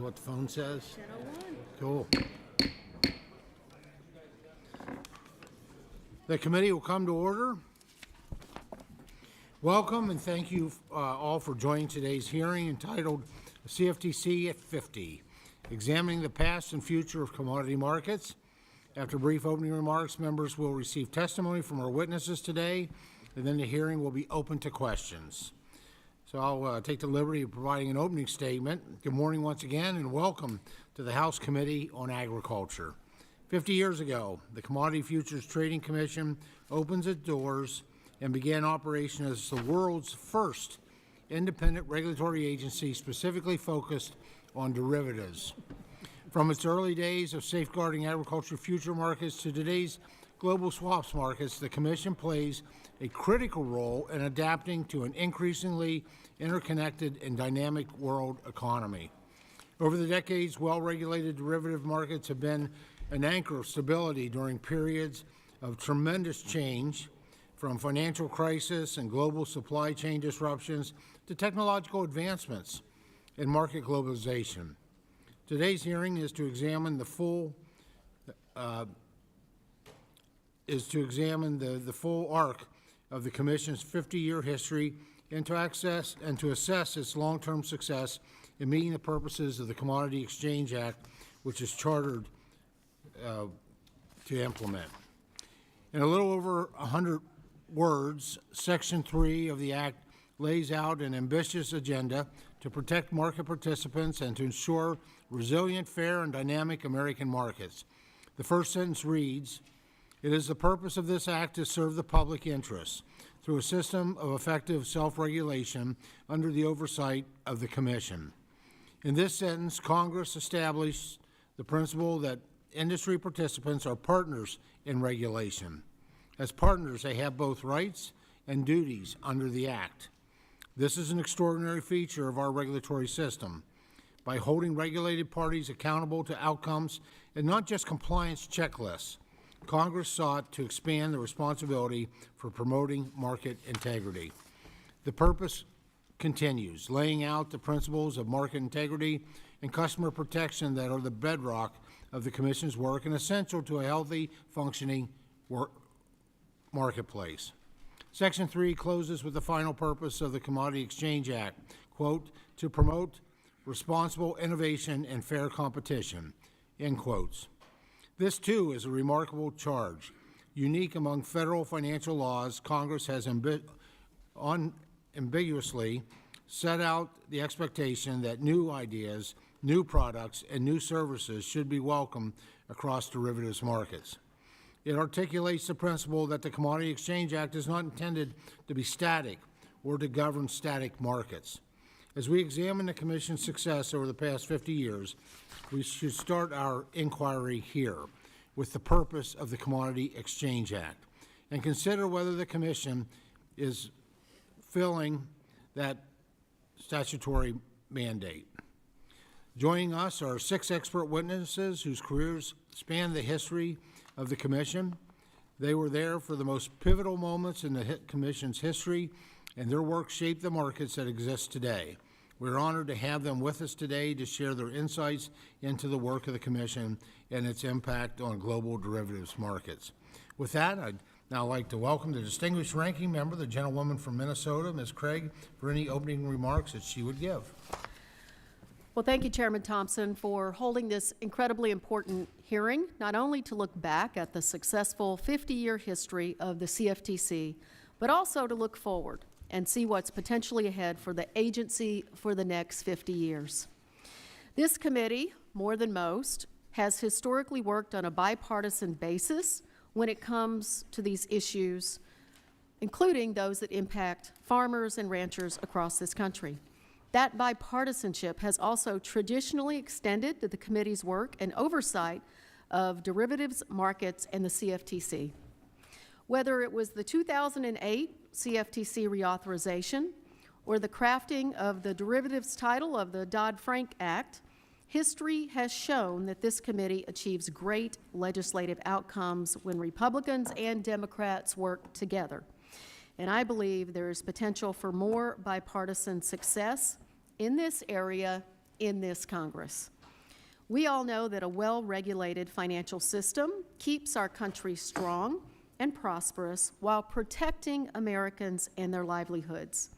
what the phone says? Channel 1. Cool. The committee will come to order. Welcome and thank you all for joining today's hearing entitled CFTC at 50, Examining the Past and Future of Commodity Markets. After brief opening remarks, members will receive testimony from our witnesses today, and then the hearing will be open to questions. So I'll take the liberty of providing an opening statement. Good morning once again, and welcome to the House Committee on Agriculture. 50 years ago, the Commodity Futures Trading Commission opens its doors and began operation as the world's first independent regulatory agency specifically focused on derivatives. From its early days of safeguarding agriculture future markets to today's global swaps markets, the Commission plays a critical role in adapting to an increasingly interconnected and dynamic world economy. Over the decades, well-regulated derivative markets have been an anchor of stability during periods of tremendous change, from financial crisis and global supply chain disruptions to technological advancements and market globalization. Today's hearing is to examine the full arc of the Commission's 50-year history and to assess its long-term success in meeting the purposes of the Commodity Exchange Act, which is chartered to implement. In a little over 100 words, Section 3 of the Act lays out an ambitious agenda to protect market participants and to ensure resilient, fair, and dynamic American markets. The first sentence reads, "It is the purpose of this Act to serve the public interest through a system of effective self-regulation under the oversight of the Commission." In this sentence, Congress established the principle that industry participants are partners in regulation. As partners, they have both rights and duties under the Act. This is an extraordinary feature of our regulatory system. By holding regulated parties accountable to outcomes and not just compliance checklists, Congress sought to expand the responsibility for promoting market integrity. The purpose continues, laying out the principles of market integrity and customer protection that are the bedrock of the Commission's work and essential to a healthy, functioning marketplace. Section 3 closes with the final purpose of the Commodity Exchange Act, quote, "to promote responsible innovation and fair competition," end quotes. This, too, is a remarkable charge. Unique among federal financial laws, Congress has unambiguously set out the expectation that new ideas, new products, and new services should be welcomed across derivatives markets. It articulates the principle that the Commodity Exchange Act is not intended to be static or to govern static markets. As we examine the Commission's success over the past 50 years, we should start our inquiry here with the purpose of the Commodity Exchange Act and consider whether the Commission is filling that statutory mandate. Joining us are 6 expert witnesses whose careers span the history of the Commission. They were there for the most pivotal moments in the Commission's history, and their work shaped the markets that exist today. We're honored to have them with us today to share their insights into the work of the Commission and its impact on global derivatives markets. With that, I'd now like to welcome the distinguished ranking member, the gentlewoman from Minnesota, Ms. Craig, for any opening remarks that she would give. Well, thank you, Chairman Thompson, for holding this incredibly important hearing, not only to look back at the successful 50-year history of the CFTC, but also to look forward and see what's potentially ahead for the agency for the next 50 years. This committee, more than most, has historically worked on a bipartisan basis when it comes to these issues, including those that impact farmers and ranchers across this country. That bipartisanship has also traditionally extended to the committee's work and oversight of derivatives markets and the CFTC. Whether it was the 2008 CFTC reauthorization or the crafting of the derivatives title of the Dodd-Frank Act, history has shown that this committee achieves great legislative outcomes when Republicans and Democrats work together. And I believe there is potential for more bipartisan success in this area in this Congress. We all know that a well-regulated financial system keeps our country strong and prosperous while protecting Americans and their livelihoods.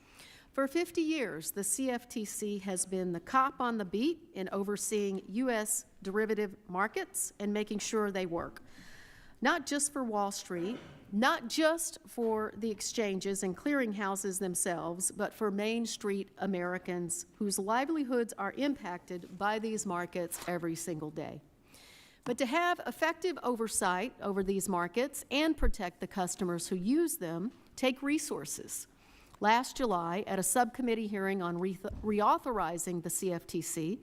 For 50 years, the CFTC has been the cop on the beat in overseeing U.S. derivative markets and making sure they work, not just for Wall Street, not just for the exchanges and clearinghouses themselves, but for Main Street Americans whose livelihoods are impacted by these markets every single day. But to have effective oversight over these markets and protect the customers who use them take resources. Last July, at a subcommittee hearing on reauthorizing the CFTC,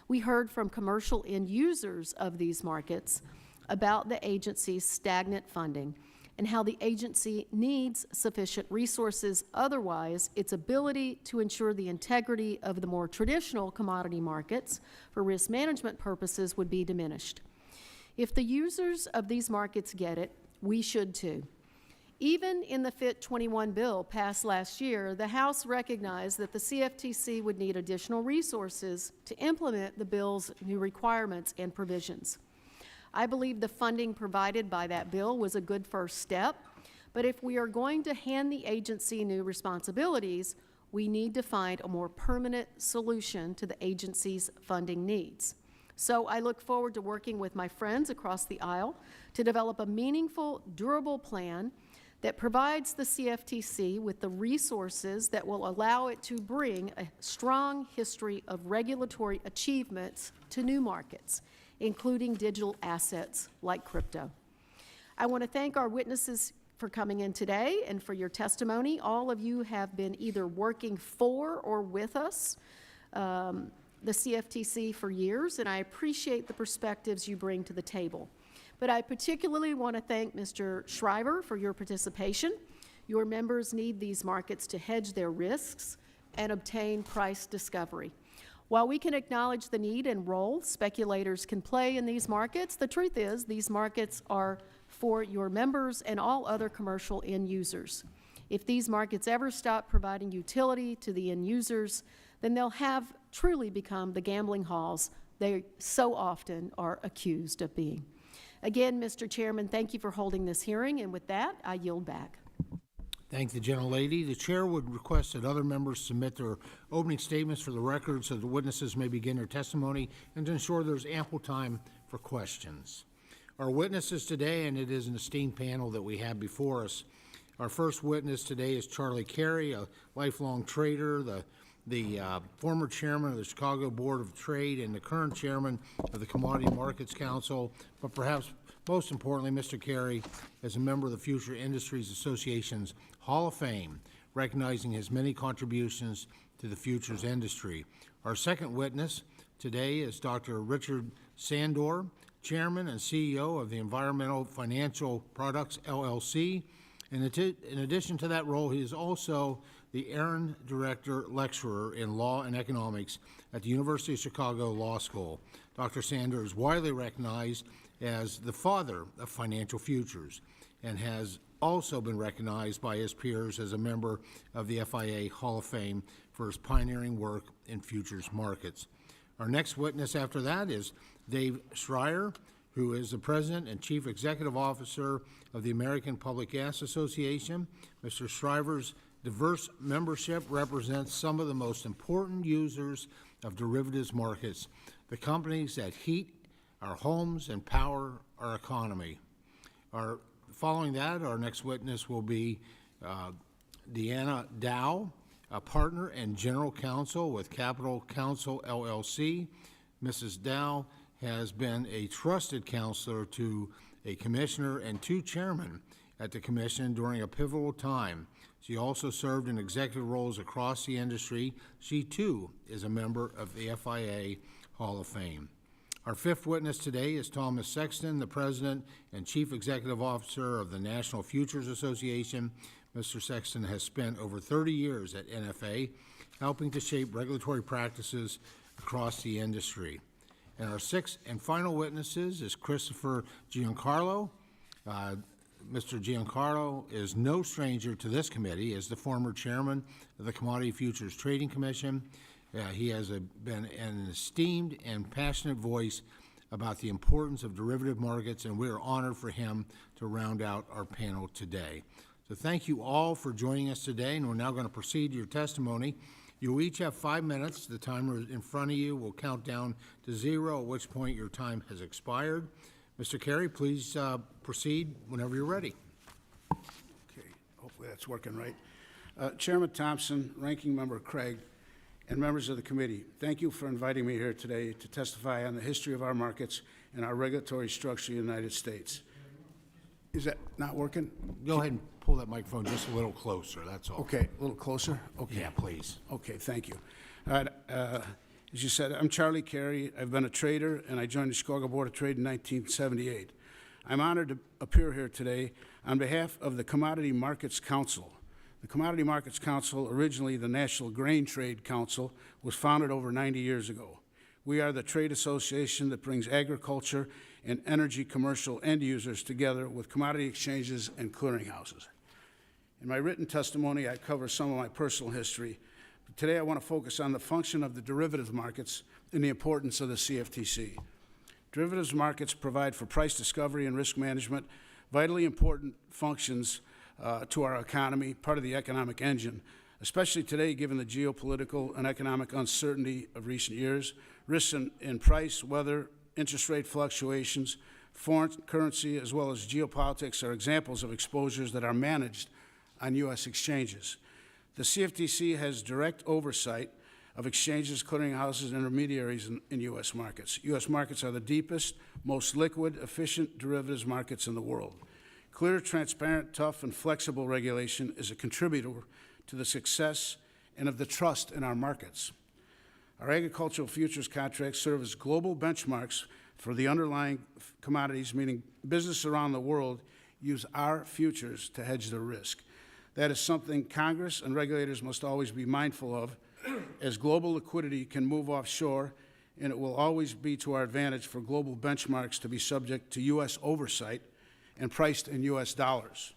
we heard from commercial end users of these markets about the agency's stagnant funding and how the agency needs sufficient resources, otherwise its ability to ensure the integrity of the more traditional commodity markets for risk management purposes would be diminished. If the users of these markets get it, we should too. Even in the FIT 21 bill passed last year, the House recognized that the CFTC would need additional resources to implement the bill's new requirements and provisions. I believe the funding provided by that bill was a good first step, but if we are going to hand the agency new responsibilities, we need to find a more permanent solution to the agency's funding needs. So I look forward to working with my friends across the aisle to develop a meaningful, durable plan that provides the CFTC with the resources that will allow it to bring a strong history of regulatory achievements to new markets, including digital assets like crypto. I want to thank our witnesses for coming in today and for your testimony. All of you have been either working for or with us, the CFTC, for years, and I appreciate the perspectives you bring to the table. But I particularly want to thank Mr. Shriver for your participation. Your members need these markets to hedge their risks and obtain price discovery. While we can acknowledge the need and role speculators can play in these markets, the truth is these markets are for your members and all other commercial end users. If these markets ever stop providing utility to the end users, then they'll have truly become the gambling halls they so often are accused of being. Again, Mr. Chairman, thank you for holding this hearing, and with that, I yield back. Thank the gentlelady. The chair would request that other members submit their opening statements for the record so the witnesses may begin their testimony and to ensure there's ample time for questions. Our witnesses today, and it is an esteemed panel that we have before us. Our first witness today is Charlie Carey, a lifelong trader, the former chairman of the Chicago Board of Trade and the current chairman of the Commodity Markets Council, but perhaps most importantly, Mr. Carey is a member of the Future Industries Association's Hall of Fame, recognizing his many contributions to the futures industry. Our second witness today is Dr. Richard Sandor, chairman and CEO of the Environmental Financial Products, LLC. In addition to that role, he is also the Aaron Director Lecturer in Law and Economics at the University of Chicago Law School. Dr. Sandor is widely recognized as the father of financial futures and has also been recognized by his peers as a member of the FIA Hall of Fame for his pioneering work in futures markets. Our next witness after that is Dave Schreier, who is the President and Chief Executive Officer of the American Public Gas Association. Mr. Schreiber's diverse membership represents some of the most important users of derivatives markets, the companies that heat our homes and power our economy. Following that, our next witness will be Deanna Dow, a partner and general counsel with Capital Counsel, LLC. Mrs. Dow has been a trusted counselor to a commissioner and two chairmen at the commission during a pivotal time. She also served in executive roles across the industry. She, too, is a member of the FIA Hall of Fame. Our fifth witness today is Thomas Sexton, the President and Chief Executive Officer of the National Futures Association. Mr. Sexton has spent over 30 years at NFA, helping to shape regulatory practices across the industry. And our sixth and final witnesses is Christopher Giancarlo. Mr. Giancarlo is no stranger to this committee as the former chairman of the Commodity Futures Trading Commission. He has been an esteemed and passionate voice about the importance of derivative markets, and we are honored for him to round out our panel today. So thank you all for joining us today, and we're now going to proceed to your testimony. You'll each have 5 minutes. The timer in front of you will count down to 0, at which point your time has expired. Mr. Carey, please proceed whenever you're ready. Okay, hopefully that's working right. Chairman Thompson, Ranking Member Craig, and members of the committee, thank you for inviting me here today to testify on the history of our markets and our regulatory structure in the United States. Is that not working? Go ahead and pull that microphone just a little closer, that's all. Okay, a little closer? Okay. Yeah, please. Okay, thank you. All right, as you said, I'm Charlie Carey. I've been a trader, and I joined the Chicago Board of Trade in 1978. I'm honored to appear here today on behalf of the Commodity Markets Council. The Commodity Markets Council, originally the National Grain Trade Council, was founded over 90 years ago. We are the trade association that brings agriculture and energy commercial end users together with commodity exchanges and clearinghouses. In my written testimony, I cover some of my personal history. But today I want to focus on the function of the derivatives markets and the importance of the CFTC. Derivatives markets provide for price discovery and risk management, vitally important functions to our economy, part of the economic engine, especially today given the geopolitical and economic uncertainty of recent years. Risks in price, weather, interest rate fluctuations, foreign currency, as well as geopolitics are examples of exposures that are managed on U.S. exchanges. The CFTC has direct oversight of exchanges, clearinghouses, and intermediaries in U.S. markets. U.S. markets are the deepest, most liquid, efficient derivatives markets in the world. Clear, transparent, tough, and flexible regulation is a contributor to the success and of the trust in our markets. Our agricultural futures contracts serve as global benchmarks for the underlying commodities, meaning businesses around the world use our futures to hedge their risk. That is something Congress and regulators must always be mindful of, as global liquidity can move offshore, and it will always be to our advantage for global benchmarks to be subject to U.S. oversight and priced in U.S. dollars.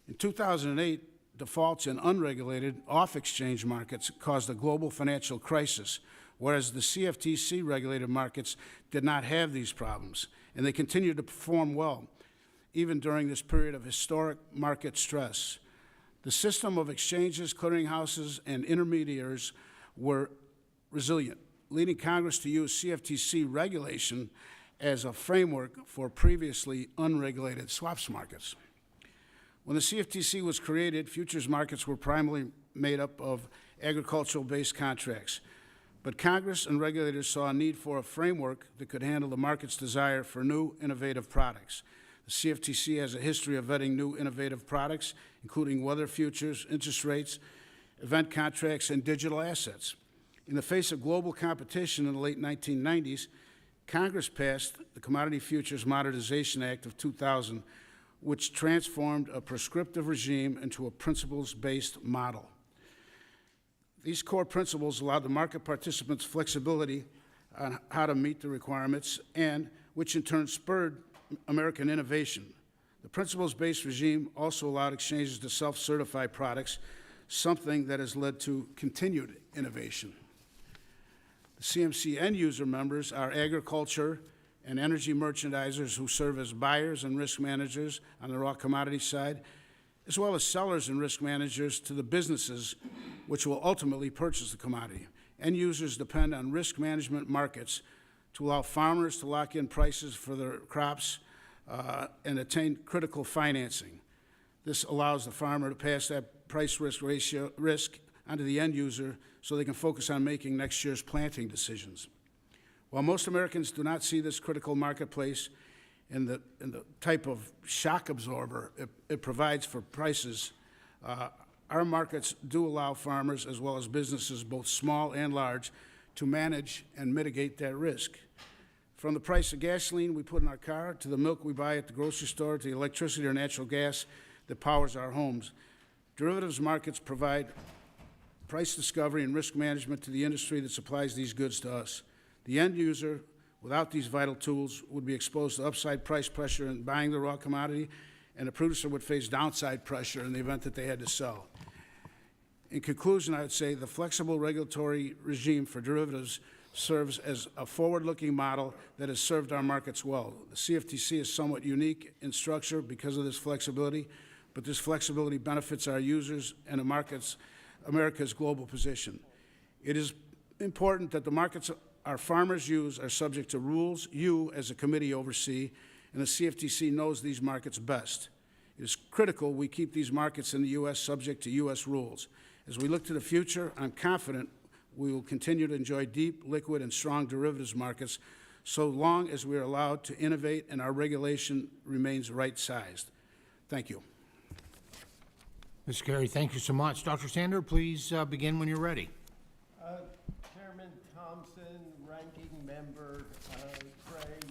In 2008, defaults in unregulated off-exchange markets caused a global financial crisis, whereas the CFTC regulated markets did not have these problems, and they continued to perform well, even during this period of historic market stress. The system of exchanges, clearinghouses, and intermediaries were resilient, leading Congress to use CFTC regulation as a framework for previously unregulated swaps markets. When the CFTC was created, futures markets were primarily made up of agricultural-based contracts. But Congress and regulators saw a need for a framework that could handle the market's desire for new, innovative products. The CFTC has a history of vetting new, innovative products, including weather futures, interest rates, event contracts, and digital assets. In the face of global competition in the late 1990s, Congress passed the Commodity Futures Modernization Act of 2000, which transformed a prescriptive regime into a principles-based model. These core principles allowed the market participants flexibility on how to meet the requirements, and which in turn spurred American innovation. The principles-based regime also allowed exchanges to self-certify products, something that has led to continued innovation. The CMC end-user members are agriculture and energy merchandisers who serve as buyers and risk managers on the raw commodity side, as well as sellers and risk managers to the businesses which will ultimately purchase the commodity. End users depend on risk management markets to allow farmers to lock in prices for their crops and attain critical financing. This allows the farmer to pass that price-risk ratio risk onto the end user so they can focus on making next year's planting decisions. While most Americans do not see this critical marketplace in the type of shock absorber it provides for prices, our markets do allow farmers as well as businesses, both small and large, to manage and mitigate that risk. From the price of gasoline we put in our car, to the milk we buy at the grocery store, to the electricity or natural gas that powers our homes, derivatives markets provide price discovery and risk management to the industry that supplies these goods to us. The end user, without these vital tools, would be exposed to upside price pressure in buying the raw commodity, and the producer would face downside pressure in the event that they had to sell. In conclusion, I would say the flexible regulatory regime for derivatives serves as a forward-looking model that has served our markets well. The CFTC is somewhat unique in structure because of this flexibility, but this flexibility benefits our users and America's global position. It is important that the markets our farmers use are subject to rules you, as a committee, oversee, and the CFTC knows these markets best. It is critical we keep these markets in the U.S. subject to U.S. rules. As we look to the future, I'm confident we will continue to enjoy deep, liquid, and strong derivatives markets so long as we are allowed to innovate and our regulation remains right-sized. Thank you. Ms. Carey, thank you so much. Dr. Sander, please begin when you're ready. Chairman Thompson, Ranking Member Craig,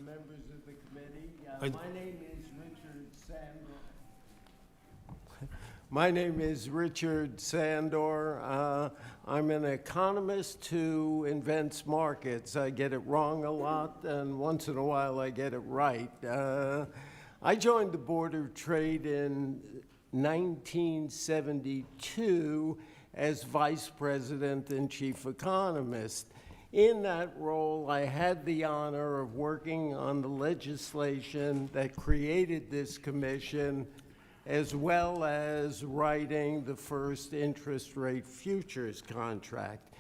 members of the committee. My name is Richard Sandor. My name is Richard Sandor. I'm an economist who invents markets. I get it wrong a lot, and once in a while I get it right. I joined the Board of Trade in 1972 as Vice President and Chief Economist. In that role, I had the honor of working on the legislation that created this commission, as well as writing the first interest rate futures contract.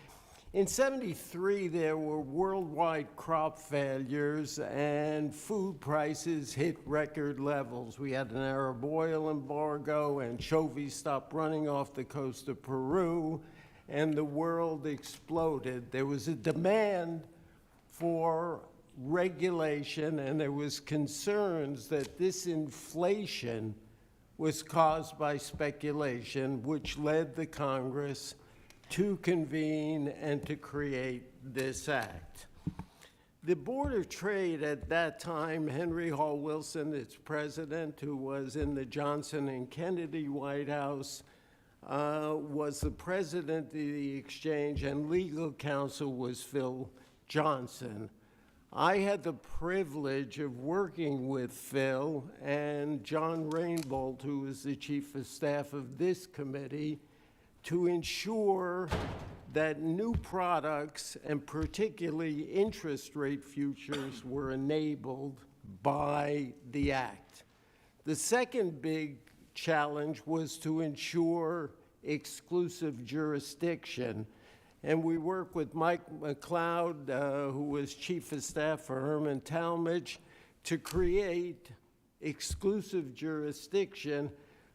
In '73, there were worldwide crop failures and food prices hit record levels. We had an Arab oil embargo, anchovies stopped running off the coast of Peru, and the world exploded. There was a demand for regulation, and there was concerns that this inflation was caused by speculation, which led the Congress to convene and to create this act. The Board of Trade at that time, Henry Hall Wilson, its president, who was in the Johnson and Kennedy White House, was the president of the exchange, and legal counsel was Phil Johnson. I had the privilege of working with Phil and John Rainbolt, who was the chief of staff of this committee, to ensure that new products, and particularly interest rate futures, were enabled by the Act. The second big challenge was to ensure exclusive jurisdiction. And we worked with Mike McLeod, who was chief of staff for Herman Talmadge, to create exclusive jurisdiction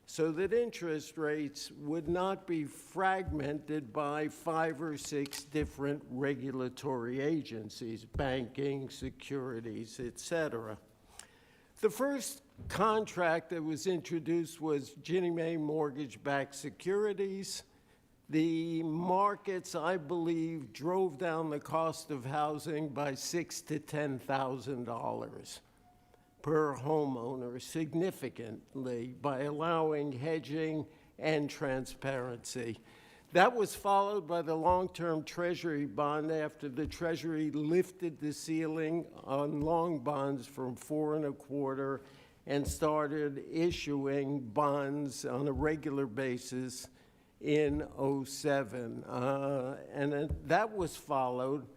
so that interest rates would not be fragmented by 5 or 6 different regulatory agencies, banking, securities, et cetera. The first contract that was introduced was Ginnie Mae mortgage-backed securities. The markets, I believe, drove down the cost of housing by $6,000 to $10,000 per homeowner significantly by allowing hedging and transparency. That was followed by the long-term Treasury bond after the Treasury lifted the ceiling on long bonds from 4.25 and started issuing bonds on a regular basis in '07. And that was followed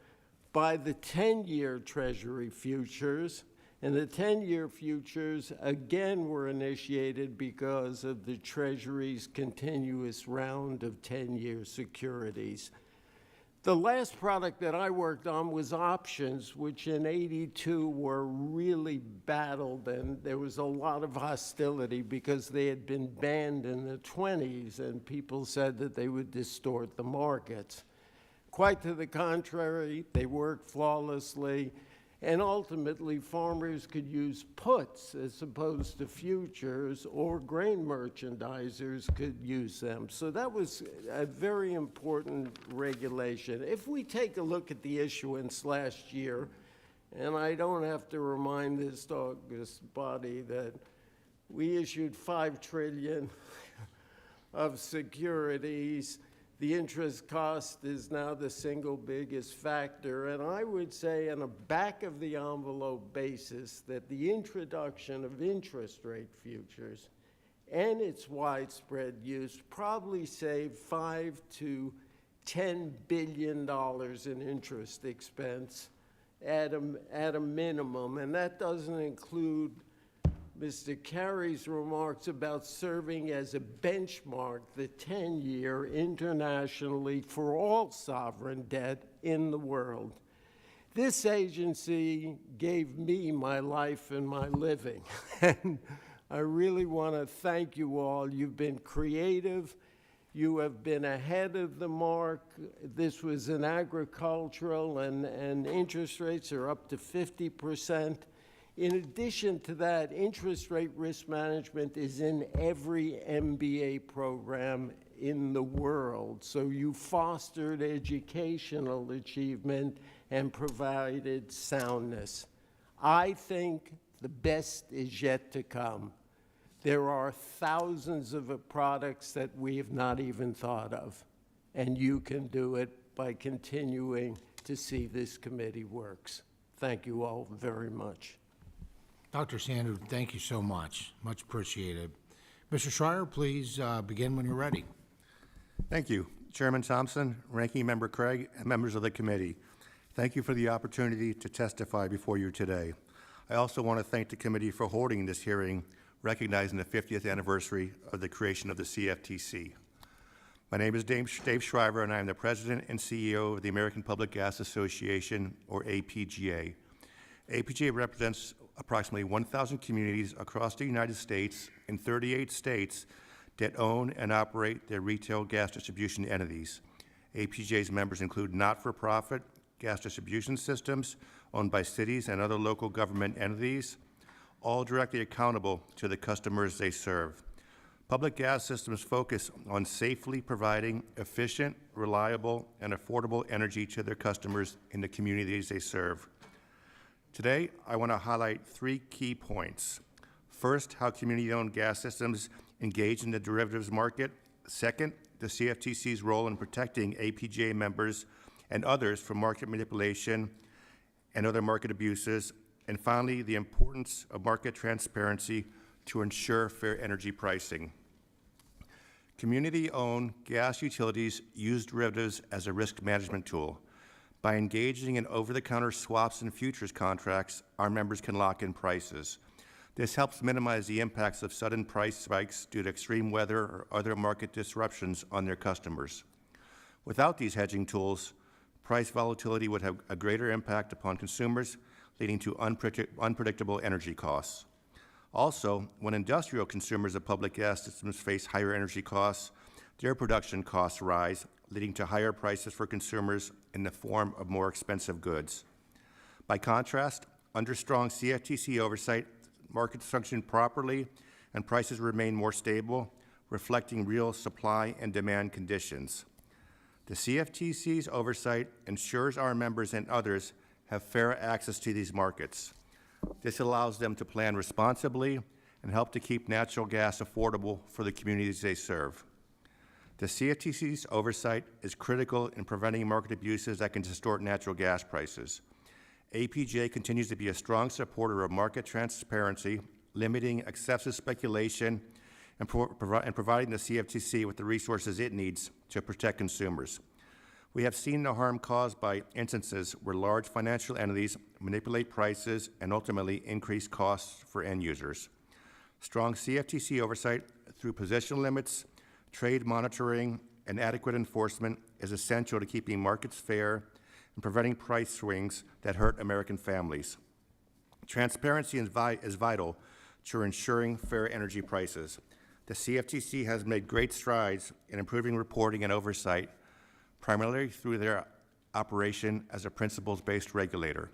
by the 10-year Treasury futures. And the 10-year futures, again, were initiated because of the Treasury's continuous round of 10-year securities. The last product that I worked on was options, which in '82 were really battled, and there was a lot of hostility because they had been banned in the '20s, and people said that they would distort the markets. Quite to the contrary, they worked flawlessly. And ultimately, farmers could use puts as opposed to futures, or grain merchandisers could use them. So that was a very important regulation. If we take a look at the issuance last year, and I don't have to remind this body that we issued $5 trillion of securities. The interest cost is now the single biggest factor, and I would say on a back-of-the-envelope basis that the introduction of interest rate futures and its widespread use probably saved $5 to $10 billion in interest expense at a minimum, and that doesn't include Mr. Kerry's remarks about serving as a benchmark, the 10-year internationally for all sovereign debt in the world. This agency gave me my life and my living, and I really want to thank you all. You've been creative. You have been ahead of the mark. This was an agricultural, and interest rates are up to 50%. In addition to that, interest rate risk management is in every MBA program in the world. So you fostered educational achievement and provided soundness. I think the best is yet to come. There are thousands of products that we have not even thought of, and you can do it by continuing to see this committee works. Thank you all very much. Dr. Sandu, thank you so much. Much appreciated. Mr. Schreier, please begin when you're ready. Thank you. Chairman Thompson, Ranking Member Craig, and members of the committee. Thank you for the opportunity to testify before you today. I also want to thank the committee for holding this hearing, recognizing the 50th anniversary of the creation of the CFTC. My name is Dave Shriver, and I am the President and CEO of the American Public Gas Association, or APGA. APGA represents approximately 1,000 communities across the United States in 38 states that own and operate their retail gas distribution entities. APGA's members include not-for-profit gas distribution systems owned by cities and other local government entities, all directly accountable to the customers they serve. Public gas systems focus on safely providing efficient, reliable, and affordable energy to their customers in the communities they serve. Today, I want to highlight 3 key points. First, how community-owned gas systems engage in the derivatives market. Second, the CFTC's role in protecting APGA members and others from market manipulation and other market abuses. And finally, the importance of market transparency to ensure fair energy pricing. Community-owned gas utilities use derivatives as a risk management tool. By engaging in over-the-counter swaps and futures contracts, our members can lock in prices. This helps minimize the impacts of sudden price spikes due to extreme weather or other market disruptions on their customers. Without these hedging tools, price volatility would have a greater impact upon consumers, leading to unpredictable energy costs. Also, when industrial consumers of public gas systems face higher energy costs, their production costs rise, leading to higher prices for consumers in the form of more expensive goods. By contrast, under strong CFTC oversight, markets function properly and prices remain more stable, reflecting real supply and demand conditions. The CFTC's oversight ensures our members and others have fair access to these markets. This allows them to plan responsibly and help to keep natural gas affordable for the communities they serve. The CFTC's oversight is critical in preventing market abuses that can distort natural gas prices. APGA continues to be a strong supporter of market transparency, limiting excessive speculation, and providing the CFTC with the resources it needs to protect consumers. We have seen the harm caused by instances where large financial entities manipulate prices and ultimately increase costs for end users. Strong CFTC oversight through position limits, trade monitoring, and adequate enforcement is essential to keeping markets fair and preventing price swings that hurt American families. Transparency is vital to ensuring fair energy prices. The CFTC has made great strides in improving reporting and oversight, primarily through their operation as a principles-based regulator.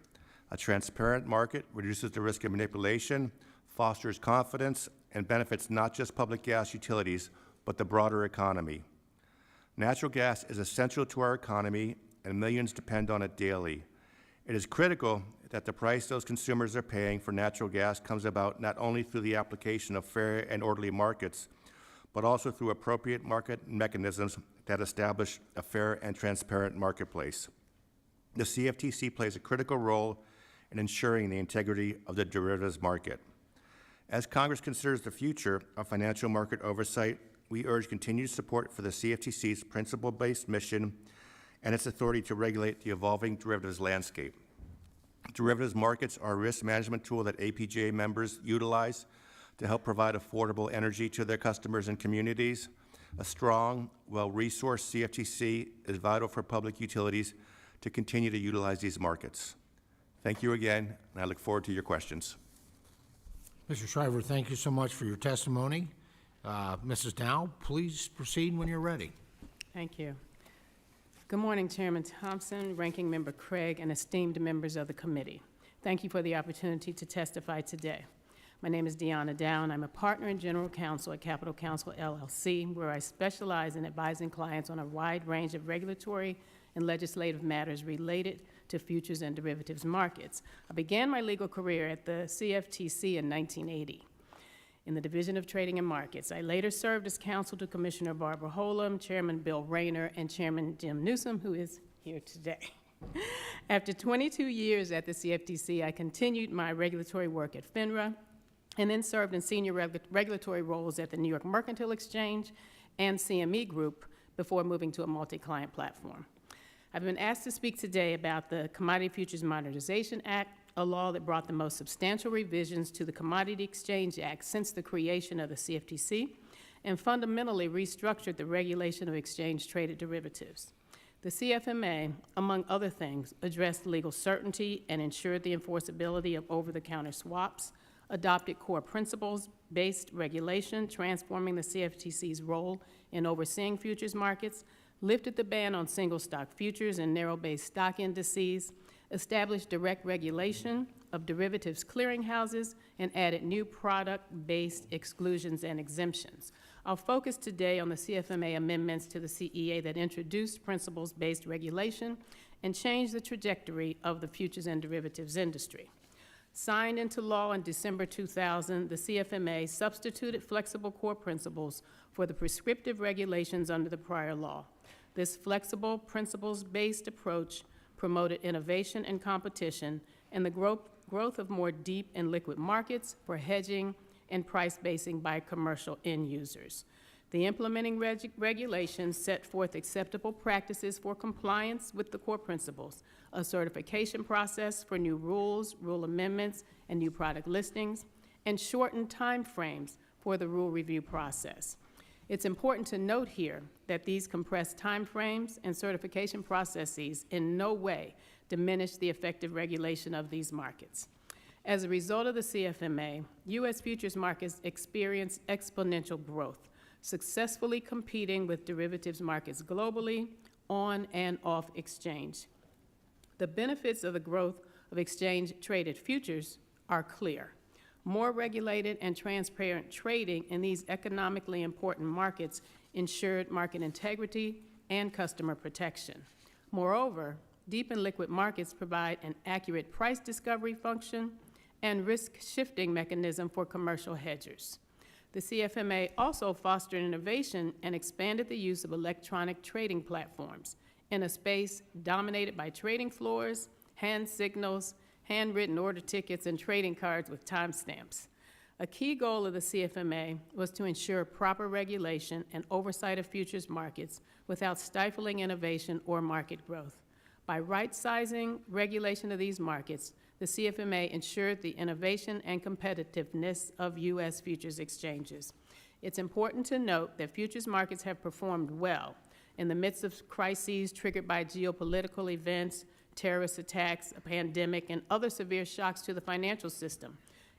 A transparent market reduces the risk of manipulation, fosters confidence, and benefits not just public gas utilities, but the broader economy. Natural gas is essential to our economy, and millions depend on it daily. It is critical that the price those consumers are paying for natural gas comes about not only through the application of fair and orderly markets, but also through appropriate market mechanisms that establish a fair and transparent marketplace. The CFTC plays a critical role in ensuring the integrity of the derivatives market. As Congress considers the future of financial market oversight, we urge continued support for the CFTC's principle-based mission and its authority to regulate the evolving derivatives landscape. Derivatives markets are a risk management tool that APJ members utilize to help provide affordable energy to their customers and communities. A strong, well-resourced CFTC is vital for public utilities to continue to utilize these markets. Thank you again, and I look forward to your questions. Mr. Shriver, thank you so much for your testimony. Mrs. Dow, please proceed when you're ready. Thank you. Good morning, Chairman Thompson, Ranking Member Craig, and esteemed members of the committee. Thank you for the opportunity to testify today. My name is Deanna Dow, and I'm a partner and general counsel at Capital Counsel, LLC, where I specialize in advising clients on a wide range of regulatory and legislative matters related to futures and derivatives markets. I began my legal career at the CFTC in 1980 in the Division of Trading and Markets. I later served as counsel to Commissioner Barbara Holem, Chairman Bill Rayner, and Chairman Jim Newsom, who is here today. After 22 years at the CFTC, I continued my regulatory work at FINRA and then served in senior regulatory roles at the New York Mercantile Exchange and CME Group before moving to a multi-client platform. I've been asked to speak today about the Commodity Futures Modernization Act, a law that brought the most substantial revisions to the Commodity Exchange Act since the creation of the CFTC and fundamentally restructured the regulation of exchange-traded derivatives. The CFMA, among other things, addressed legal certainty and ensured the enforceability of over-the-counter swaps, adopted core principles-based regulation, transforming the CFTC's role in overseeing futures markets, lifted the ban on single-stock futures and narrow-based stock indices, established direct regulation of derivatives clearinghouses, and added new product-based exclusions and exemptions. I'll focus today on the CFMA amendments to the CEA that introduced principles-based regulation and changed the trajectory of the futures and derivatives industry. Signed into law in December 2000, the CFMA substituted flexible core principles for the prescriptive regulations under the prior law. This flexible, principles-based approach promoted innovation and competition and the growth of more deep and liquid markets for hedging and price basing by commercial end users. The implementing regulations set forth acceptable practices for compliance with the core principles, a certification process for new rules, rule amendments, and new product listings, and shortened time frames for the rule review process. It's important to note here that these compressed time frames and certification processes in no way diminish the effective regulation of these markets. As a result of the CFMA, U.S. futures markets experienced exponential growth, successfully competing with derivatives markets globally, on and off exchange. The benefits of the growth of exchange-traded futures are clear. More regulated and transparent trading in these economically important markets ensured market integrity and customer protection. Moreover, deep and liquid markets provide an accurate price discovery function and risk-shifting mechanism for commercial hedgers. The CFMA also fostered innovation and expanded the use of electronic trading platforms in a space dominated by trading floors, hand signals, handwritten order tickets, and trading cards with timestamps. A key goal of the CFMA was to ensure proper regulation and oversight of futures markets without stifling innovation or market growth. By right-sizing regulation of these markets, the CFMA ensured the innovation and competitiveness of U.S. futures exchanges. It's important to note that futures markets have performed well in the midst of crises triggered by geopolitical events, terrorist attacks, a pandemic, and other severe shocks to the financial system.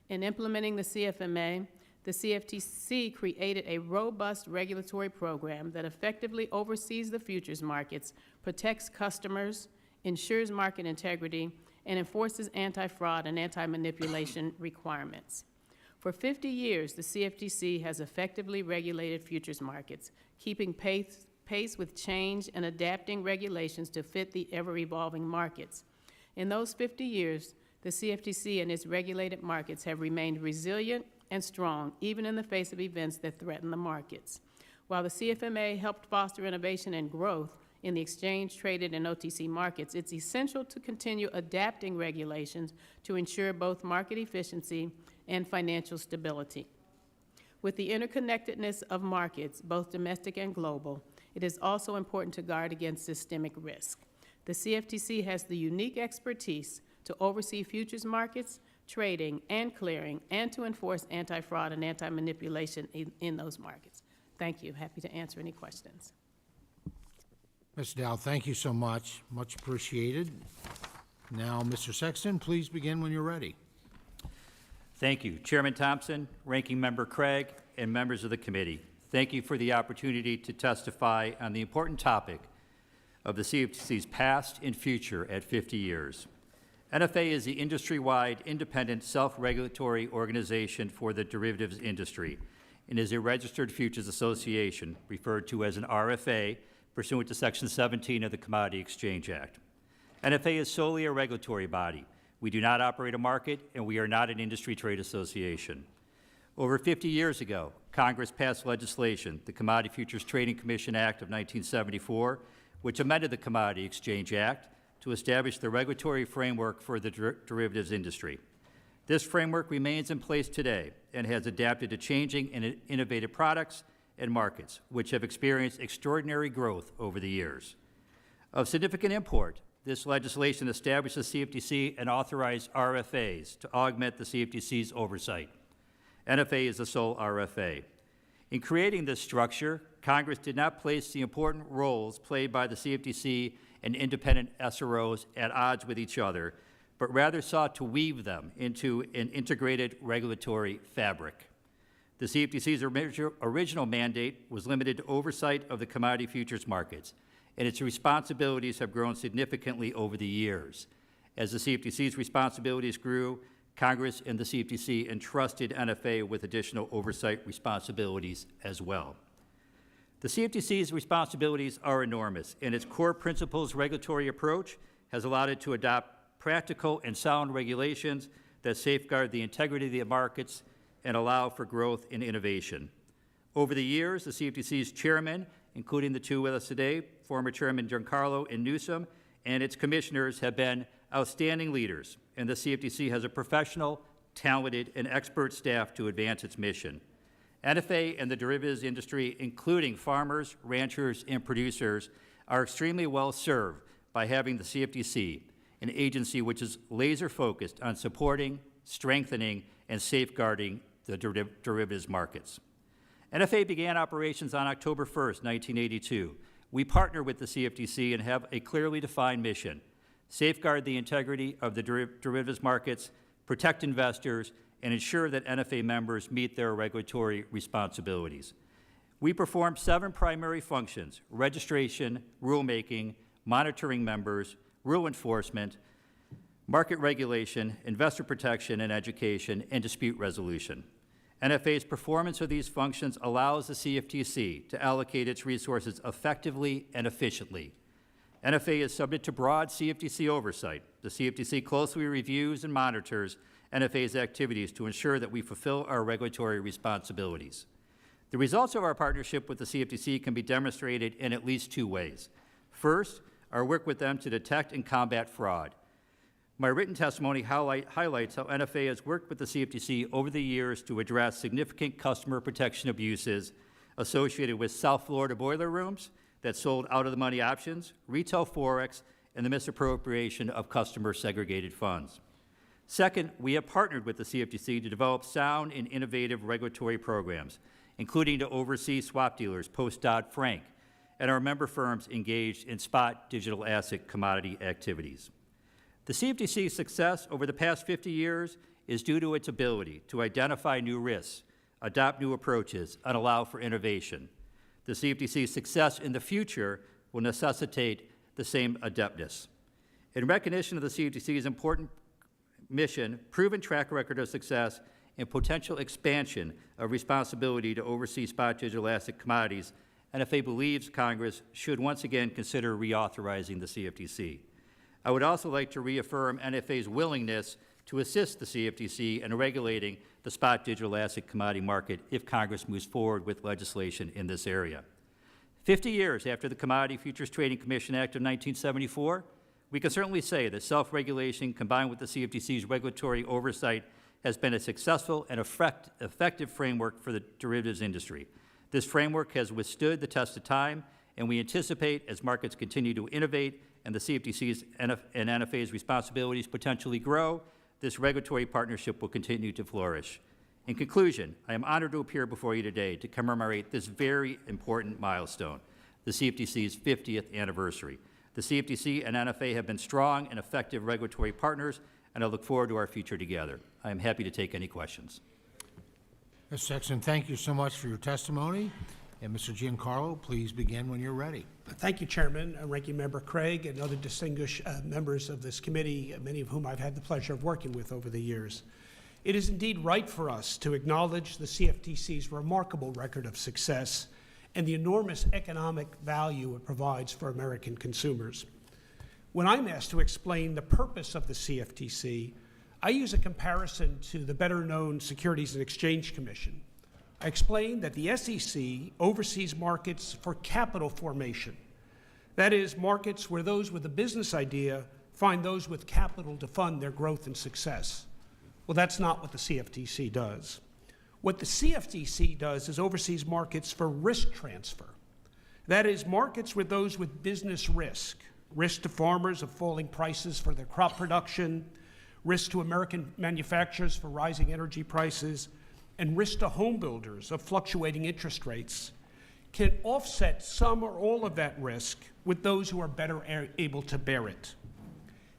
In implementing the CFMA, the CFTC created a robust regulatory program that effectively oversees the futures markets, protects customers, ensures market integrity, and enforces anti-fraud and anti-manipulation requirements. For 50 years, the CFTC has effectively regulated futures markets, keeping pace with change and adapting regulations to fit the ever-evolving markets. In those 50 years, the CFTC and its regulated markets have remained resilient and strong, even in the face of events that threaten the markets. While the CFMA helped foster innovation and growth in the exchange-traded and OTC markets, it's essential to continue adapting regulations to ensure both market efficiency and financial stability. With the interconnectedness of markets, both domestic and global, it is also important to guard against systemic risk. The CFTC has the unique expertise to oversee futures markets, trading, and clearing, and to enforce anti-fraud and anti-manipulation in those markets. Thank you. Happy to answer any questions. Ms. Dow, thank you so much. Much appreciated. Now, Mr. Sexton, please begin when you're ready. Thank you, Chairman Thompson, Ranking Member Craig, and members of the committee. Thank you for the opportunity to testify on the important topic of the CFTC's past and future at 50 years. NFA is the industry-wide independent self-regulatory organization for the derivatives industry and is a registered futures association, referred to as an RFA, pursuant to Section 17 of the Commodity Exchange Act. NFA is solely a regulatory body. We do not operate a market, and we are not an industry trade association. Over 50 years ago, Congress passed legislation, the Commodity Futures Trading Commission Act of 1974, which amended the Commodity Exchange Act to establish the regulatory framework for the derivatives industry. This framework remains in place today and has adapted to changing and innovative products and markets, which have experienced extraordinary growth over the years. Of significant import, this legislation established the CFTC and authorized RFAs to augment the CFTC's oversight. NFA is the sole RFA. In creating this structure, Congress did not place the important roles played by the CFTC and independent SROs at odds with each other, but rather sought to weave them into an integrated regulatory fabric. The CFTC's original mandate was limited to oversight of the commodity futures markets, and its responsibilities have grown significantly over the years. As the CFTC's responsibilities grew, Congress and the CFTC entrusted NFA with additional oversight responsibilities as well. The CFTC's responsibilities are enormous, and its core principles regulatory approach has allowed it to adopt practical and sound regulations that safeguard the integrity of the markets and allow for growth and innovation. Over the years, the CFTC's chairman, including the two with us today, former Chairman Giancarlo and Newsom, and its commissioners have been outstanding leaders, and the CFTC has a professional, talented, and expert staff to advance its mission. NFA and the derivatives industry, including farmers, ranchers, and producers, are extremely well served by having the CFTC, an agency which is laser-focused on supporting, strengthening, and safeguarding the derivatives markets. NFA began operations on October 1st, 1982. We partner with the CFTC and have a clearly defined mission: safeguard the integrity of the derivatives markets, protect investors, and ensure that NFA members meet their regulatory responsibilities. We perform 7 primary functions: registration, rulemaking, monitoring members, rule enforcement, market regulation, investor protection and education, and dispute resolution. NFA's performance of these functions allows the CFTC to allocate its resources effectively and efficiently. NFA is subject to broad CFTC oversight. The CFTC closely reviews and monitors NFA's activities to ensure that we fulfill our regulatory responsibilities. The results of our partnership with the CFTC can be demonstrated in at least 2 ways. First, our work with them to detect and combat fraud. My written testimony highlights how NFA has worked with the CFTC over the years to address significant customer protection abuses associated with South Florida boiler rooms that sold out-of-the-money options, retail Forex, and the misappropriation of customer segregated funds. Second, we have partnered with the CFTC to develop sound and innovative regulatory programs, including to oversee swap dealers post-Dodd-Frank and our member firms engaged in spot digital asset commodity activities. The CFTC's success over the past 50 years is due to its ability to identify new risks, adopt new approaches, and allow for innovation. The CFTC's success in the future will necessitate the same adeptness. In recognition of the CFTC's important mission, proven track record of success, and potential expansion of responsibility to oversee spot digital asset commodities, NFA believes Congress should once again consider reauthorizing the CFTC. I would also like to reaffirm NFA's willingness to assist the CFTC in regulating the spot digital asset commodity market if Congress moves forward with legislation in this area. 50 years after the Commodity Futures Trading Commission Act of 1974, we can certainly say that self-regulation combined with the CFTC's regulatory oversight has been a successful and effective framework for the derivatives industry. This framework has withstood the test of time, and we anticipate as markets continue to innovate and the CFTC's and NFA's responsibilities potentially grow, this regulatory partnership will continue to flourish. In conclusion, I am honored to appear before you today to commemorate this very important milestone, the CFTC's 50th anniversary. The CFTC and NFA have been strong and effective regulatory partners, and I look forward to our future together. I am happy to take any questions. Mr. Sexton, thank you so much for your testimony. And Mr. Giancarlo, please begin when you're ready. Thank you, Chairman, Ranking Member Craig, and other distinguished members of this committee, many of whom I've had the pleasure of working with over the years. It is indeed right for us to acknowledge the CFTC's remarkable record of success and the enormous economic value it provides for American consumers. When I'm asked to explain the purpose of the CFTC, I use a comparison to the better-known Securities and Exchange Commission. I explain that the SEC oversees markets for capital formation. That is, markets where those with a business idea find those with capital to fund their growth and success. Well, that's not what the CFTC does. What the CFTC does is oversees markets for risk transfer. That is, markets with those with business risk to farmers of falling prices for their crop production, risk to American manufacturers for rising energy prices, and risk to home builders of fluctuating interest rates, can offset some or all of that risk with those who are better able to bear it.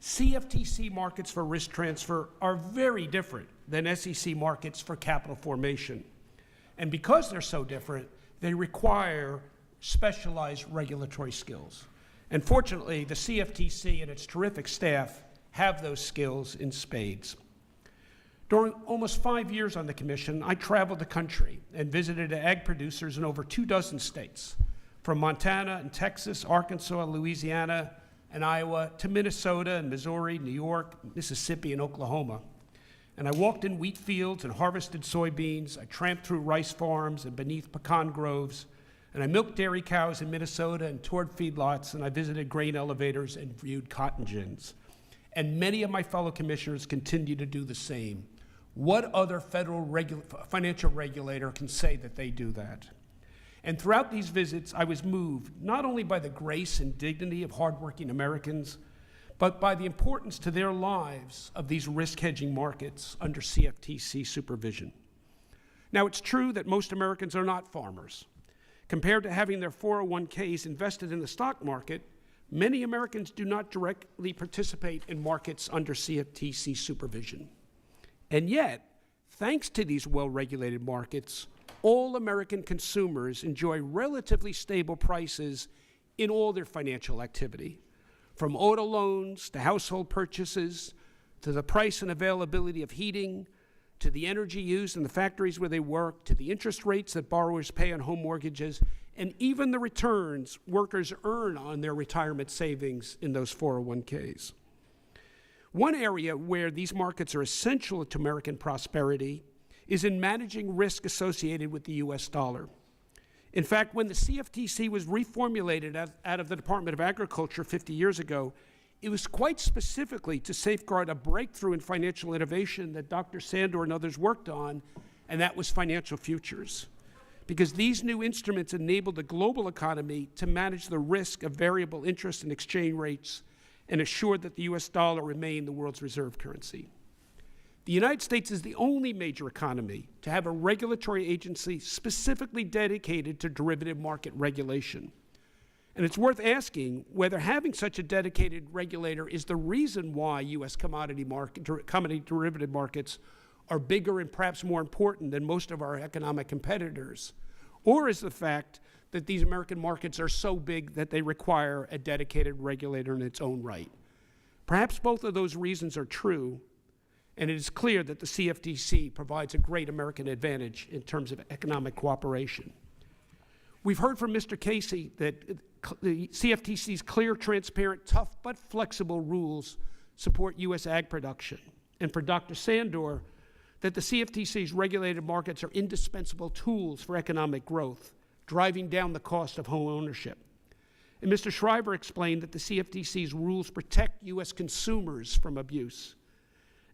CFTC markets for risk transfer are very different than SEC markets for capital formation. And because they're so different, they require specialized regulatory skills. And fortunately, the CFTC and its terrific staff have those skills in spades. During almost 5 years on the commission, I traveled the country and visited ag producers in over 24 states, from Montana and Texas, Arkansas, Louisiana, and Iowa, to Minnesota and Missouri, New York, Mississippi, and Oklahoma. And I walked in wheat fields and harvested soybeans. I tramped through rice farms and beneath pecan groves. And I milked dairy cows in Minnesota and toured feedlots, and I visited grain elevators and viewed cotton gins. And many of my fellow commissioners continue to do the same. What other federal financial regulator can say that they do that? And throughout these visits, I was moved not only by the grace and dignity of hardworking Americans, but by the importance to their lives of these risk-hedging markets under CFTC supervision. Now, it's true that most Americans are not farmers. Compared to having their 401ks invested in the stock market, many Americans do not directly participate in markets under CFTC supervision. And yet, thanks to these well-regulated markets, all American consumers enjoy relatively stable prices in all their financial activity, from auto loans to household purchases, to the price and availability of heating, to the energy used in the factories where they work, to the interest rates that borrowers pay on home mortgages, and even the returns workers earn on their retirement savings in those 401ks. One area where these markets are essential to American prosperity is in managing risk associated with the U.S. dollar. In fact, when the CFTC was reformulated out of the Department of Agriculture 50 years ago, it was quite specifically to safeguard a breakthrough in financial innovation that Dr. Sandor and others worked on, and that was financial futures. Because these new instruments enabled the global economy to manage the risk of variable interest and exchange rates and assured that the U.S. dollar remained the world's reserve currency. The United States is the only major economy to have a regulatory agency specifically dedicated to derivative market regulation. And it's worth asking whether having such a dedicated regulator is the reason why U.S. commodity derivative markets are bigger and perhaps more important than most of our economic competitors, or is the fact that these American markets are so big that they require a dedicated regulator in its own right. Perhaps both of those reasons are true, and it is clear that the CFTC provides a great American advantage in terms of economic cooperation. We've heard from Mr. Casey that the CFTC's clear, transparent, tough but flexible rules support U.S. ag production. And for Dr. Sandor, that the CFTC's regulated markets are indispensable tools for economic growth, driving down the cost of home ownership. And Mr. Shriver explained that the CFTC's rules protect U.S. consumers from abuse.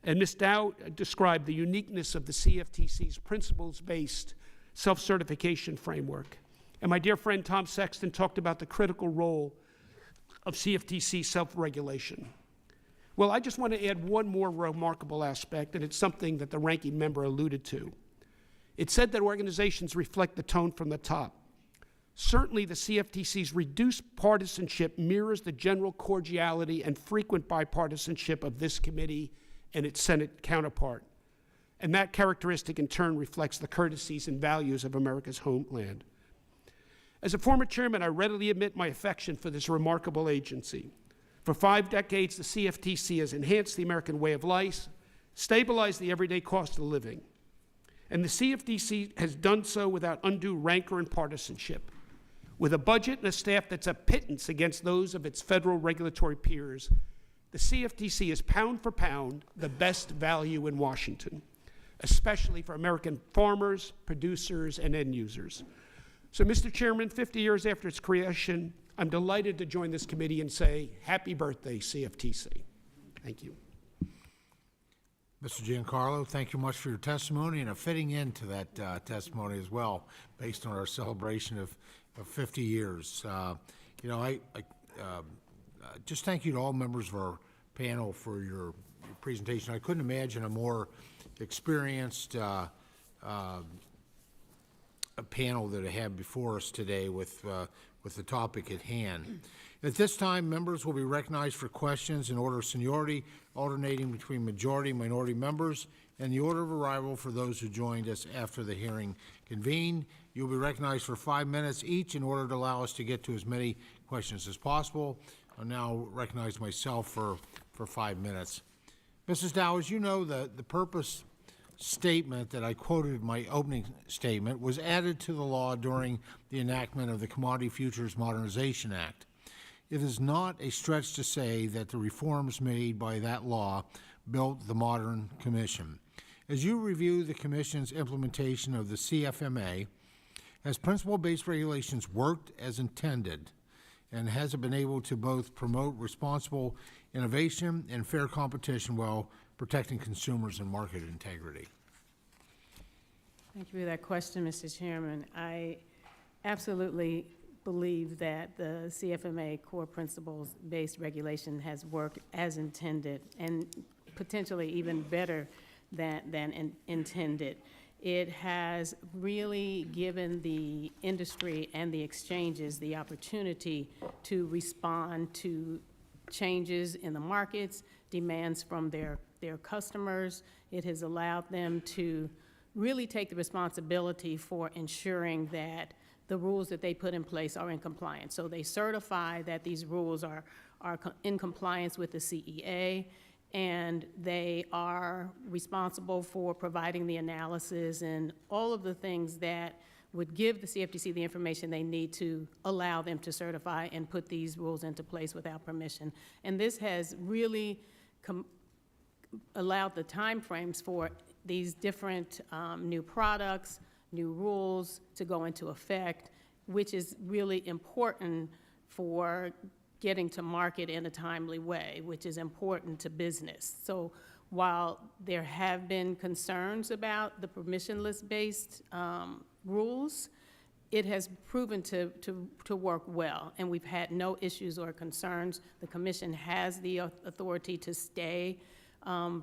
And Ms. Dow described the uniqueness of the CFTC's principles-based self-certification framework. And my dear friend Tom Sexton talked about the critical role of CFTC self-regulation. Well, I just want to add one more remarkable aspect, and it's something that the ranking member alluded to. It said that organizations reflect the tone from the top. Certainly, the CFTC's reduced partisanship mirrors the general cordiality and frequent bipartisanship of this committee and its Senate counterpart. And that characteristic, in turn, reflects the courtesies and values of America's homeland. As a former chairman, I readily admit my affection for this remarkable agency. For 5 decades, the CFTC has enhanced the American way of life, stabilized the everyday cost of living. And the CFTC has done so without undue rancor and partisanship. With a budget and a staff that's a pittance against those of its federal regulatory peers, the CFTC is pound for pound the best value in Washington, especially for American farmers, producers, and end users. So, Mr. Chairman, 50 years after its creation, I'm delighted to join this committee and say, happy birthday, CFTC. Thank you. Mr. Giancarlo, thank you much for your testimony and a fitting end to that testimony as well, based on our celebration of 50 years. I just thank you to all members of our panel for your presentation. I couldn't imagine a more experienced a panel that I have before us today with the topic at hand. At this time, members will be recognized for questions in order of seniority, alternating between majority and minority members, and the order of arrival for those who joined us after the hearing convened. You'll be recognized for 5 minutes each in order to allow us to get to as many questions as possible. I'll now recognize myself for 5 minutes. Mrs. Dow, as you know, the purpose statement that I quoted in my opening statement was added to the law during the enactment of the Commodity Futures Modernization Act. It is not a stretch to say that the reforms made by that law built the modern commission. As you review the commission's implementation of the CFMA, has principle-based regulations worked as intended, and has it been able to both promote responsible innovation and fair competition while protecting consumers and market integrity? Thank you for that question, Mr. Chairman. I absolutely believe that the CFMA core principles-based regulation has worked as intended and potentially even better than intended. It has really given the industry and the exchanges the opportunity to respond to changes in the markets, demands from their customers. It has allowed them to really take the responsibility for ensuring that the rules that they put in place are in compliance. So they certify that these rules are in compliance with the CEA, and they are responsible for providing the analysis and all of the things that would give the CFTC the information they need to allow them to certify and put these rules into place without permission. And this has really allowed the timeframes for these different new products, new rules to go into effect, which is really important for getting to market in a timely way, which is important to business. So while there have been concerns about the permissionless-based rules, it has proven to work well, and we've had no issues or concerns. The Commission has the authority to stay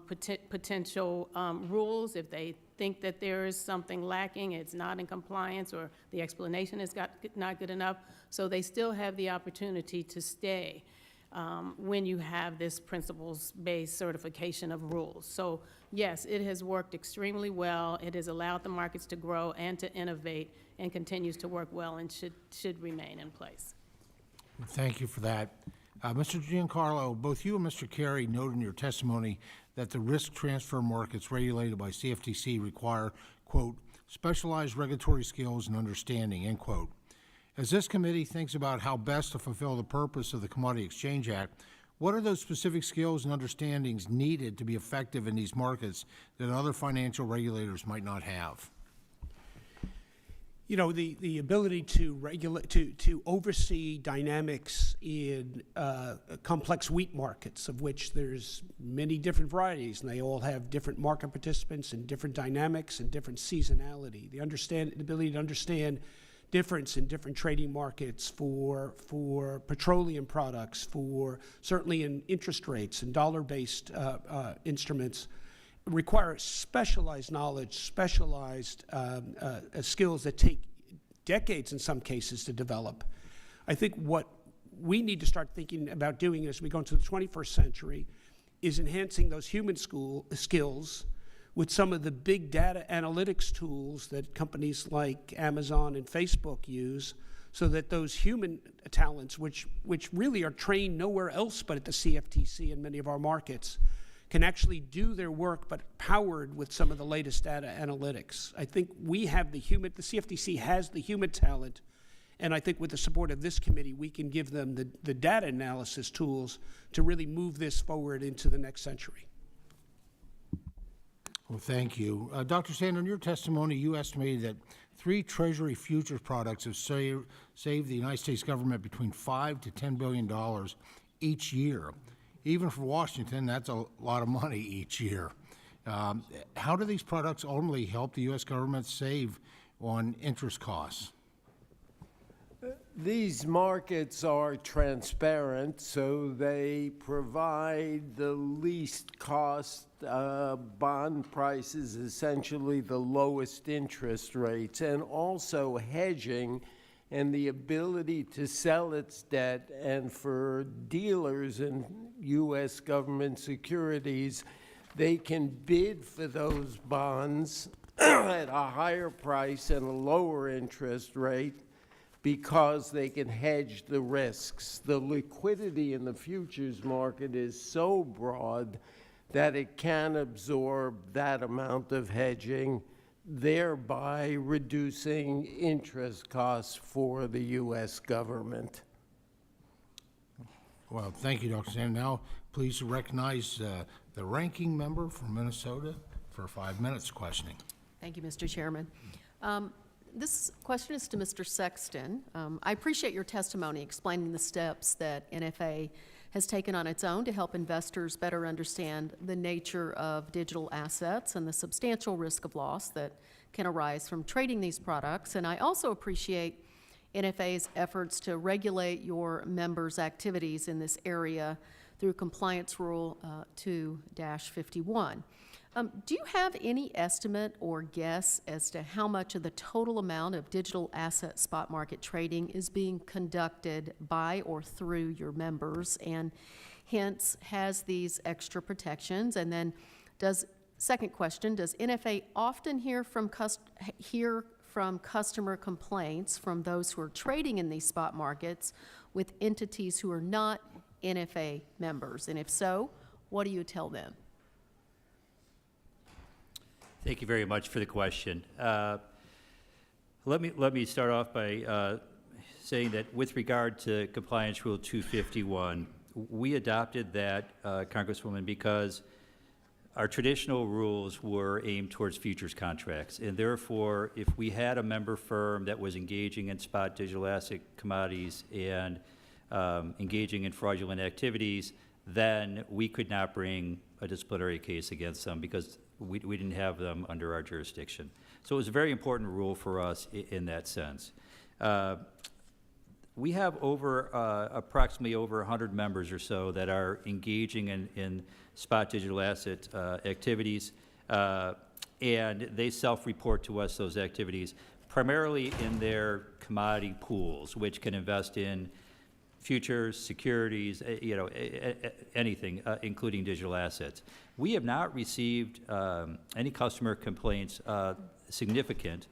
potential rules if they think that there is something lacking, it's not in compliance, or the explanation is not good enough. So they still have the opportunity to stay when you have this principles-based certification of rules. So yes, it has worked extremely well. It has allowed the markets to grow and to innovate, and continues to work well and should remain in place. Thank you for that. Mr. Giancarlo, both you and Mr. Carey noted in your testimony that the risk transfer markets regulated by CFTC require, quote, specialized regulatory skills and understanding, end quote. As this committee thinks about how best to fulfill the purpose of the Commodity Exchange Act, what are those specific skills and understandings needed to be effective in these markets that other financial regulators might not have? You know, the ability to regulate, to oversee dynamics in complex wheat markets, of which there's many different varieties, and they all have different market participants and different dynamics and different seasonality. The ability to understand difference in different trading markets for petroleum products, for certainly in interest rates and dollar-based instruments, require specialized knowledge, specialized skills that take decades in some cases to develop. I think what we need to start thinking about doing as we go into the 21st century is enhancing those human skills with some of the big data analytics tools that companies like Amazon and Facebook use, so that those human talents, which really are trained nowhere else but at the CFTC and many of our markets, can actually do their work, but powered with some of the latest data analytics. I think we have the CFTC has the human talent, and I think with the support of this committee, we can give them the data analysis tools to really move this forward into the next century. Well, thank you. Dr. Sanders, in your testimony, you estimated that 3 Treasury futures products have saved the United States government between $5 to $10 billion each year. Even for Washington, that's a lot of money each year. How do these products ultimately help the U.S. government save on interest costs? These markets are transparent, so they provide the least cost bond prices, essentially the lowest interest rates, and also hedging and the ability to sell its debt, and for dealers in U.S. government securities, they can bid for those bonds at a higher price and a lower interest rate because they can hedge the risks. The liquidity in the futures market is so broad that it can absorb that amount of hedging, thereby reducing interest costs for the U.S. government. Well, thank you, Dr. Sanders. Now, please recognize the ranking member from Minnesota for 5 minutes questioning. Thank you, Mr. Chairman. This question is to Mr. Sexton. I appreciate your testimony explaining the steps that NFA has taken on its own to help investors better understand the nature of digital assets and the substantial risk of loss that can arise from trading these products. And I also appreciate NFA's efforts to regulate your members' activities in this area through Compliance Rule 2-51. Do you have any estimate or guess as to how much of the total amount of digital asset spot market trading is being conducted by or through your members, and hence has these extra protections? And then second question, does NFA often hear from customer complaints from those who are trading in these spot markets with entities who are not NFA members? And if so, what do you tell them? Thank you very much for the question. Let me start off by saying that with regard to Compliance Rule 251, we adopted that, Congresswoman, because our traditional rules were aimed towards futures contracts, and therefore, if we had a member firm that was engaging in spot digital asset commodities and engaging in fraudulent activities, then we could not bring a disciplinary case against them because we didn't have them under our jurisdiction. So it was a very important rule for us in that sense. We have approximately over 100 members or so that are engaging in spot digital asset activities, and they self-report to us those activities, primarily in their commodity pools, which can invest in futures, securities, anything, including digital assets. We have not received any customer complaints significant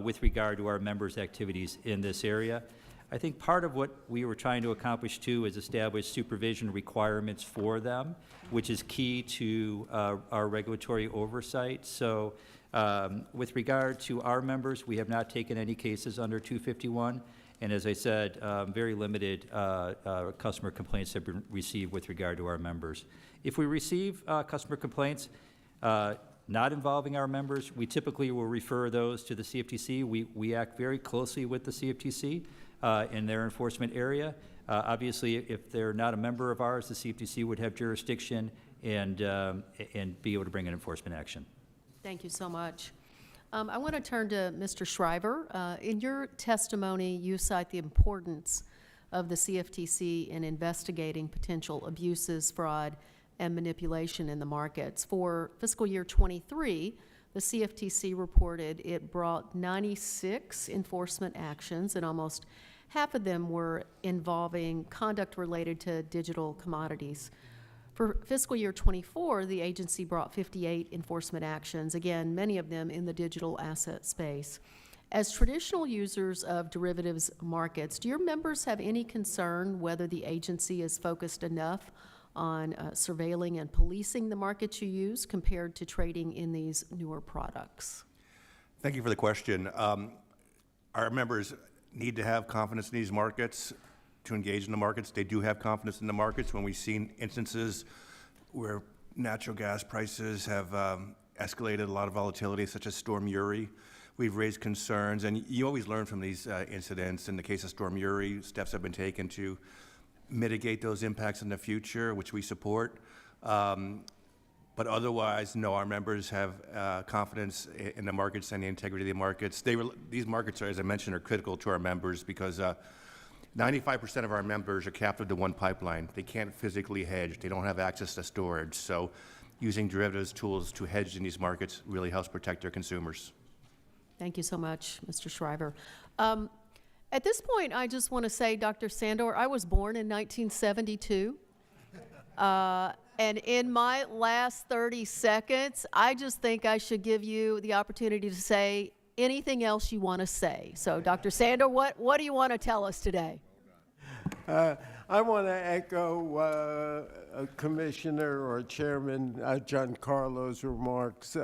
with regard to our members' activities in this area. I think part of what we were trying to accomplish, too, is establish supervision requirements for them, which is key to our regulatory oversight. So with regard to our members, we have not taken any cases under 251. And as I said, very limited customer complaints have been received with regard to our members. If we receive customer complaints, not involving our members, we typically will refer those to the CFTC. We act very closely with the CFTC in their enforcement area. Obviously, if they're not a member of ours, the CFTC would have jurisdiction and be able to bring an enforcement action. Thank you so much. I want to turn to Mr. Shriver. In your testimony, you cite the importance of the CFTC in investigating potential abuses, fraud, and manipulation in the markets. For fiscal year 23, the CFTC reported it brought 96 enforcement actions, and almost half of them were involving conduct related to digital commodities. For fiscal year 24, the agency brought 58 enforcement actions, again, many of them in the digital asset space. As traditional users of derivatives markets, do your members have any concern whether the agency is focused enough on surveilling and policing the markets you use compared to trading in these newer products? Thank you for the question. Our members need to have confidence in these markets to engage in the markets. They do have confidence in the markets. When we've seen instances where natural gas prices have escalated a lot of volatility, such as Storm Uri, we've raised concerns, and you always learn from these incidents. In the case of Storm Uri, steps have been taken to mitigate those impacts in the future, which we support. But otherwise, no, our members have confidence in the markets and the integrity of the markets. These markets, as I mentioned, are critical to our members because 95% of our members are captive to one pipeline. They can't physically hedge. They don't have access to storage. So using derivatives tools to hedge in these markets really helps protect their consumers. Thank you so much, Mr. Shriver. At this point, I just want to say, Dr. Sandor, I was born in 1972. And in my last 30 seconds, I just think I should give you the opportunity to say anything else you want to say. So, Dr. Sandor, what do you want to tell us today? I want to echo Commissioner or Chairman Giancarlo's remarks.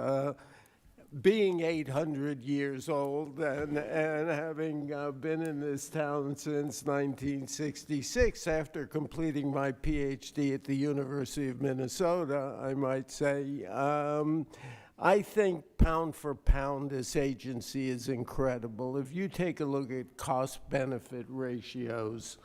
Being 800 years old and having been in this town since 1966, after completing my PhD at the University of Minnesota, I might say, I think pound for pound this agency is incredible. If you take a look at cost-benefit ratios,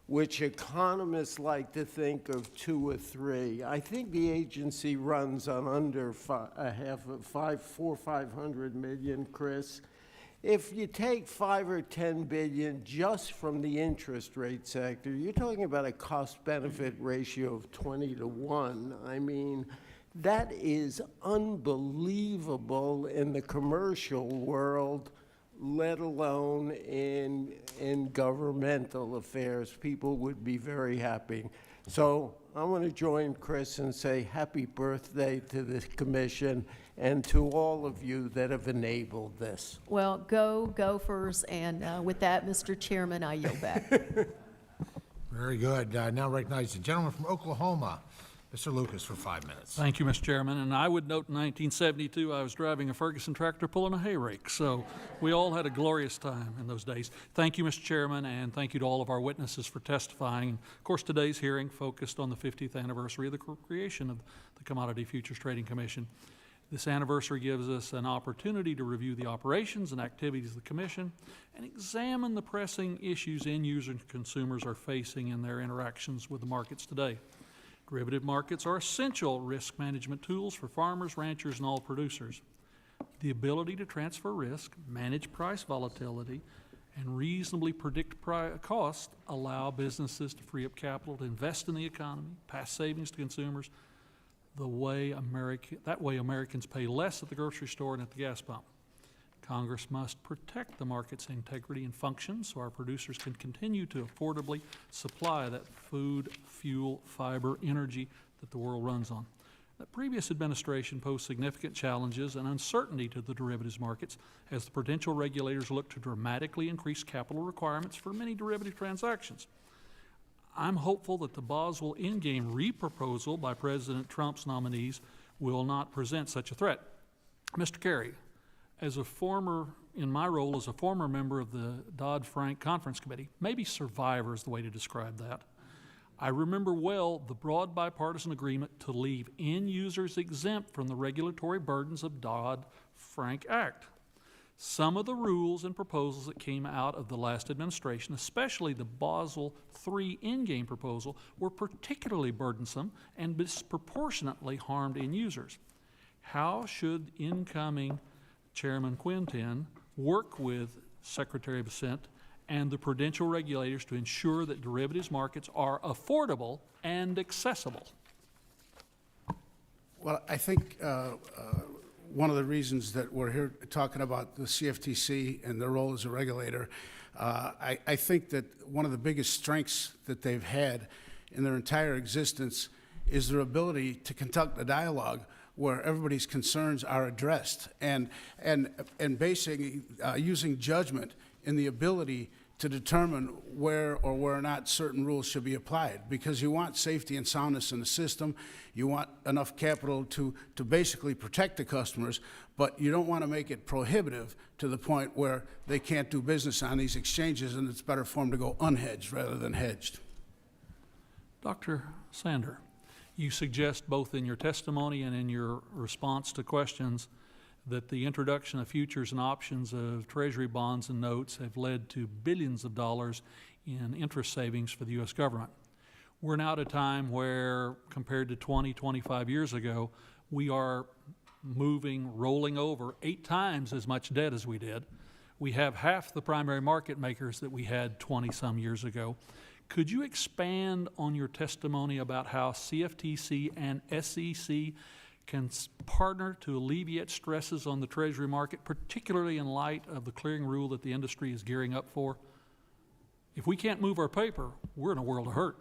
which economists like to think of 2 or 3. I think the agency runs on under $500 million, Chris. If you take 5 or 10 billion just from the interest rate sector, you're talking about a cost-benefit ratio of 20 to 1. I mean, that is unbelievable in the commercial world, let alone in governmental affairs. People would be very happy. So I want to join Chris and say happy birthday to the commission and to all of you that have enabled this. Well, go Gophers, and with that, Mr. Chairman, I yield back. Very good. Now recognize the gentleman from Oklahoma, Mr. Lucas, for 5 minutes. Thank you, Mr. Chairman. And I would note in 1972, I was driving a Ferguson tractor pulling a hay rake. So we all had a glorious time in those days. Thank you, Mr. Chairman, and thank you to all of our witnesses for testifying. Of course, today's hearing focused on the 50th anniversary of the creation of the Commodity Futures Trading Commission. This anniversary gives us an opportunity to review the operations and activities of the Commission and examine the pressing issues end users and consumers are facing in their interactions with the markets today. Derivative markets are essential risk management tools for farmers, ranchers, and all producers. The ability to transfer risk, manage price volatility, and reasonably predict costs allow businesses to free up capital to invest in the economy, pass savings to consumers. That way Americans pay less at the grocery store and at the gas pump. Congress must protect the market's integrity and function so our producers can continue to affordably supply that food, fuel, fiber, energy that the world runs on. The previous administration posed significant challenges and uncertainty to the derivatives markets as the prudential regulators look to dramatically increase capital requirements for many derivative transactions. I'm hopeful that the Basel Endgame re-proposal by President Trump's nominees will not present such a threat. Mr. Kerry, in my role as a former member of the Dodd-Frank Conference Committee, maybe survivor is the way to describe that, I remember well the broad bipartisan agreement to leave end users exempt from the regulatory burdens of Dodd-Frank Act. Some of the rules and proposals that came out of the last administration, especially the Basel III endgame proposal, were particularly burdensome and disproportionately harmed end users. How should incoming Chairman Quinten work with Secretary Bessent and the prudential regulators to ensure that derivatives markets are affordable and accessible? Well, I think one of the reasons that we're here talking about the CFTC and their role as a regulator, I think that one of the biggest strengths that they've had in their entire existence is their ability to conduct a dialogue where everybody's concerns are addressed, and basically using judgment in the ability to determine where or where not certain rules should be applied, because you want safety and soundness in the system. You want enough capital to basically protect the customers, but you don't want to make it prohibitive to the point where they can't do business on these exchanges, and it's better for them to go unhedged rather than hedged. Dr. Sander, you suggest both in your testimony and in your response to questions that the introduction of futures and options of Treasury bonds and notes have led to billions of dollars in interest savings for the U.S. government. We're now at a time where, compared to 20, 25 years ago, we are rolling over 8 times as much debt as we did. We have half the primary market makers that we had 20-some years ago. Could you expand on your testimony about how CFTC and SEC can partner to alleviate stresses on the Treasury market, particularly in light of the clearing rule that the industry is gearing up for? If we can't move our paper, we're in a world of hurt.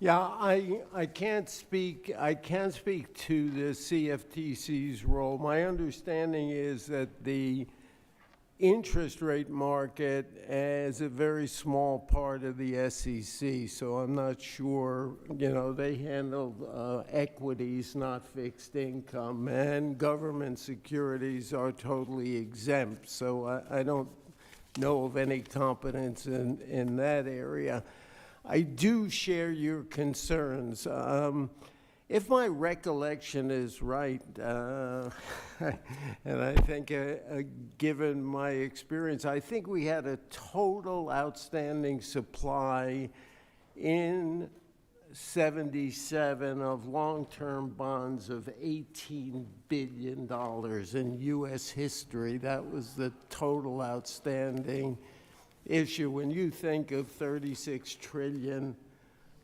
Yeah, I can't speak to the CFTC's role. My understanding is that the interest rate market is a very small part of the SEC, so I'm not sure. You know, they handle equities, not fixed income, and government securities are totally exempt, so I don't know of any competence in that area. I do share your concerns. If my recollection is right, and I think given my experience, I think we had a total outstanding supply in '77 of long-term bonds of $18 billion in U.S. history. That was the total outstanding issue. When you think of 36 trillion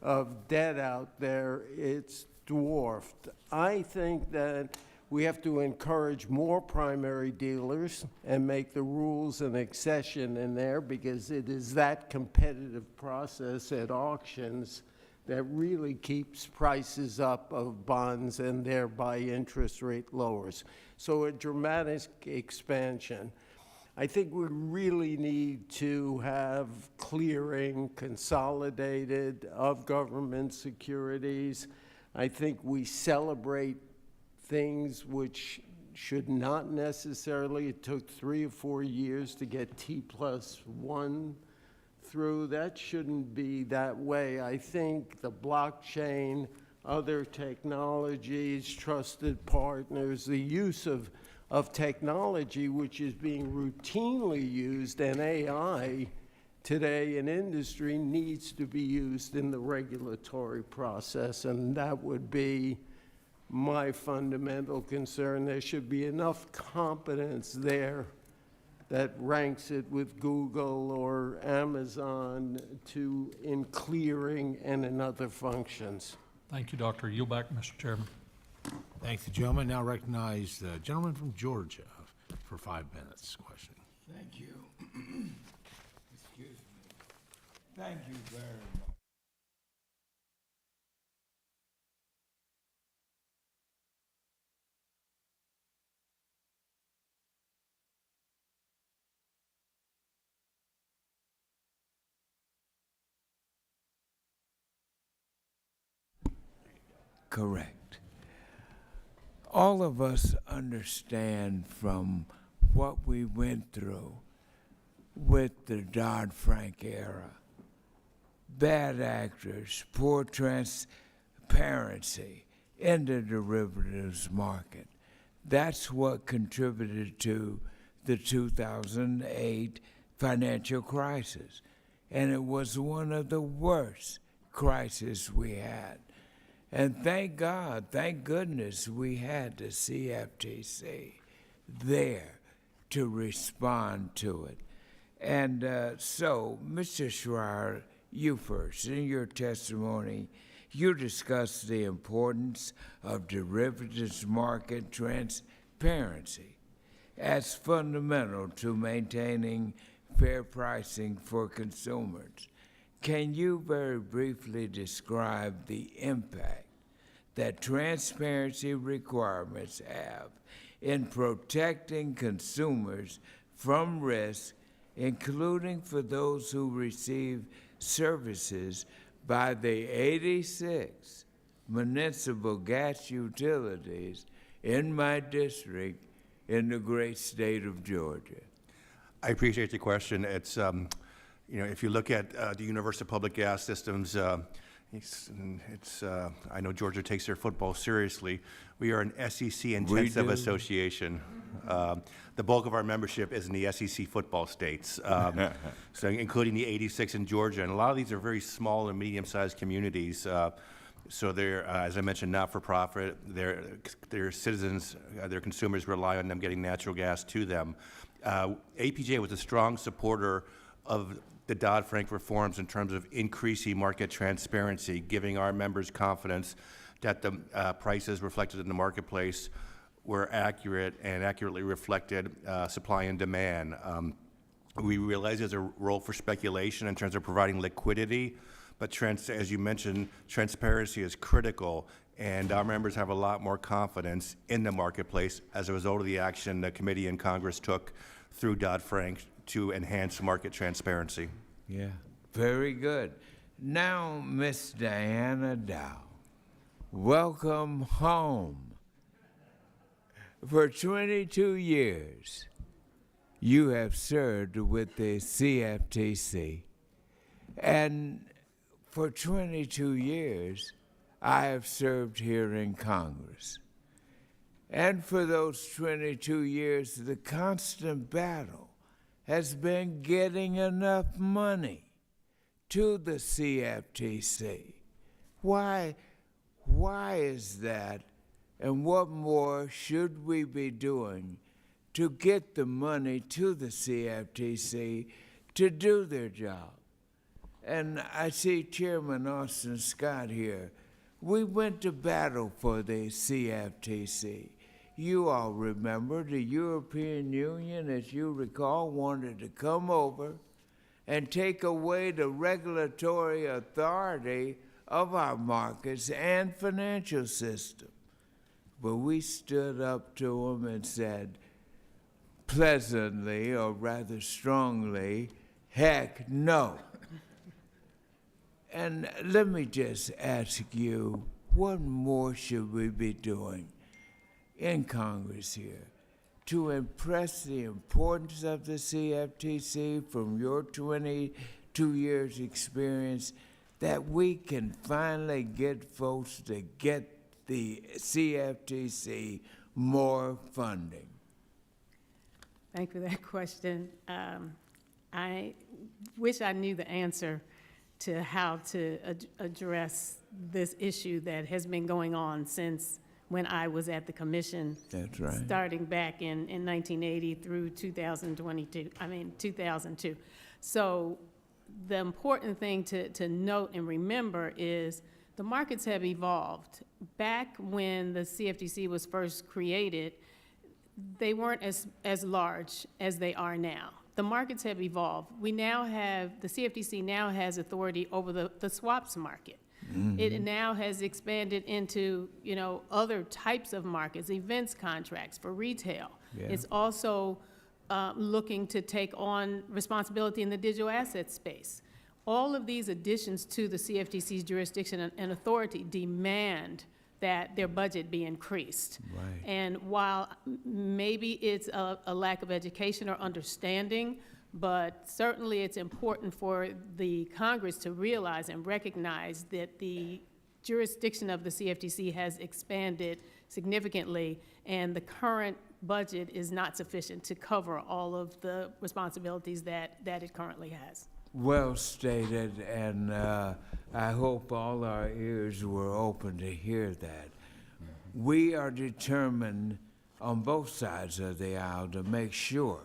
of debt out there, it's dwarfed. I think that we have to encourage more primary dealers and make the rules an accession in there, because it is that competitive process at auctions that really keeps prices up of bonds and thereby interest rate lowers. So a dramatic expansion. I think we really need to have clearing consolidated of government securities. I think we celebrate things which should not necessarily. It took 3 or 4 years to get T+1 through. That shouldn't be that way. I think the blockchain, other technologies, trusted partners, the use of technology which is being routinely used, and AI today in industry needs to be used in the regulatory process, and that would be my fundamental concern. There should be enough competence there that ranks it with Google or Amazon in clearing and in other functions. Thank you, Doctor. Yield back, Mr. Chairman. Thank the gentleman. Now recognize the gentleman from Georgia for 5 minutes. Question. Thank you. Excuse me. Thank you very much. Correct. All of us understand from what we went through with the Dodd-Frank era bad actors, poor transparency in the derivatives market. That's what contributed to the 2008 financial crisis. And it was one of the worst crises we had. And thank God, thank goodness we had the CFTC there to respond to it. And so, Mr. Schreier, you first. In your testimony, you discussed the importance of derivatives market transparency as fundamental to maintaining fair pricing for consumers. Can you very briefly describe the impact that transparency requirements have in protecting consumers from risk, including for those who receive services by the 86 municipal gas utilities in my district in the great state of Georgia? I appreciate the question. It's, if you look at the universal public gas systems, I know Georgia takes their football seriously. We are an SEC intensive association. The bulk of our membership is in the SEC football states, so including the 86 in Georgia. And a lot of these are very small and medium-sized communities. So they're, as I mentioned, not-for-profit. Their citizens, their consumers rely on them getting natural gas to them. APJ was a strong supporter of the Dodd-Frank reforms in terms of increasing market transparency, giving our members confidence that the prices reflected in the marketplace were accurate and accurately reflected supply and demand. We realize there's a role for speculation in terms of providing liquidity, but as you mentioned, transparency is critical, and our members have a lot more confidence in the marketplace as a result of the action the committee and Congress took through Dodd-Frank to enhance market transparency. Yeah, very good. Now, Miss Diana Dow, welcome home. For 22 years, you have served with the CFTC, and for 22 years, I have served here in Congress. And for those 22 years, the constant battle has been getting enough money to the CFTC. Why is that, and what more should we be doing to get the money to the CFTC to do their job? And I see Chairman Austin Scott here. We went to battle for the CFTC. You all remember the European Union, as you recall, wanted to come over and take away the regulatory authority of our markets and financial system. But we stood up to them and said, pleasantly, or rather strongly, heck no. And let me just ask you, what more should we be doing in Congress here to impress the importance of the CFTC from your 22 years experience, that we can finally get folks to get the CFTC more funding? Thank you for that question. I wish I knew the answer to how to address this issue that has been going on since when I was at the commission. That's right. Starting back in 1980 through 2002. So the important thing to note and remember is the markets have evolved. Back when the CFTC was first created, they weren't as large as they are now. The markets have evolved. We now have, the CFTC now has authority over the swaps market. Mm-hmm. It now has expanded into, other types of markets, events contracts for retail. Yeah. It's also looking to take on responsibility in the digital asset space. All of these additions to the CFTC's jurisdiction and authority demand that their budget be increased. Right. And while maybe it's a lack of education or understanding But certainly it's important for the Congress to realize and recognize that the jurisdiction of the CFTC has expanded significantly, and the current budget is not sufficient to cover all of the responsibilities that it currently has. Well stated, and I hope all our ears were open to hear that. We are determined on both sides of the aisle to make sure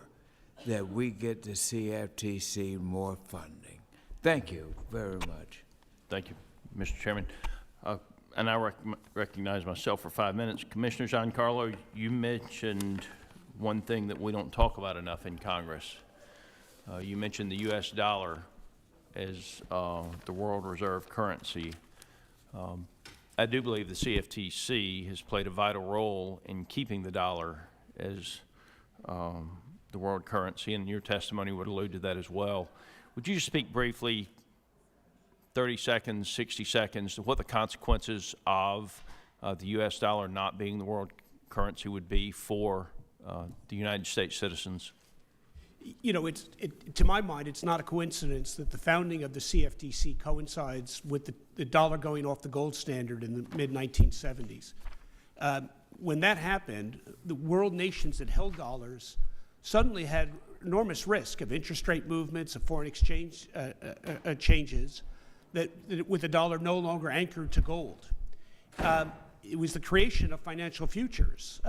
that we get the CFTC more funding. Thank you very much. Thank you, Mr. Chairman. And I recognize myself for 5 minutes. Commissioner Giancarlo, you mentioned one thing that we don't talk about enough in Congress. You mentioned the U.S. dollar as the world reserve currency. I do believe the CFTC has played a vital role in keeping the dollar as the world currency, and your testimony would allude to that as well. Would you speak briefly, 30 seconds, 60 seconds, to what the consequences of the U.S. dollar not being the world currency would be for the United States citizens? You know, to my mind, it's not a coincidence that the founding of the CFTC coincides with the dollar going off the gold standard in the mid-1970s. When that happened, the world nations that held dollars suddenly had enormous risk of interest rate movements, of foreign exchange changes, that with the dollar no longer anchored to gold. It was the creation of financial futures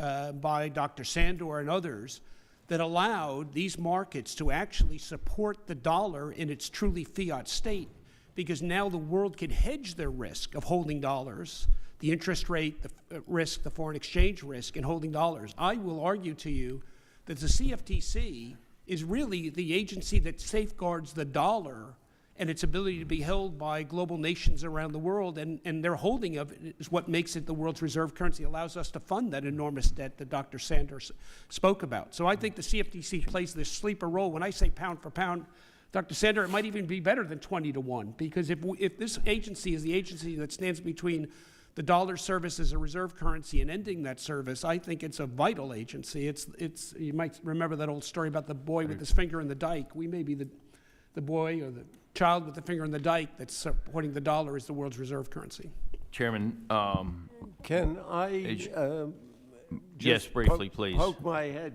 by Dr. Sandor and others that allowed these markets to actually support the dollar in its truly fiat state, because now the world can hedge their risk of holding dollars, the interest rate, the risk, the foreign exchange risk in holding dollars. I will argue to you that the CFTC is really the agency that safeguards the dollar and its ability to be held by global nations around the world, and their holding of it is what makes it the world's reserve currency, allows us to fund that enormous debt that Dr. Sanders spoke about. So I think the CFTC plays this sleeper role. When I say pound for pound, Dr. Sanders, it might even be better than 20 to 1, because if this agency is the agency that stands between the dollar service as a reserve currency and ending that service, I think it's a vital agency. It's you might remember that old story about the boy with his finger in the dike. We may be the boy or the child with the finger in the dike that's supporting the dollar as the world's reserve currency. Chairman, Can I yes, briefly, please. Poke my head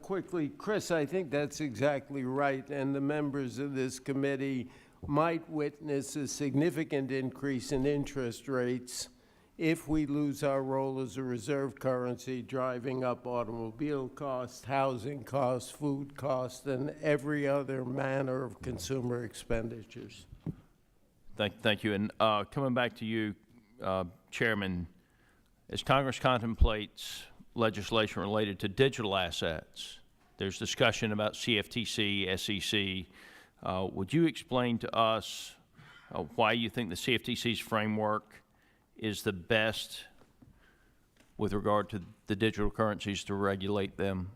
quickly? Chris, I think that's exactly right, and the members of this committee might witness a significant increase in interest rates if we lose our role as a reserve currency, driving up automobile costs, housing costs, food costs, and every other manner of consumer expenditures. Thank you. And coming back to you, Chairman, as Congress contemplates legislation related to digital assets, there's discussion about CFTC, SEC. Would you explain to us why you think the CFTC's framework is the best with regard to the digital currencies to regulate them?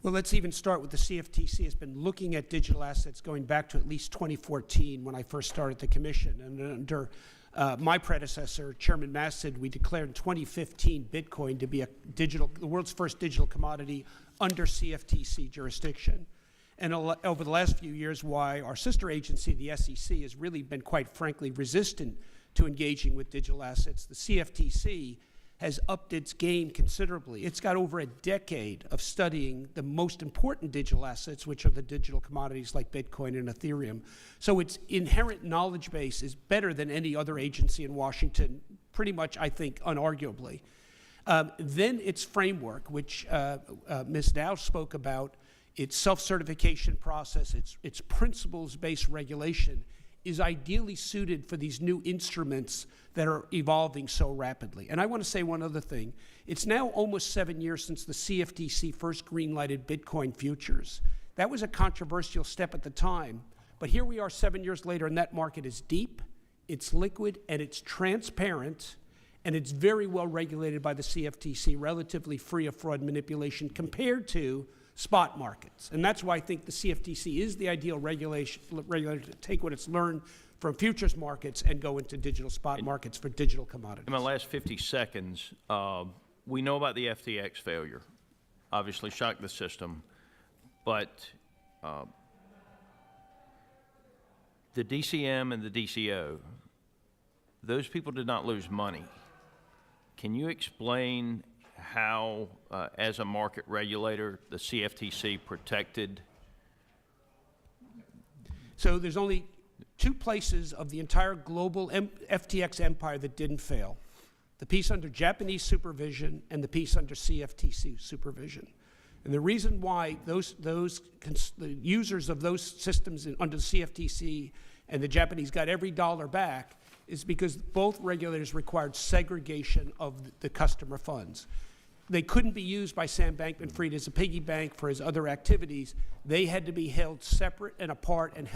Well, let's even start with the CFTC has been looking at digital assets going back to at least 2014 when I first started the commission. And under my predecessor, Chairman Massid, we declared in 2015 Bitcoin to be the world's first digital commodity under CFTC jurisdiction. And over the last few years, why our sister agency, the SEC, has really been quite frankly resistant to engaging with digital assets. The CFTC has upped its game considerably. It's got over a decade of studying the most important digital assets, which are the digital commodities like Bitcoin and Ethereum. So its inherent knowledge base is better than any other agency in Washington, pretty much, I think, unarguably. Then its framework, which Ms. Dow spoke about, its self-certification process, its principles-based regulation, is ideally suited for these new instruments that are evolving so rapidly. And I want to say one other thing. It's now almost 7 years since the CFTC first green-lighted Bitcoin futures. That was a controversial step at the time, but here we are 7 years later, and that market is deep, it's liquid, and it's transparent, and it's very well regulated by the CFTC, relatively free of fraud manipulation compared to spot markets. And that's why I think the CFTC is the ideal regulator to take what it's learned from futures markets and go into digital spot markets for digital commodities. In my last 50 seconds, we know about the FTX failure. Obviously shocked the system. But the DCM and the DCO, those people did not lose money. Can you explain how, as a market regulator, the CFTC protected? So there's only two places of the entire global FTX empire that didn't fail: the piece under Japanese supervision and the piece under CFTC supervision. And the reason why the users of those systems under the CFTC and the Japanese got every dollar back is because both regulators required segregation of the customer funds. They couldn't be used by Sam Bankman-Fried as a piggy bank for his other activities. They had to be held separate and apart and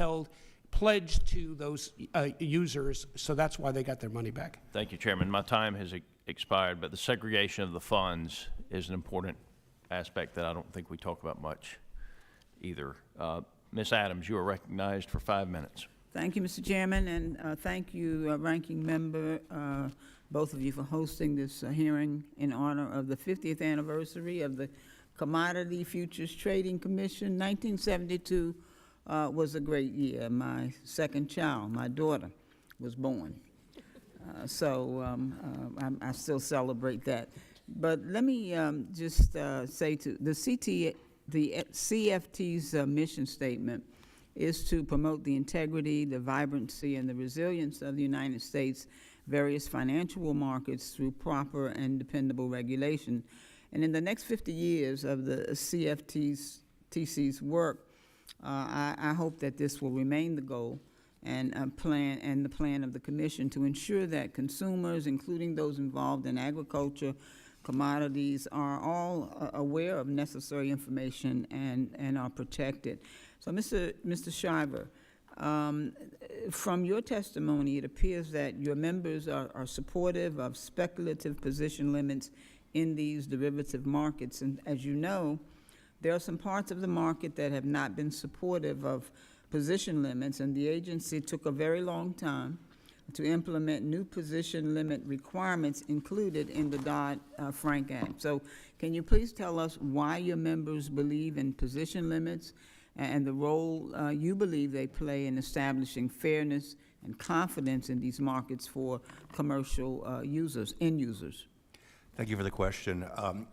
pledged to those users, so that's why they got their money back. Thank you, Chairman. My time has expired, but the segregation of the funds is an important aspect that I don't think we talk about much either. Ms. Adams, you are recognized for 5 minutes. Thank you, Mr. Chairman, and thank you, Ranking Member, both of you, for hosting this hearing in honor of the 50th anniversary of the Commodity Futures Trading Commission. 1972 was a great year. My second child, my daughter, was born. I still celebrate that. But let me just say to the CFT's mission statement is to promote the integrity, the vibrancy, and the resilience of the United States' various financial markets through proper and dependable regulation. And in the next 50 years of the CFTC's work, I hope that this will remain the goal and the plan of the Commission to ensure that consumers, including those involved in agriculture, commodities, are all aware of necessary information and are protected. So, Mr. Shiver, from your testimony, it appears that your members are supportive of speculative position limits in these derivative markets. And as you know, there are some parts of the market that have not been supportive of position limits, and the agency took a very long time to implement new position limit requirements included in the Dodd-Frank Act. So can you please tell us why your members believe in position limits and the role you believe they play in establishing fairness and confidence in these markets for commercial end users? Thank you for the question.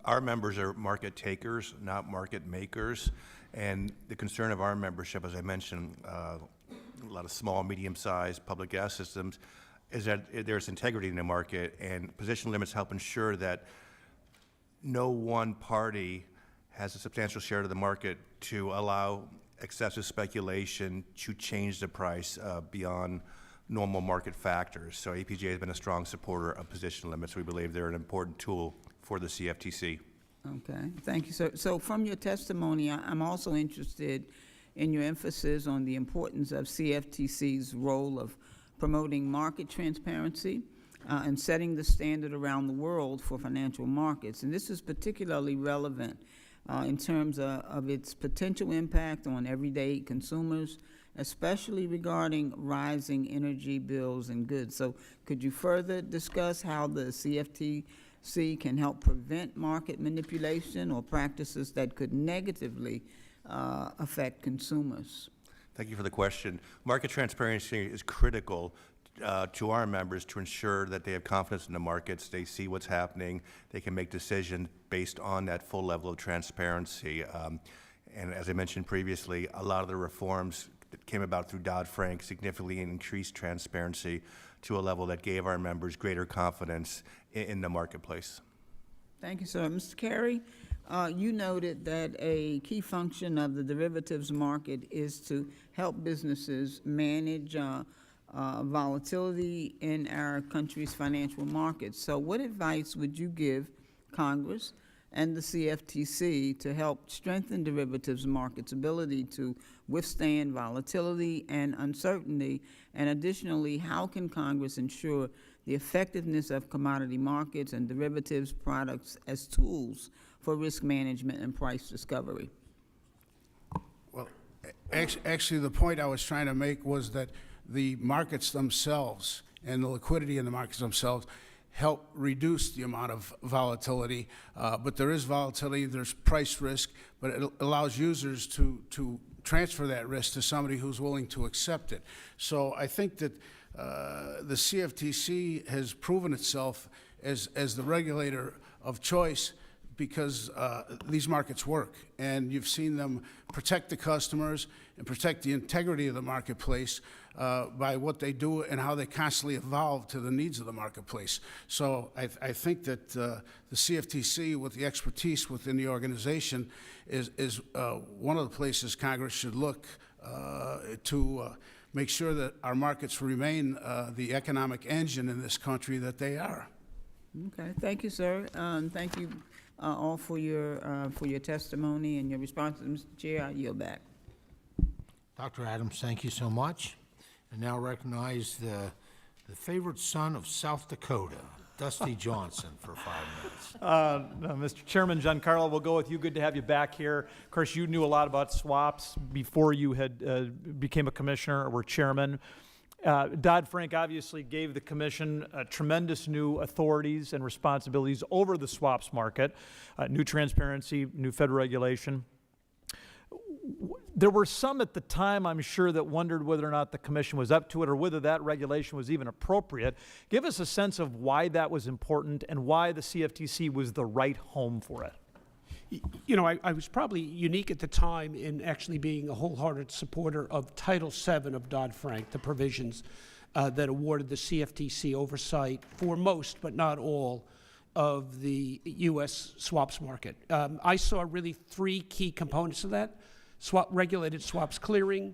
Our members are market takers, not market makers. And the concern of our membership, as I mentioned, a lot of small, medium-sized public gas systems, is that there's integrity in the market, and position limits help ensure that no one party has a substantial share of the market to allow excessive speculation to change the price beyond normal market factors. So APJ has been a strong supporter of position limits. We believe they're an important tool for the CFTC. Okay, thank you, sir. So from your testimony, I'm also interested in your emphasis on the importance of CFTC's role of promoting market transparency and setting the standard around the world for financial markets. And this is particularly relevant in terms of its potential impact on everyday consumers, especially regarding rising energy bills and goods. So could you further discuss how the CFTC can help prevent market manipulation or practices that could negatively affect consumers? Thank you for the question. Market transparency is critical to our members to ensure that they have confidence in the markets, they see what's happening, they can make decisions based on that full level of transparency. And as I mentioned previously, a lot of the reforms that came about through Dodd-Frank significantly increased transparency to a level that gave our members greater confidence in the marketplace. Thank you, sir. Mr. Carey, you noted that a key function of the derivatives market is to help businesses manage volatility in our country's financial markets. So what advice would you give Congress and the CFTC to help strengthen derivatives markets' ability to withstand volatility and uncertainty? And additionally, how can Congress ensure the effectiveness of commodity markets and derivatives products as tools for risk management and price discovery? Well, actually, the point I was trying to make was that the markets themselves and the liquidity in the markets themselves help reduce the amount of volatility. But there is volatility, there's price risk, but it allows users to transfer that risk to somebody who's willing to accept it. So I think that the CFTC has proven itself as the regulator of choice because these markets work, and you've seen them protect the customers and protect the integrity of the marketplace by what they do and how they constantly evolve to the needs of the marketplace. So I think that the CFTC, with the expertise within the organization, is one of the places Congress should look to make sure that our markets remain the economic engine in this country that they are. Okay, thank you, sir. Thank you all for your testimony and your responses. Mr. Chair, I yield back. Dr. Adams, thank you so much. And now recognize the favorite son of South Dakota, Dusty Johnson, for 5 minutes. Mr. Chairman, Giancarlo, we'll go with you. Good to have you back here. Of course, you knew a lot about swaps before you had became a commissioner or were chairman. Dodd-Frank obviously gave the commission tremendous new authorities and responsibilities over the swaps market, new transparency, new federal regulation. There were some at the time, I'm sure, that wondered whether or not the commission was up to it or whether that regulation was even appropriate. Give us a sense of why that was important and why the CFTC was the right home for it. You know, I was probably unique at the time in actually being a wholehearted supporter of Title VII of Dodd-Frank, the provisions that awarded the CFTC oversight for most, but not all, of the U.S. swaps market. I saw really 3 key components of that: regulated swaps clearing,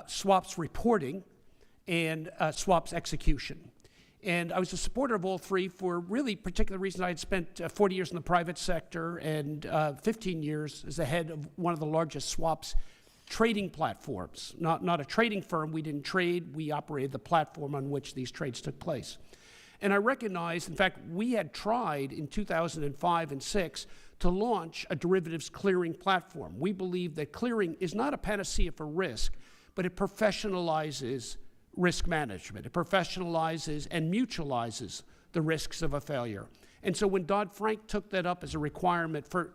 swaps reporting, and swaps execution. And I was a supporter of all 3 for really particular reasons. I had spent 40 years in the private sector and 15 years as the head of one of the largest swaps trading platforms. Not a trading firm. We didn't trade. We operated the platform on which these trades took place. And I recognized, in fact, we had tried in 2005 and 6 to launch a derivatives clearing platform. We believe that clearing is not a panacea for risk, but it professionalizes risk management. It professionalizes and mutualizes the risks of a failure. And so when Dodd-Frank took that up as a requirement for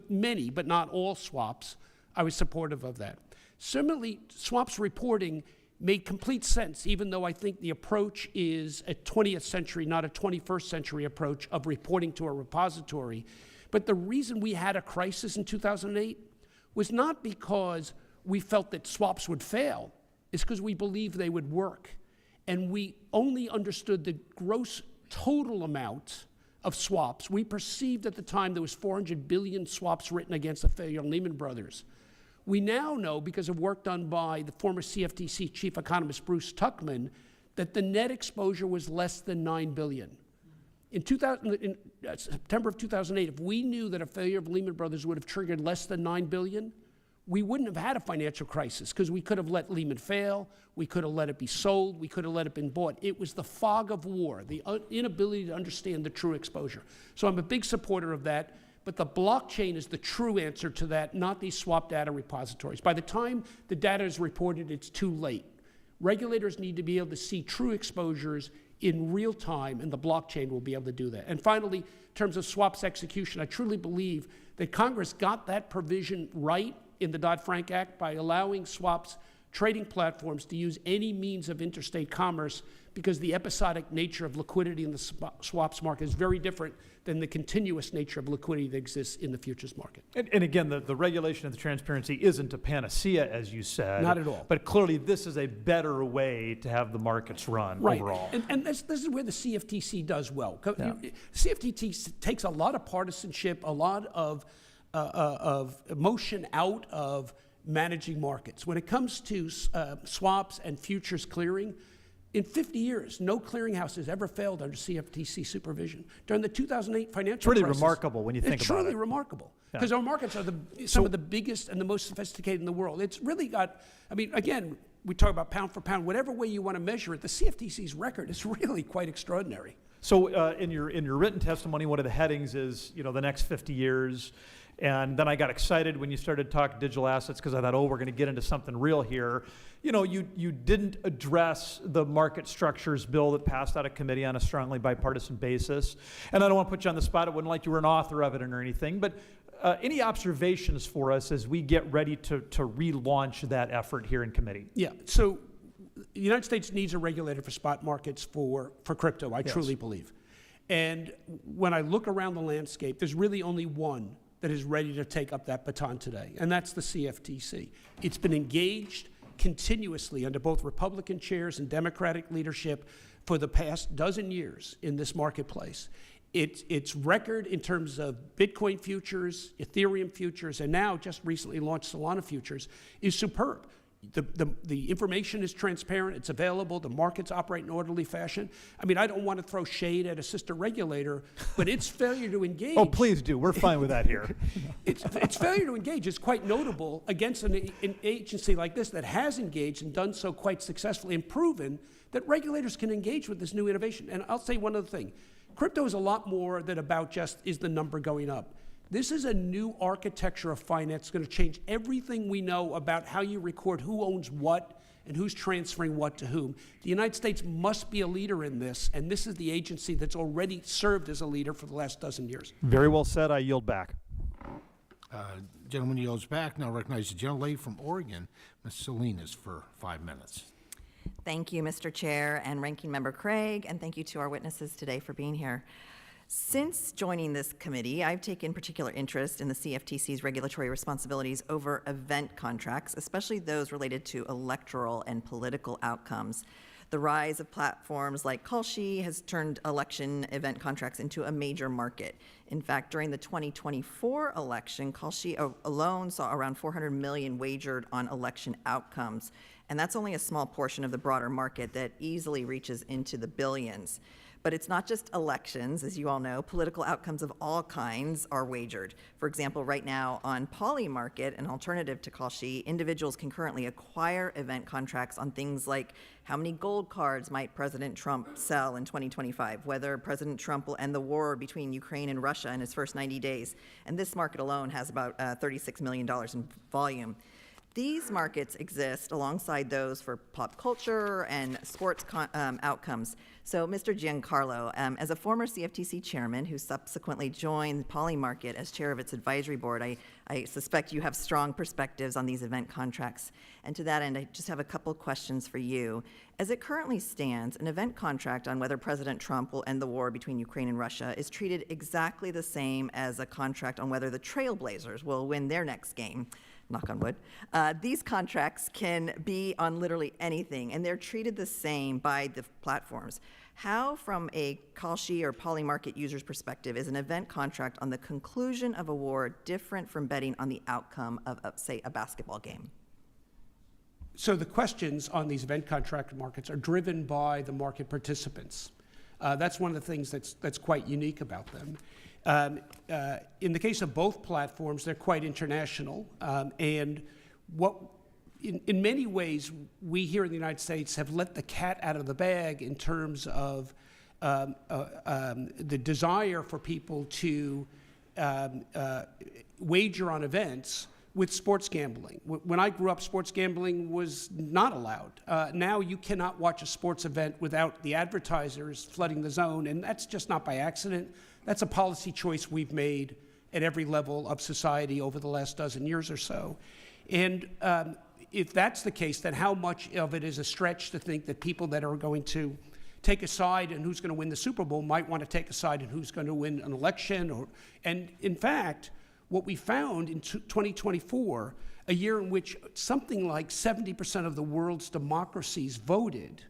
many, but not all swaps, I was supportive of that. Similarly, swaps reporting made complete sense, even though I think the approach is a 20th century, not a 21st century approach of reporting to a repository. But the reason we had a crisis in 2008 was not because we felt that swaps would fail. It's because we believed they would work. And we only understood the gross total amount of swaps. We perceived at the time there was 400 billion swaps written against the failure of Lehman Brothers. We now know, because of work done by the former CFTC chief economist Bruce Tuchman, that the net exposure was less than 9 billion. In September of 2008, if we knew that a failure of Lehman Brothers would have triggered less than 9 billion, we wouldn't have had a financial crisis because we could have let Lehman fail, we could have let it be sold, we could have let it been bought. It was the fog of war, the inability to understand the true exposure. So I'm a big supporter of that, but the blockchain is the true answer to that, not these swap data repositories. By the time the data is reported, it's too late. Regulators need to be able to see true exposures in real time, and the blockchain will be able to do that. And finally, in terms of swaps execution, I truly believe that Congress got that provision right in the Dodd-Frank Act by allowing swaps trading platforms to use any means of interstate commerce, because the episodic nature of liquidity in the swaps market is very different than the continuous nature of liquidity that exists in the futures market. And again, the regulation of the transparency isn't a panacea, as you said. Not at all. But clearly this is a better way to have the markets run overall. And this is where the CFTC does well. Yeah. CFTC takes a lot of partisanship, a lot of emotion out of managing markets. When it comes to swaps and futures clearing, in 50 years, no clearinghouse has ever failed under CFTC supervision. During the 2008 financial crisis. It's really remarkable when you think about it. It's truly remarkable. Because our markets are some of the biggest and the most sophisticated in the world. It's really got, I mean, again, we talk about pound for pound, whatever way you want to measure it, the CFTC's record is really quite extraordinary. So in your written testimony, one of the headings is, the next 50 years. And then I got excited when you started talking digital assets because I thought, we're going to get into something real here. You didn't address the market structures bill that passed out of committee on a strongly bipartisan basis. And I don't want to put you on the spot. It wasn't like you were an author of it or anything. But any observations for us as we get ready to relaunch that effort here in committee? Yeah, so the United States needs a regulator for spot markets for crypto, I truly believe. And when I look around the landscape, there's really only one that is ready to take up that baton today, and that's the CFTC. It's been engaged continuously under both Republican chairs and Democratic leadership for the past dozen years in this marketplace. Its record in terms of Bitcoin futures, Ethereum futures, and now just recently launched Solana futures is superb. The information is transparent, it's available, the markets operate in an orderly fashion. I mean, I don't want to throw shade at a sister regulator, but its failure to engage... Oh, please do. We're fine with that here. Its failure to engage is quite notable against an agency like this that has engaged and done so quite successfully and proven that regulators can engage with this new innovation. And I'll say one other thing. Crypto is a lot more than about just, is the number going up? This is a new architecture of finance. It's going to change everything we know about how you record who owns what and who's transferring what to whom. The United States must be a leader in this, and this is the agency that's already served as a leader for the last dozen years. Very well said. I yield back. Gentleman yields back. Now recognize the gentlelady from Oregon, Ms. Salinas, for 5 minutes. Thank you, Mr. Chair and Ranking Member Craig, and thank you to our witnesses today for being here. Since joining this committee, I've taken particular interest in the CFTC's regulatory responsibilities over event contracts, especially those related to electoral and political outcomes. The rise of platforms like Kalshi has turned election event contracts into a major market. In fact, during the 2024 election, Kalshi alone saw around 400 million wagered on election outcomes. And that's only a small portion of the broader market that easily reaches into the billions. But it's not just elections, as you all know. Political outcomes of all kinds are wagered. For example, right now on Polymarket, an alternative to Kalshi, individuals can currently acquire event contracts on things like how many gold cards might President Trump sell in 2025, whether President Trump will end the war between Ukraine and Russia in his first 90 days. And this market alone has about $36 million in volume. These markets exist alongside those for pop culture and sports outcomes. So, Mr. Giancarlo, as a former CFTC chairman who subsequently joined Polymarket as chair of its advisory board, I suspect you have strong perspectives on these event contracts. And to that end, I just have a couple questions for you. As it currently stands, an event contract on whether President Trump will end the war between Ukraine and Russia is treated exactly the same as a contract on whether the Trailblazers will win their next game. Knock on wood. These contracts can be on literally anything, and they're treated the same by the platforms. How, from a Kalshi or Polymarket user's perspective, is an event contract on the conclusion of a war different from betting on the outcome of, say, a basketball game? So the questions on these event contract markets are driven by the market participants. That's one of the things that's quite unique about them. In the case of both platforms, they're quite international, and in many ways, we here in the United States have let the cat out of the bag in terms of the desire for people to wager on events with sports gambling. When I grew up, sports gambling was not allowed. Now you cannot watch a sports event without the advertisers flooding the zone, and that's just not by accident. That's a policy choice we've made at every level of society over the last dozen years or so. And if that's the case, then how much of it is a stretch to think that people that are going to take a side in who's going to win the Super Bowl might want to take a side in who's going to win an election? And in fact, what we found in 2024, a year in which something like 70% of the world's democracies voted,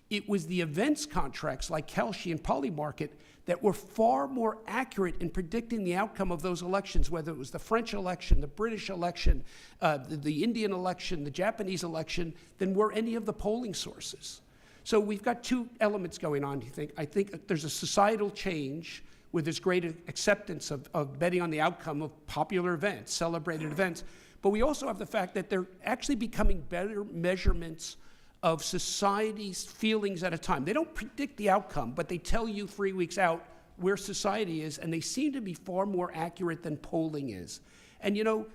it was the events contracts like Kalshi and Polymarket that were far more accurate in predicting the outcome of those elections, whether it was the French election, the British election, the Indian election, the Japanese election, than were any of the polling sources. So we've got two elements going on, I think there's a societal change with this great acceptance of betting on the outcome of popular events, celebrated events. But we also have the fact that they're actually becoming better measurements of society's feelings at a time. They don't predict the outcome, but they tell you 3 weeks out where society is, and they seem to be far more accurate than polling is. And you know,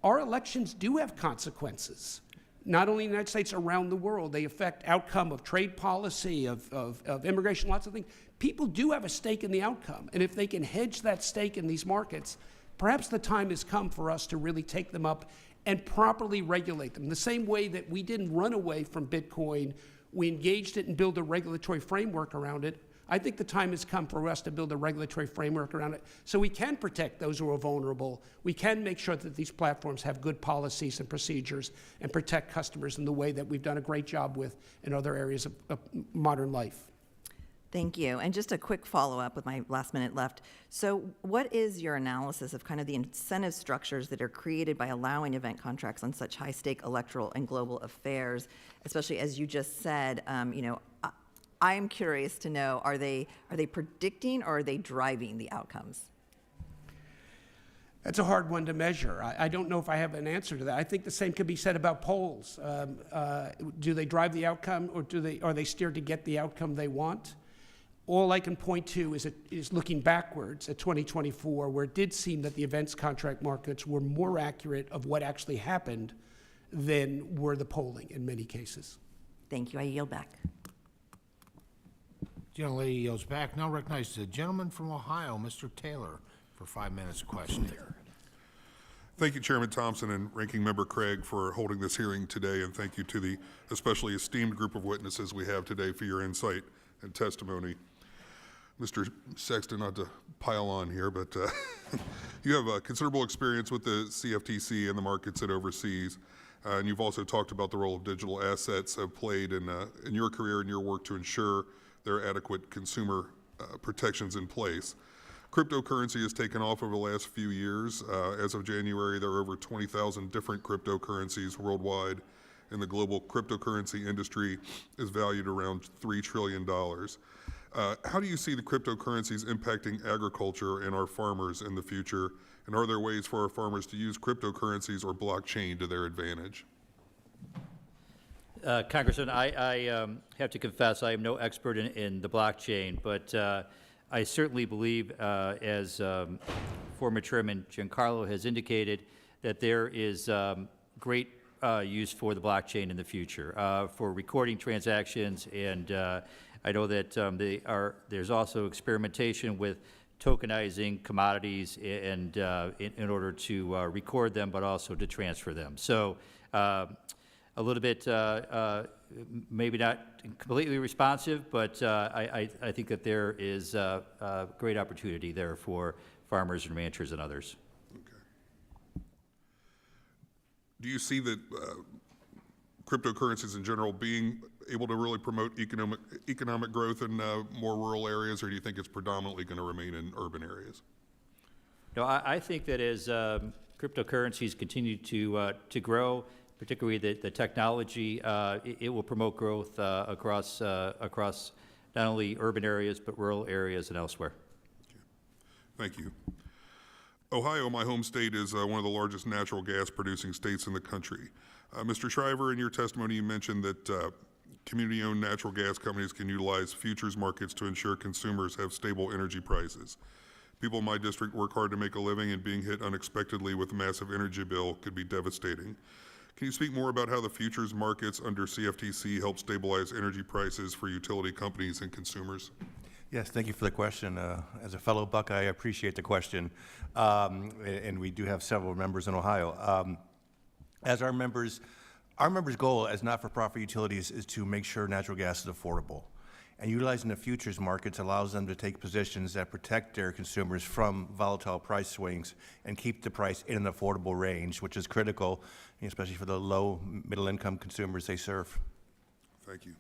our elections do have consequences, not only in the United States, around the world. They affect outcome of trade policy, of immigration, lots of things. People do have a stake in the outcome, and if they can hedge that stake in these markets, Perhaps the time has come for us to really take them up and properly regulate them. The same way that we didn't run away from Bitcoin, we engaged it and built a regulatory framework around it. I think the time has come for us to build a regulatory framework around it so we can protect those who are vulnerable. We can make sure that these platforms have good policies and procedures and protect customers in the way that we've done a great job with in other areas of modern life. Thank you. And just a quick follow-up with my last minute left. So what is your analysis of kind of the incentive structures that are created by allowing event contracts on such high-stake electoral and global affairs, especially as you just said, I'm curious to know, are they predicting or are they driving the outcomes? That's a hard one to measure. I don't know if I have an answer to that. I think the same could be said about polls. Do they drive the outcome, or are they steered to get the outcome they want? All I can point to is looking backwards at 2024, where it did seem that the events contract markets were more accurate of what actually happened than were the polling in many cases. Thank you. I yield back. Gentlelady yields back. Now recognize the gentleman from Ohio, Mr. Taylor, for 5 minutes of questioning. Thank you, Chairman Thompson and Ranking Member Craig, for holding this hearing today, and thank you to the especially esteemed group of witnesses we have today for your insight and testimony. Mr. Sexton, not to pile on here, but you have considerable experience with the CFTC and the markets it oversees, and you've also talked about the role of digital assets have played in your career and your work to ensure there are adequate consumer protections in place. Cryptocurrency has taken off over the last few years. As of January, there are over 20,000 different cryptocurrencies worldwide, and the global cryptocurrency industry is valued around $3 trillion. How do you see the cryptocurrencies impacting agriculture and our farmers in the future? And are there ways for our farmers to use cryptocurrencies or blockchain to their advantage? Congressman, I have to confess I am no expert in the blockchain, but I certainly believe, as former Chairman Giancarlo has indicated, that there is great use for the blockchain in the future for recording transactions, and I know that there's also experimentation with tokenizing commodities and in order to record them, but also to transfer them. So a little bit, maybe not completely responsive, but I think that there is a great opportunity there for farmers and ranchers and others. Okay. Do you see that cryptocurrencies in general being able to really promote economic growth in more rural areas, or do you think it's predominantly going to remain in urban areas? No, I think that as cryptocurrencies continue to grow, particularly the technology, it will promote growth across not only urban areas, but rural areas and elsewhere. Okay. Thank you. Ohio, my home state, is one of the largest natural gas producing states in the country. Mr. Shriver, in your testimony, you mentioned that community-owned natural gas companies can utilize futures markets to ensure consumers have stable energy prices. People in my district work hard to make a living, and being hit unexpectedly with a massive energy bill could be devastating. Can you speak more about how the futures markets under CFTC help stabilize energy prices for utility companies and consumers? Yes, thank you for the question. As a fellow Buckeye, I appreciate the question. And we do have several members in Ohio. As our members' goal as not-for-profit utilities is to make sure natural gas is affordable. And utilizing the futures markets allows them to take positions that protect their consumers from volatile price swings and keep the price in an affordable range, which is critical, especially for the low middle-income consumers they serve. Thank you.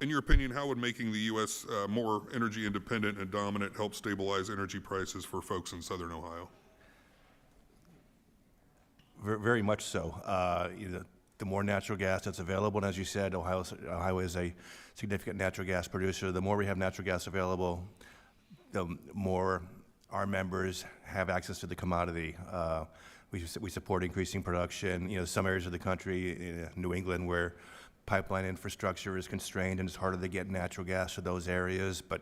In your opinion, how would making the U.S. More energy independent and dominant help stabilize energy prices for folks in Southern Ohio? Very much so. The more natural gas that's available, and as you said, Ohio is a significant natural gas producer. The more we have natural gas available, the more our members have access to the commodity. We support increasing production. Some areas of the country, New England, where pipeline infrastructure is constrained and it's harder to get natural gas to those areas, but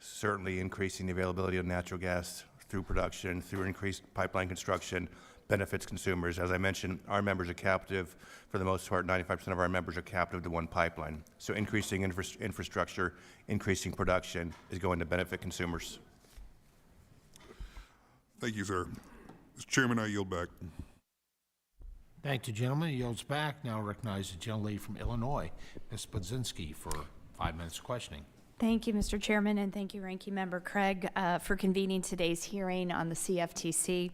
certainly increasing the availability of natural gas through production, through increased pipeline construction, benefits consumers. As I mentioned, our members are captive. For the most part, 95% of our members are captive to one pipeline. So increasing infrastructure, increasing production is going to benefit consumers. Thank you, sir. Mr. Chairman, I yield back. Thank you, gentlemen. He yields back. Now recognize the gentlelady from Illinois, Ms. Budzinski, for 5 minutes of questioning. Thank you, Mr. Chairman, and thank you, Ranking Member Craig, for convening today's hearing on the CFTC.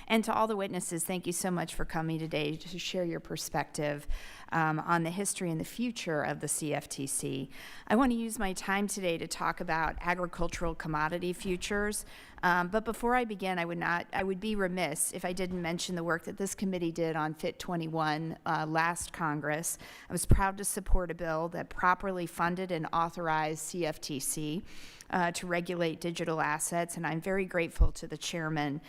And to all the witnesses, thank you so much for coming today to share your perspective on the history and the future of the CFTC. I want to use my time today to talk about agricultural commodity futures. But before I begin, I would be remiss if I didn't mention the work that this committee did on FIT 21 last Congress. I was proud to support a bill that properly funded and authorized CFTC to regulate digital assets, and I'm very grateful to the chairman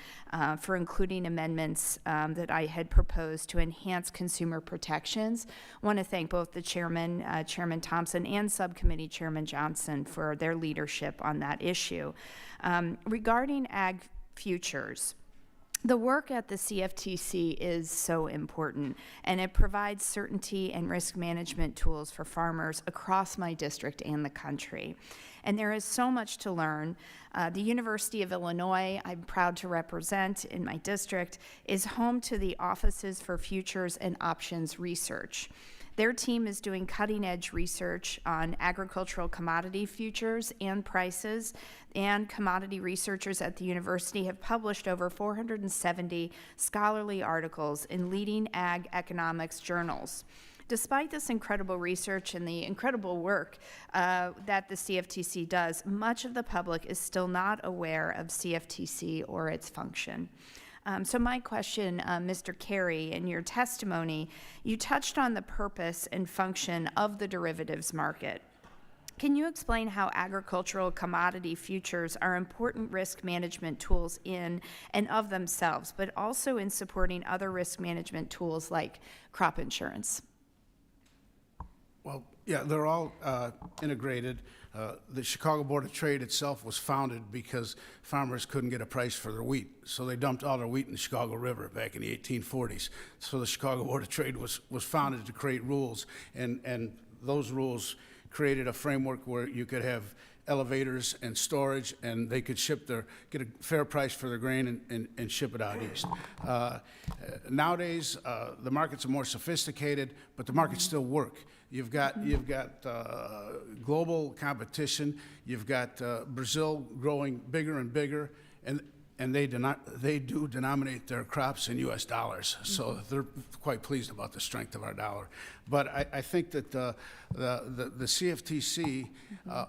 for including amendments that I had proposed to enhance consumer protections. I want to thank both the chairman, Chairman Thompson, and Subcommittee Chairman Johnson for their leadership on that issue. Regarding ag futures, the work at the CFTC is so important, and it provides certainty and risk management tools for farmers across my district and the country. And there is so much to learn. The University of Illinois, I'm proud to represent in my district, is home to the Offices for Futures and Options Research. Their team is doing cutting-edge research on agricultural commodity futures and prices, and commodity researchers at the university have published over 470 scholarly articles in leading ag economics journals. Despite this incredible research and the incredible work that the CFTC does, much of the public is still not aware of CFTC or its function. So my question, Mr. Carey, in your testimony, you touched on the purpose and function of the derivatives market. Can you explain how agricultural commodity futures are important risk management tools in and of themselves, but also in supporting other risk management tools like crop insurance? Well, yeah, they're all integrated. The Chicago Board of Trade itself was founded because farmers couldn't get a price for their wheat, so they dumped all their wheat in the Chicago River back in the 1840s. So the Chicago Board of Trade was founded to create rules, and those rules created a framework where you could have elevators and storage, and they could get a fair price for their grain and ship it out east. Nowadays, the markets are more sophisticated, but the markets still work. You've got global competition. You've got Brazil growing bigger and bigger, and they do denominate their crops in U.S. dollars. So they're quite pleased about the strength of our dollar. But I think that the CFTC,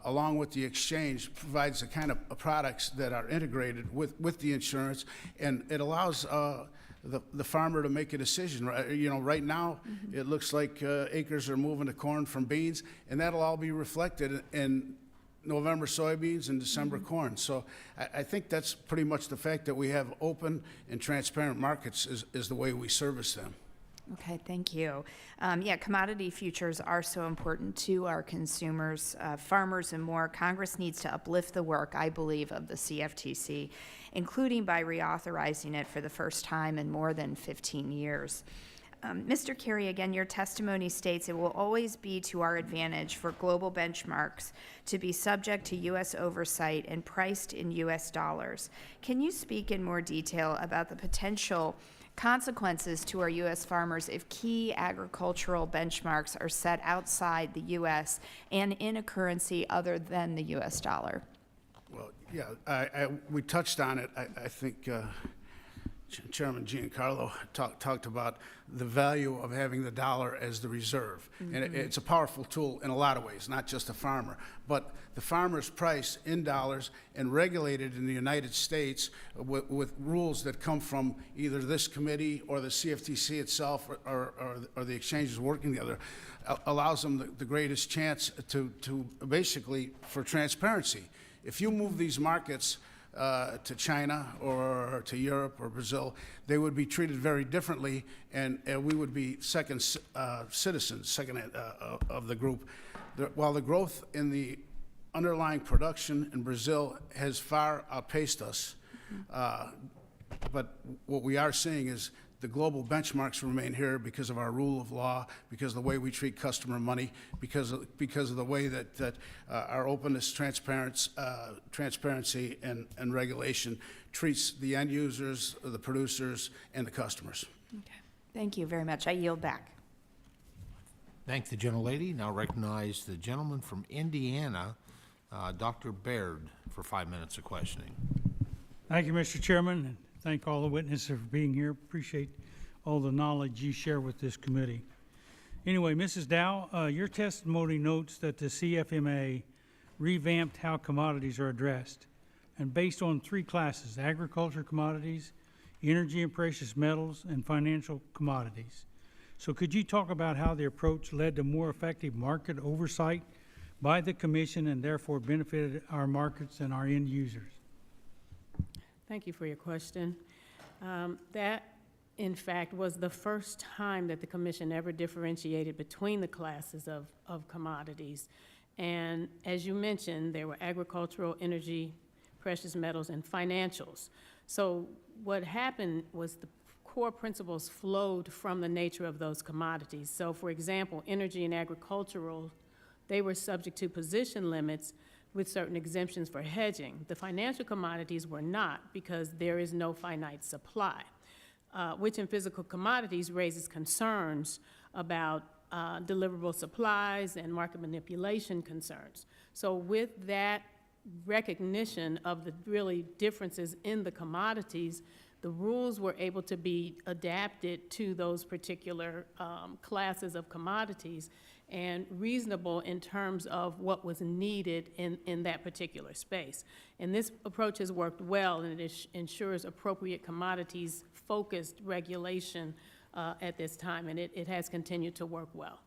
along with the exchange, provides the kind of products that are integrated with the insurance, and it allows the farmer to make a decision. Right now, it looks like acres are moving to corn from beans, and that'll all be reflected in November soybeans and December corn. So I think that's pretty much the fact that we have open and transparent markets is the way we service them. Okay, thank you. Yeah, commodity futures are so important to our consumers, farmers, and more. Congress needs to uplift the work, I believe, of the CFTC, including by reauthorizing it for the first time in more than 15 years. Mr. Carey, again, your testimony states it will always be to our advantage for global benchmarks to be subject to U.S. oversight and priced in U.S. dollars. Can you speak in more detail about the potential consequences to our U.S. farmers if key agricultural benchmarks are set outside the U.S. and in a currency other than the U.S. dollar? Well, yeah, we touched on it. I think Chairman Giancarlo talked about the value of having the dollar as the reserve. And it's a powerful tool in a lot of ways, not just the farmer. But the farmer's price in dollars and regulated in the United States with rules that come from either this committee or the CFTC itself or the exchanges working together allows them the greatest chance to basically for transparency. If you move these markets to China or to Europe or Brazil, they would be treated very differently, and we would be second citizens of the group. While the growth in the underlying production in Brazil has far outpaced us, but what we are seeing is the global benchmarks remain here because of our rule of law, because of the way we treat customer money, because of the way that our openness, transparency, and regulation treats the end users, the producers, and the customers. Okay. Thank you very much. I yield back. Thank the gentlelady. Now recognize the gentleman from Indiana, Dr. Baird, for 5 minutes of questioning. Thank you, Mr. Chairman, and thank all the witnesses for being here. Appreciate all the knowledge you share with this committee. Anyway, Mrs. Dow, your testimony notes that the CFMA revamped how commodities are addressed, and based on 3 classes: agriculture commodities, energy and precious metals, and financial commodities. So could you talk about how the approach led to more effective market oversight by the Commission and therefore benefited our markets and our end users? Thank you for your question. That, in fact, was the first time that the Commission ever differentiated between the classes of commodities. And as you mentioned, there were agricultural, energy, precious metals, and financials. So what happened was the core principles flowed from the nature of those commodities. So for example, energy and agricultural, they were subject to position limits with certain exemptions for hedging. The financial commodities were not, because there is no finite supply, which in physical commodities raises concerns about deliverable supplies and market manipulation concerns. So with that recognition of the really differences in the commodities, the rules were able to be adapted to those particular classes of commodities and reasonable in terms of what was needed in that particular space. And this approach has worked well, and it ensures appropriate commodities-focused regulation at this time, and it has continued to work well.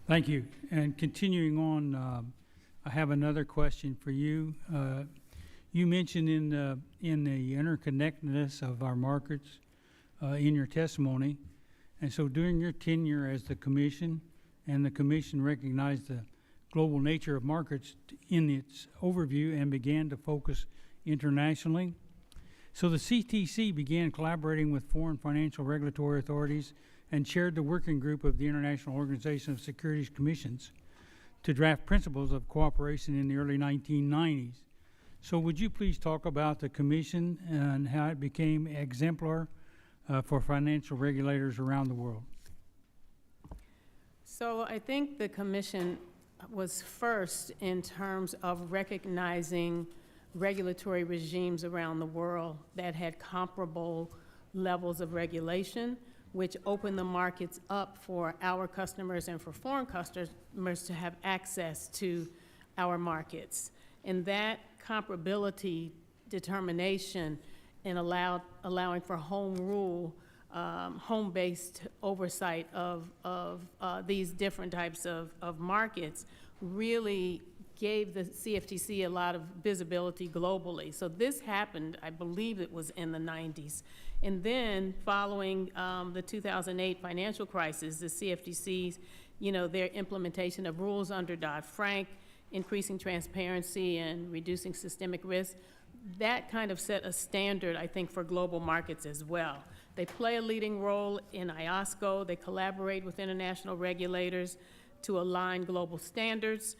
Thank you. And continuing on, I have another question for you. You mentioned in the interconnectedness of our markets in your testimony, and so during your tenure as the Commission, and the Commission recognized the global nature of markets in its overview and began to focus internationally. So the CTC began collaborating with foreign financial regulatory authorities and chaired the working group of the International Organization of Securities Commissions to draft principles of cooperation in the early 1990s. So would you please talk about the Commission and how it became exemplar for financial regulators around the world? So I think the Commission was first in terms of recognizing regulatory regimes around the world that had comparable levels of regulation, which opened the markets up for our customers and for foreign customers to have access to our markets. And that comparability determination and allowing for home rule, home-based oversight of these different types of markets really gave the CFTC a lot of visibility globally. So this happened, I believe it was in the 90s. And then following the 2008 financial crisis, the CFTC's, their implementation of rules under Dodd-Frank, increasing transparency and reducing systemic risk, that kind of set a standard, I think, for global markets as well. They play a leading role in IOSCO. They collaborate with international regulators to align global standards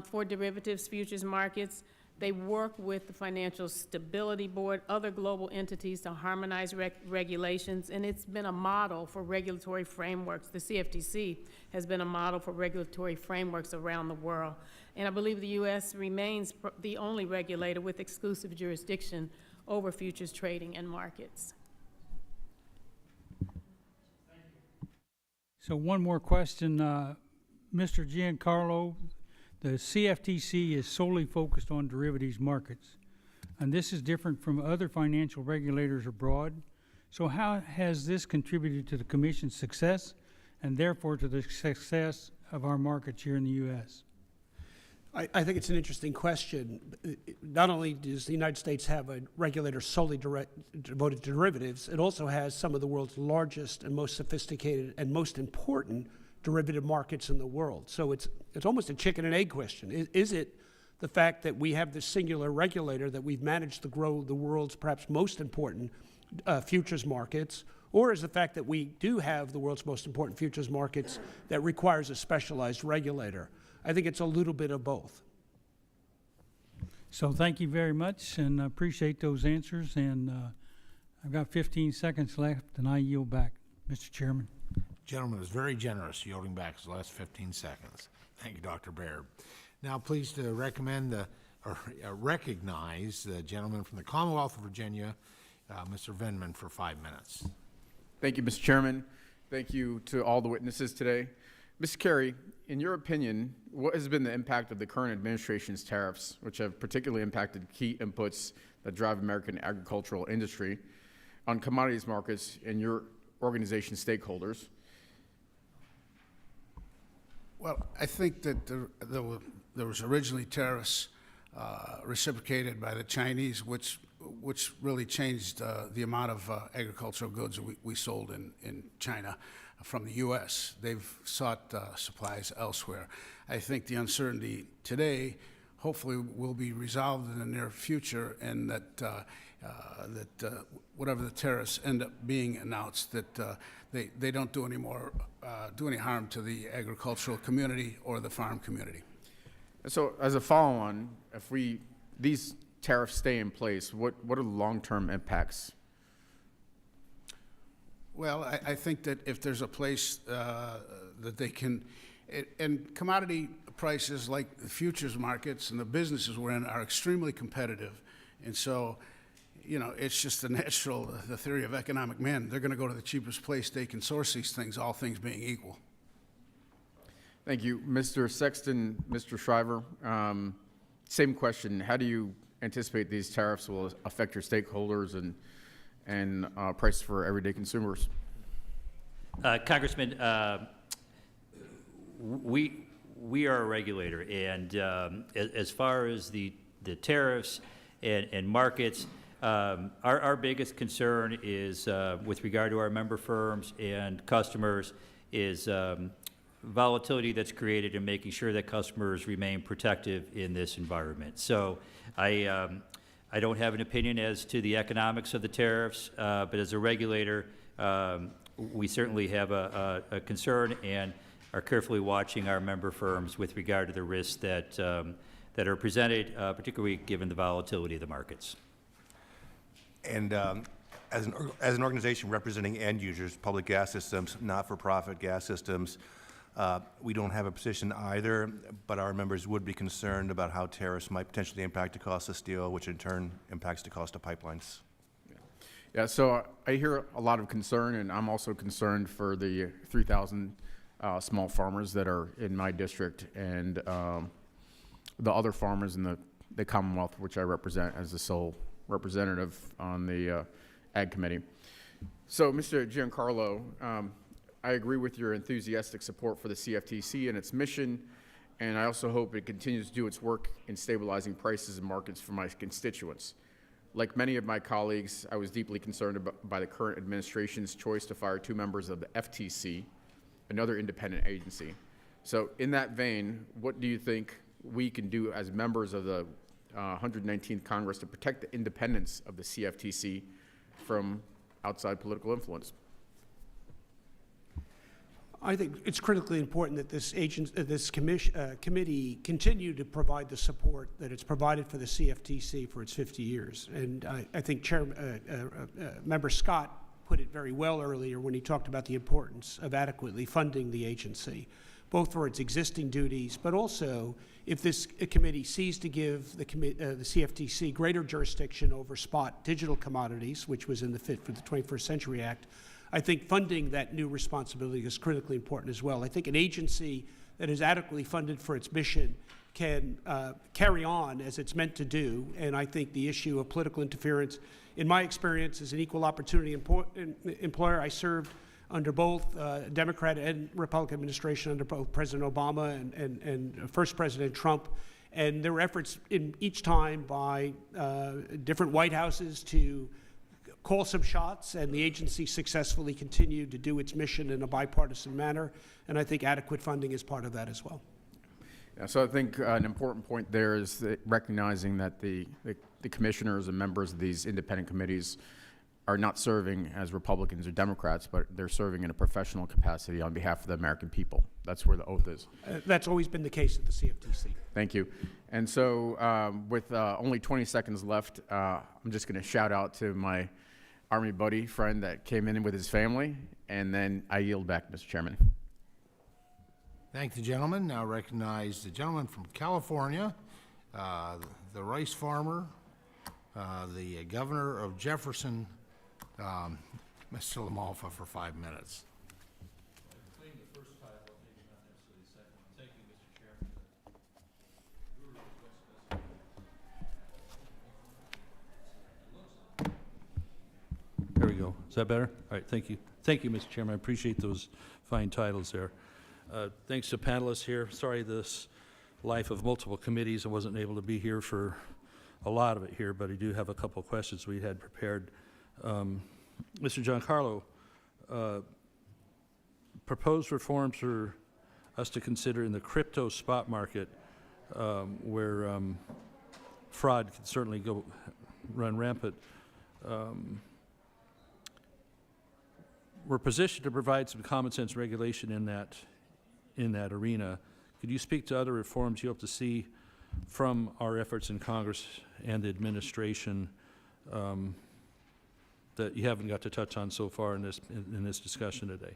for derivatives futures markets. They work with the Financial Stability Board, other global entities to harmonize regulations, and it's been a model for regulatory frameworks. The CFTC has been a model for regulatory frameworks around the world. And I believe the U.S. remains the only regulator with exclusive jurisdiction over futures trading and markets. So one more question, Mr. Giancarlo. The CFTC is solely focused on derivatives markets, and this is different from other financial regulators abroad. So how has this contributed to the Commission's success and therefore to the success of our markets here in the U.S.? I think it's an interesting question. Not only does the United States have a regulator solely devoted to derivatives, it also has some of the world's largest and most sophisticated and most important derivative markets in the world. So it's almost a chicken and egg question. Is it the fact that we have this singular regulator, that we've managed to grow the world's perhaps most important futures markets, or is the fact that we do have the world's most important futures markets that requires a specialized regulator? I think it's a little bit of both. So thank you very much, and I appreciate those answers. And I've got 15 seconds left, and I yield back, Mr. Chairman. Gentleman is very generous, yielding back his last 15 seconds. Thank you, Dr. Baird. Now, pleased to recognize the gentleman from the Commonwealth of Virginia, Mr. Vindman, for 5 minutes. Thank you, Mr. Chairman. Thank you to all the witnesses today. Mr. Kerry, in your opinion, what has been the impact of the current administration's tariffs, which have particularly impacted key inputs that drive American agricultural industry, on commodities markets and your organization's stakeholders? Well, I think that there was originally tariffs reciprocated by the Chinese, which really changed the amount of agricultural goods we sold in China from the U.S. They've sought supplies elsewhere. I think the uncertainty today hopefully will be resolved in the near future, and that whatever the tariffs end up being announced, that they don't do any harm to the agricultural community or the farm community. So, as a follow-on, if these tariffs stay in place, what are the long-term impacts? Well, I think that if there's a place that they can, and commodity prices like the futures markets and the businesses we're in are extremely competitive, and so, you know, it's just the theory of economic men. They're going to go to the cheapest place they can source these things, all things being equal. Thank you. Mr. Sexton, Mr. Shriver, same question. How do you anticipate these tariffs will affect your stakeholders and prices for everyday consumers? Congressman, we are a regulator, and as far as the tariffs and markets, our biggest concern is with regard to our member firms and customers is volatility that's created and making sure that customers remain protective in this environment. So I don't have an opinion as to the economics of the tariffs, but as a regulator, we certainly have a concern and are carefully watching our member firms with regard to the risks that are presented, particularly given the volatility of the markets. And as an organization representing end users, public gas systems, not-for-profit gas systems, we don't have a position either, but our members would be concerned about how tariffs might potentially impact the cost of steel, which in turn impacts the cost of pipelines. Yeah, so I hear a lot of concern, and I'm also concerned for the 3,000 small farmers that are in my district and the other farmers in the Commonwealth, which I represent as the sole representative on the Ag Committee. So, Mr. Giancarlo, I agree with your enthusiastic support for the CFTC and its mission, and I also hope it continues to do its work in stabilizing prices and markets for my constituents. Like many of my colleagues, I was deeply concerned by the current administration's choice to fire 2 members of the FTC, another independent agency. So in that vein, what do you think we can do as members of the 119th Congress to protect the independence of the CFTC from outside political influence? I think it's critically important that this committee continue to provide the support that it's provided for the CFTC for its 50 years. And I think Member Scott put it very well earlier when he talked about the importance of adequately funding the agency, both for its existing duties, but also if this committee sees to give the CFTC greater jurisdiction over spot digital commodities, which was in the Fit for the 21st Century Act, I think funding that new responsibility is critically important as well. I think an agency that is adequately funded for its mission can carry on as it's meant to do, and I think the issue of political interference, in my experience as an equal opportunity employer, I served under both Democrat and Republican administration, under both President Obama and First President Trump, and there were efforts in each time by different White Houses to call some shots, and the agency successfully continued to do its mission in a bipartisan manner, and I think adequate funding is part of that as well. Yeah, so I think an important point there is that recognizing that the commissioners and members of these independent committees are not serving as Republicans or Democrats, but they're serving in a professional capacity on behalf of the American people. That's where the oath is. That's always been the case at the CFTC. Thank you. And so with only 20 seconds left, I'm just going to shout out to my Army buddy friend that came in with his family, and then I yield back, Mr. Chairman. Thank the gentleman. Now recognize the gentleman from California, the rice farmer, the governor of Jefferson, Mr. Lamalfa, for 5 minutes. There we go. Is that better? All right, thank you. Thank you, Mr. Chairman. I appreciate those fine titles there. Thanks to panelists here. Sorry this life of multiple committees. I wasn't able to be here for a lot of it here, but I do have a couple of questions we had prepared. Mr. Giancarlo, proposed reforms for us to consider in the crypto spot market, where fraud can certainly run rampant. We're positioned to provide some common sense regulation in that arena. Could you speak to other reforms you hope to see from our efforts in Congress and the administration that you haven't got to touch on so far in this discussion today?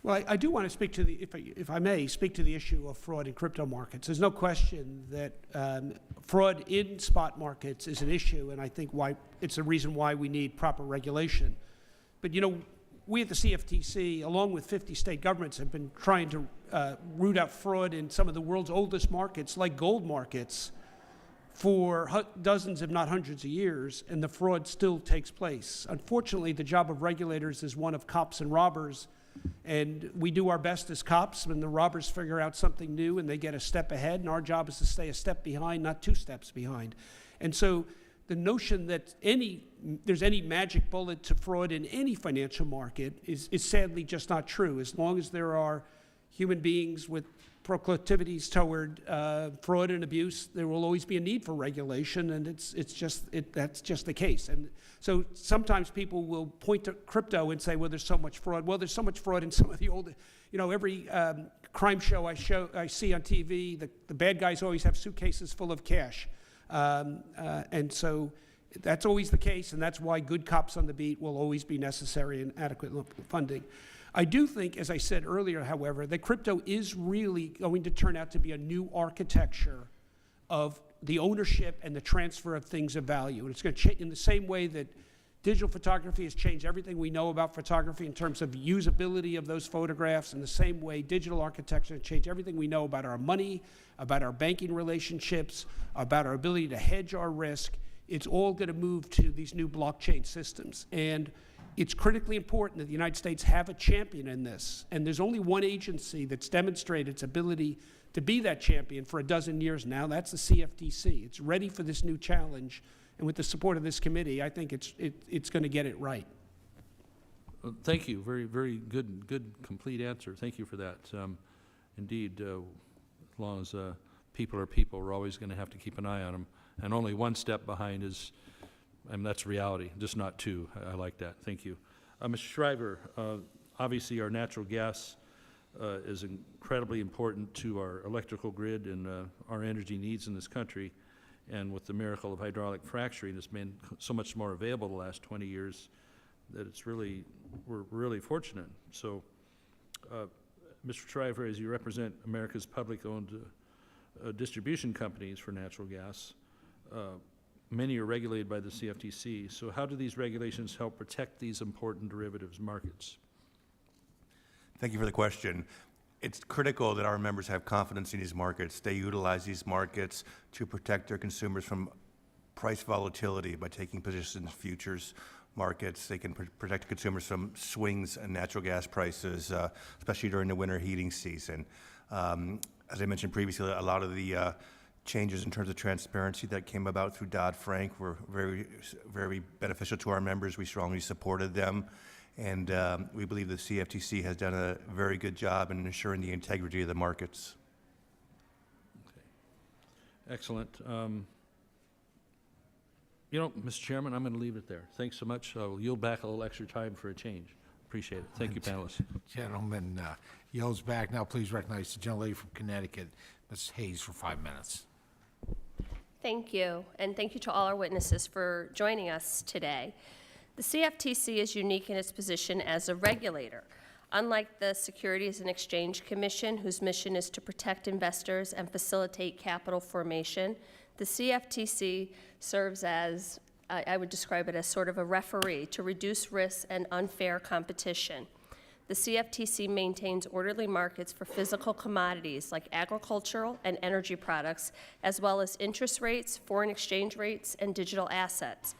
Well, I do want to speak to the, if I may, speak to the issue of fraud in crypto markets. There's no question that fraud in spot markets is an issue, and I think it's a reason why we need proper regulation. But, you know, we at the CFTC, along with 50 state governments, have been trying to root out fraud in some of the world's oldest markets, like gold markets, for dozens, if not hundreds of years, and the fraud still takes place. Unfortunately, the job of regulators is one of cops and robbers, and we do our best as cops when the robbers figure out something new and they get a step ahead, and our job is to stay a step behind, not 2 steps behind. And so the notion that there's any magic bullet to fraud in any financial market is sadly just not true. As long as there are human beings with proclivities toward fraud and abuse, there will always be a need for regulation, and that's just the case. And so sometimes people will point to crypto and say, well, there's so much fraud. Well, there's so much fraud in some of the old, every crime show I see on TV, the bad guys always have suitcases full of cash. And so that's always the case, and that's why good cops on the beat will always be necessary and adequate funding. I do think, as I said earlier, however, that crypto is really going to turn out to be a new architecture of the ownership and the transfer of things of value. And it's going to change in the same way that digital photography has changed everything we know about photography in terms of usability of those photographs. In the same way, digital architecture has changed everything we know about our money, about our banking relationships, about our ability to hedge our risk. It's all going to move to these new blockchain systems. And it's critically important that the United States have a champion in this. And there's only one agency that's demonstrated its ability to be that champion for a dozen years now. That's the CFTC. It's ready for this new challenge. And with the support of this committee, I think it's going to get it right. Thank you. Very, very good, complete answer. Thank you for that. Indeed, as long as people are people, we're always going to have to keep an eye on them. And only one step behind is, that's reality, just not 2. I like that. Thank you. Mr. Shriver, obviously our natural gas is incredibly important to our electrical grid and our energy needs in this country. And with the miracle of hydraulic fracturing, it's been so much more available the last 20 years that we're really fortunate. So, Mr. Shriver, as you represent America's public-owned distribution companies for natural gas, many are regulated by the CFTC. So how do these regulations help protect these important derivatives markets? Thank you for the question. It's critical that our members have confidence in these markets. They utilize these markets to protect their consumers from price volatility by taking positions in futures markets. They can protect consumers from swings in natural gas prices, especially during the winter heating season. As I mentioned previously, a lot of the changes in terms of transparency that came about through Dodd-Frank were very, very beneficial to our members. We strongly supported them. And we believe the CFTC has done a very good job in ensuring the integrity of the markets. Excellent. You know, Mr. Chairman, I'm going to leave it there. Thanks so much. I'll yield back a little extra time for a change. Appreciate it. Thank you, panelists. Gentleman yields back. Now please recognize the gentlelady from Connecticut, Ms. Hayes, for 5 minutes. Thank you, and thank you to all our witnesses for joining us today. The CFTC is unique in its position as a regulator. Unlike the Securities and Exchange Commission, whose mission is to protect investors and facilitate capital formation, the CFTC serves as, I would describe it as sort of a referee to reduce risks and unfair competition. The CFTC maintains orderly markets for physical commodities like agricultural and energy products, as well as interest rates, foreign exchange rates, and digital assets.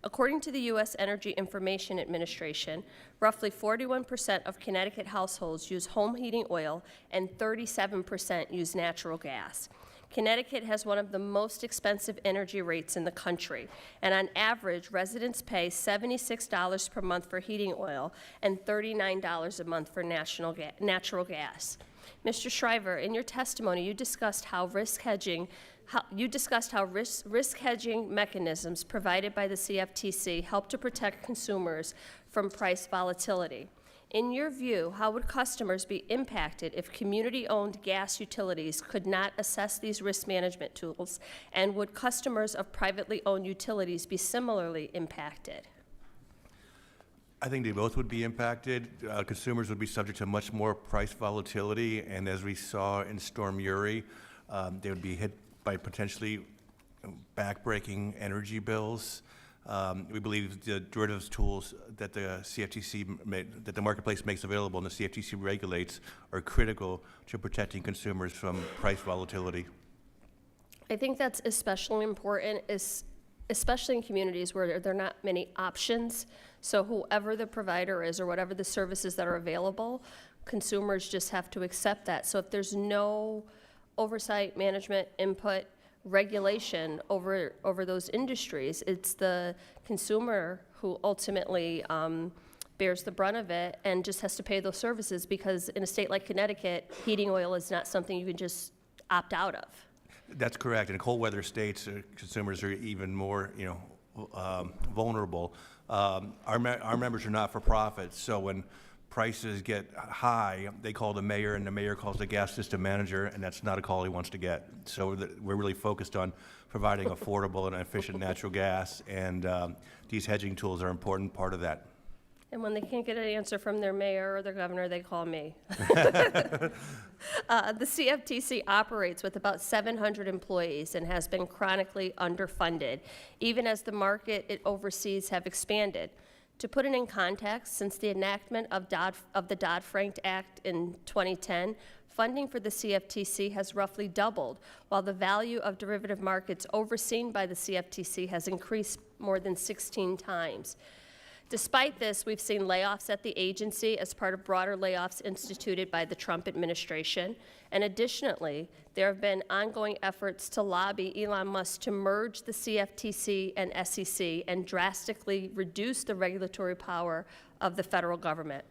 According to the U.S. Energy Information Administration, roughly 41% of Connecticut households use home heating oil and 37% use natural gas. Connecticut has one of the most expensive energy rates in the country, and on average, residents pay $76 per month for heating oil and $39 a month for natural gas. Mr. Shriver, in your testimony, you discussed how risk hedging mechanisms provided by the CFTC help to protect consumers from price volatility. In your view, how would customers be impacted if community-owned gas utilities could not assess these risk management tools, and would customers of privately owned utilities be similarly impacted? I think they both would be impacted. Consumers would be subject to much more price volatility, and as we saw in Storm Uri, they would be hit by potentially backbreaking energy bills. We believe the derivatives tools that the CFTC, that the marketplace makes available and the CFTC regulates are critical to protecting consumers from price volatility. I think that's especially important, especially in communities where there are not many options. So whoever the provider is or whatever the services that are available, consumers just have to accept that. So if there's no oversight, management, input, regulation over those industries, it's the consumer who ultimately bears the brunt of it and just has to pay those services, because in a state like Connecticut, heating oil is not something you can just opt out of. That's correct. In cold weather states, consumers are even more, vulnerable. Our members are not for profit, so when prices get high, they call the mayor, and the mayor calls the gas system manager, and that's not a call he wants to get. So we're really focused on providing affordable and efficient natural gas, and these hedging tools are an important part of that. And when they can't get an answer from their mayor or their governor, they call me. The CFTC operates with about 700 employees and has been chronically underfunded, even as the market it oversees have expanded. To put it in context, since the enactment of the Dodd-Frank Act in 2010, funding for the CFTC has roughly doubled, while the value of derivative markets overseen by the CFTC has increased more than 16 times. Despite this, we've seen layoffs at the agency as part of broader layoffs instituted by the Trump administration. And additionally, there have been ongoing efforts to lobby Elon Musk to merge the CFTC and SEC and drastically reduce the regulatory power of the federal government.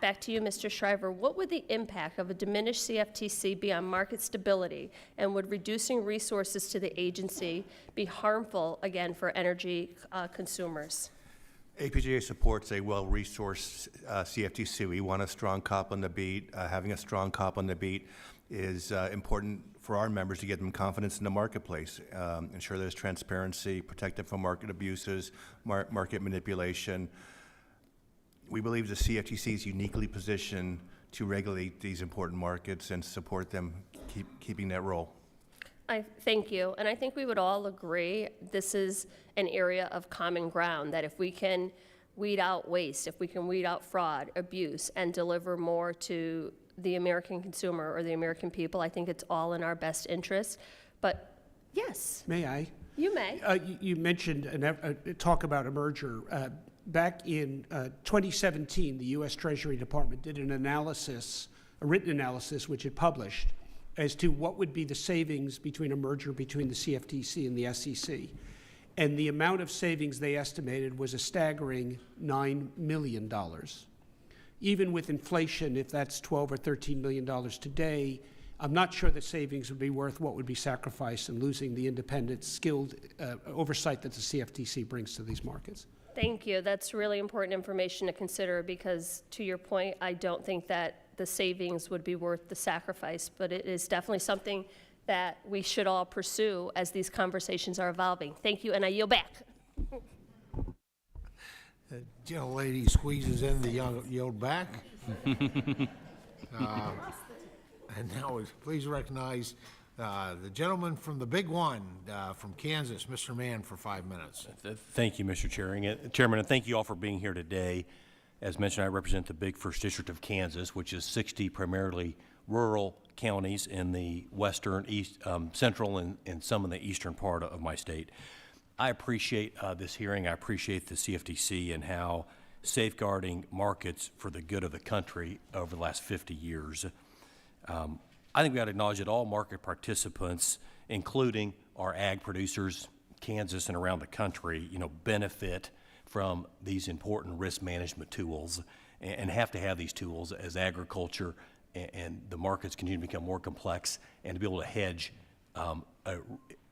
Back to you, Mr. Shriver. What would the impact of a diminished CFTC be on market stability, and would reducing resources to the agency be harmful, again, for energy consumers? APGA supports a well-resourced CFTC. We want a strong cop on the beat. Having a strong cop on the beat is important for our members to get them confidence in the marketplace, ensure there's transparency, protect them from market abuses, market manipulation. We believe the CFTC is uniquely positioned to regulate these important markets and support them keeping that role. I thank you, and I think we would all agree this is an area of common ground, that if we can weed out waste, if we can weed out fraud, abuse, and deliver more to the American consumer or the American people, I think it's all in our best interest. But yes. May I? You may. You mentioned talk about a merger. Back in 2017, the U.S. Treasury Department did an analysis, a written analysis, which it published, as to what would be the savings between a merger between the CFTC and the SEC. And the amount of savings they estimated was a staggering $9 million. Even with inflation, if that's $12 or $13 million today, I'm not sure that savings would be worth what would be sacrificed in losing the independent, skilled oversight that the CFTC brings to these markets. Thank you. That's really important information to consider because, to your point, I don't think that the savings would be worth the sacrifice, but it is definitely something that we should all pursue as these conversations are evolving. Thank you, and I yield back. The gentlelady squeezes in the yield back. And now, please recognize the gentleman from the big one, from Kansas, Mr. Mann, for 5 minutes. Thank you, Mr. Chairman, and thank you all for being here today. As mentioned, I represent the big 1st District of Kansas, which is 60 primarily rural counties in the western, central, and some in the eastern part of my state. I appreciate this hearing. I appreciate the CFTC and how safeguarding markets for the good of the country over the last 50 years. I think we got to acknowledge that all market participants, including our ag producers, Kansas and around the country, benefit from these important risk management tools and have to have these tools as agriculture and the markets continue to become more complex, and to be able to hedge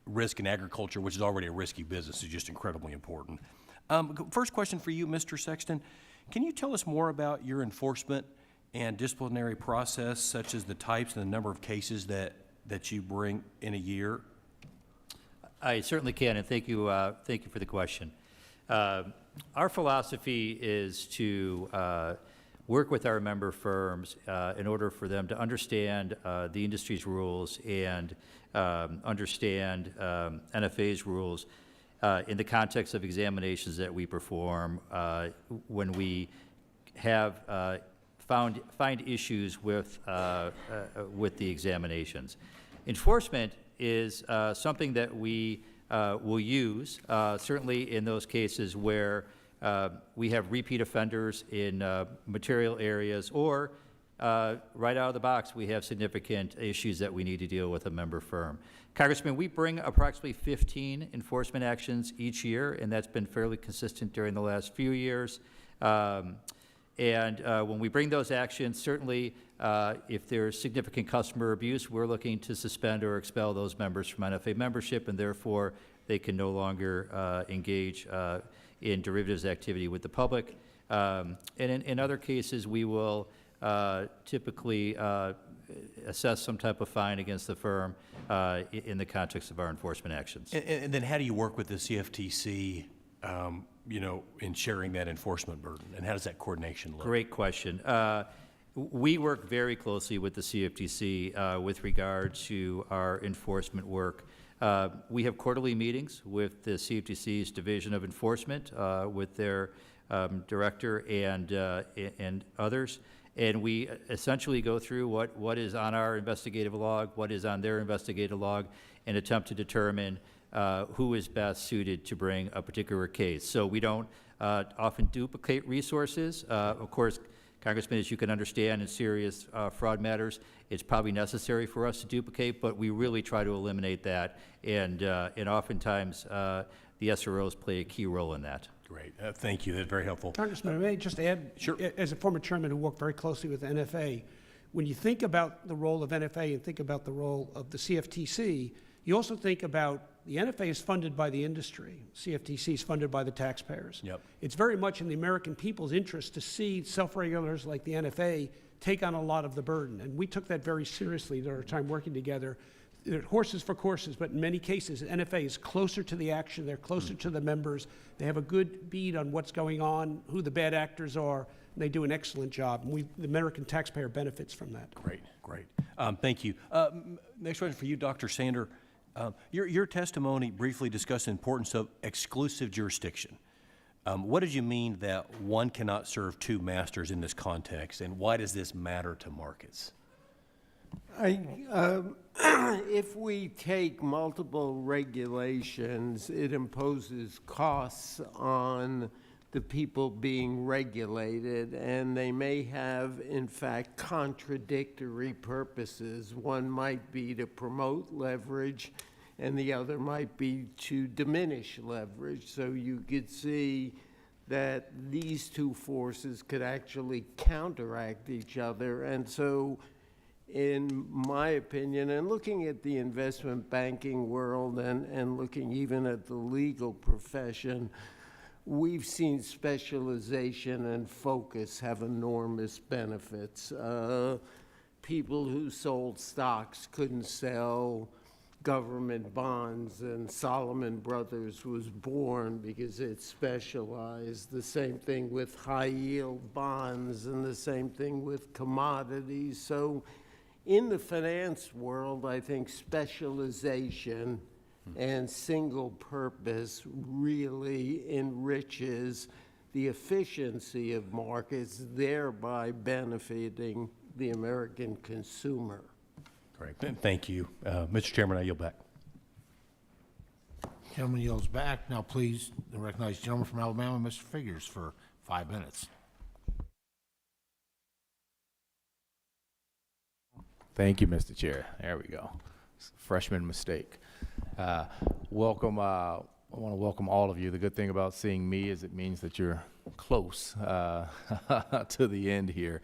risk in agriculture, which is already a risky business, is just incredibly important. First question for you, Mr. Sexton. Can you tell us more about your enforcement and disciplinary process, such as the types and the number of cases that you bring in a year? I certainly can, and thank you for the question. Our philosophy is to work with our member firms in order for them to understand the industry's rules and understand NFA's rules in the context of examinations that we perform when we have find issues with the examinations. Enforcement is something that we will use, certainly in those cases where we have repeat offenders in material areas, or right out of the box, we have significant issues that we need to deal with a member firm. Congressman, we bring approximately 15 enforcement actions each year, and that's been fairly consistent during the last few years. And when we bring those actions, certainly if there's significant customer abuse, we're looking to suspend or expel those members from NFA membership, and therefore they can no longer engage in derivatives activity with the public. And in other cases, we will typically assess some type of fine against the firm in the context of our enforcement actions. And then how do you work with the CFTC, in sharing that enforcement burden? And how does that coordination look? Great question. We work very closely with the CFTC with regard to our enforcement work. We have quarterly meetings with the CFTC's Division of Enforcement, with their director and others, and we essentially go through what is on our investigative log, what is on their investigative log, and attempt to determine who is best suited to bring a particular case. So we don't often duplicate resources. Of course, Congressman, as you can understand, in serious fraud matters, it's probably necessary for us to duplicate, but we really try to eliminate that, and oftentimes the SROs play a key role in that. Great. Thank you. That's very helpful. Congressman, I may just add, Sure. As a former chairman who worked very closely with the NFA, when you think about the role of NFA and think about the role of the CFTC, you also think about the NFA is funded by the industry. CFTC is funded by the taxpayers. Yep. It's very much in the American people's interest to see self-regulators like the NFA take on a lot of the burden. And we took that very seriously during our time working together. They're horses for courses, but in many cases, NFA is closer to the action. They're closer to the members. They have a good bead on what's going on, who the bad actors are, and they do an excellent job. And the American taxpayer benefits from that. Great, great. Thank you. Next question for you, Dr. Sander. Your testimony briefly discussed the importance of exclusive jurisdiction. What did you mean that one cannot serve two masters in this context, and why does this matter to markets? If we take multiple regulations, it imposes costs on the people being regulated, and they may have, in fact, contradictory purposes. One might be to promote leverage, and the other might be to diminish leverage. So you could see that these two forces could actually counteract each other. And so in my opinion, and looking at the investment banking world and looking even at the legal profession, we've seen specialization and focus have enormous benefits. People who sold stocks couldn't sell government bonds, and Solomon Brothers was born because it specialized. The same thing with high-yield bonds, and the same thing with commodities. So in the finance world, I think specialization and single purpose really enriches the efficiency of markets, thereby benefiting the American consumer. Great. Thank you. Mr. Chairman, I yield back. Gentleman yields back. Now please recognize the gentleman from Alabama, Mr. Figures, for 5 minutes. Thank you, Mr. Chair. There we go. Freshman mistake. Welcome. I want to welcome all of you. The good thing about seeing me is it means that you're close to the end here.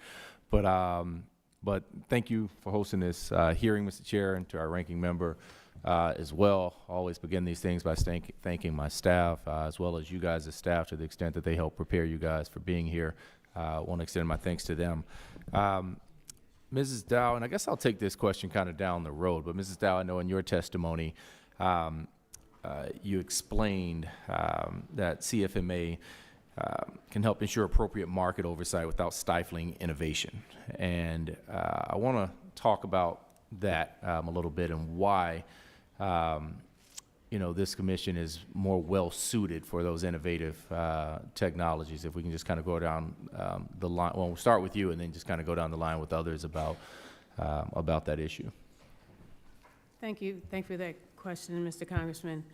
But thank you for hosting this hearing, Mr. Chair, and to our ranking member as well. Always begin these things by thanking my staff, as well as you guys as staff, to the extent that they help prepare you guys for being here. I want to extend my thanks to them. Mrs. Dow, and I guess I'll take this question kind of down the road, but Mrs. Dow, I know in your testimony, you explained that CFMA can help ensure appropriate market oversight without stifling innovation. And I want to talk about that a little bit, and why this commission is more well-suited for those innovative technologies. If we can just kind of go down the line. Well, we'll start with you, and then just kind of go down the line with others about that issue. Thank you. Thank you for that question, Mr. Congressman.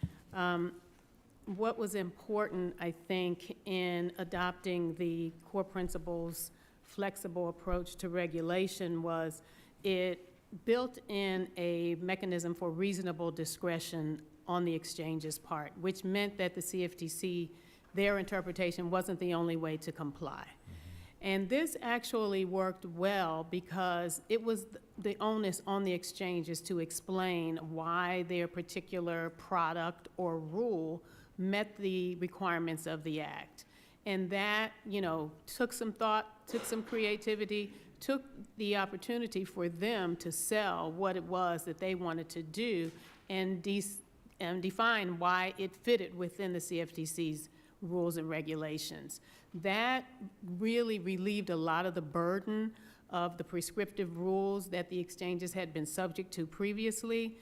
What was important, I think, in adopting the core principles flexible approach to regulation was it built in a mechanism for reasonable discretion on the exchange's part, which meant that the CFTC, their interpretation wasn't the only way to comply. And this actually worked well because it was the onus on the exchanges to explain why their particular product or rule met the requirements of the Act. And that, took some thought, took some creativity, took the opportunity for them to sell what it was that they wanted to do, and define why it fitted within the CFTC's rules and regulations. That really relieved a lot of the burden of the prescriptive rules that the exchanges had been subject to previously.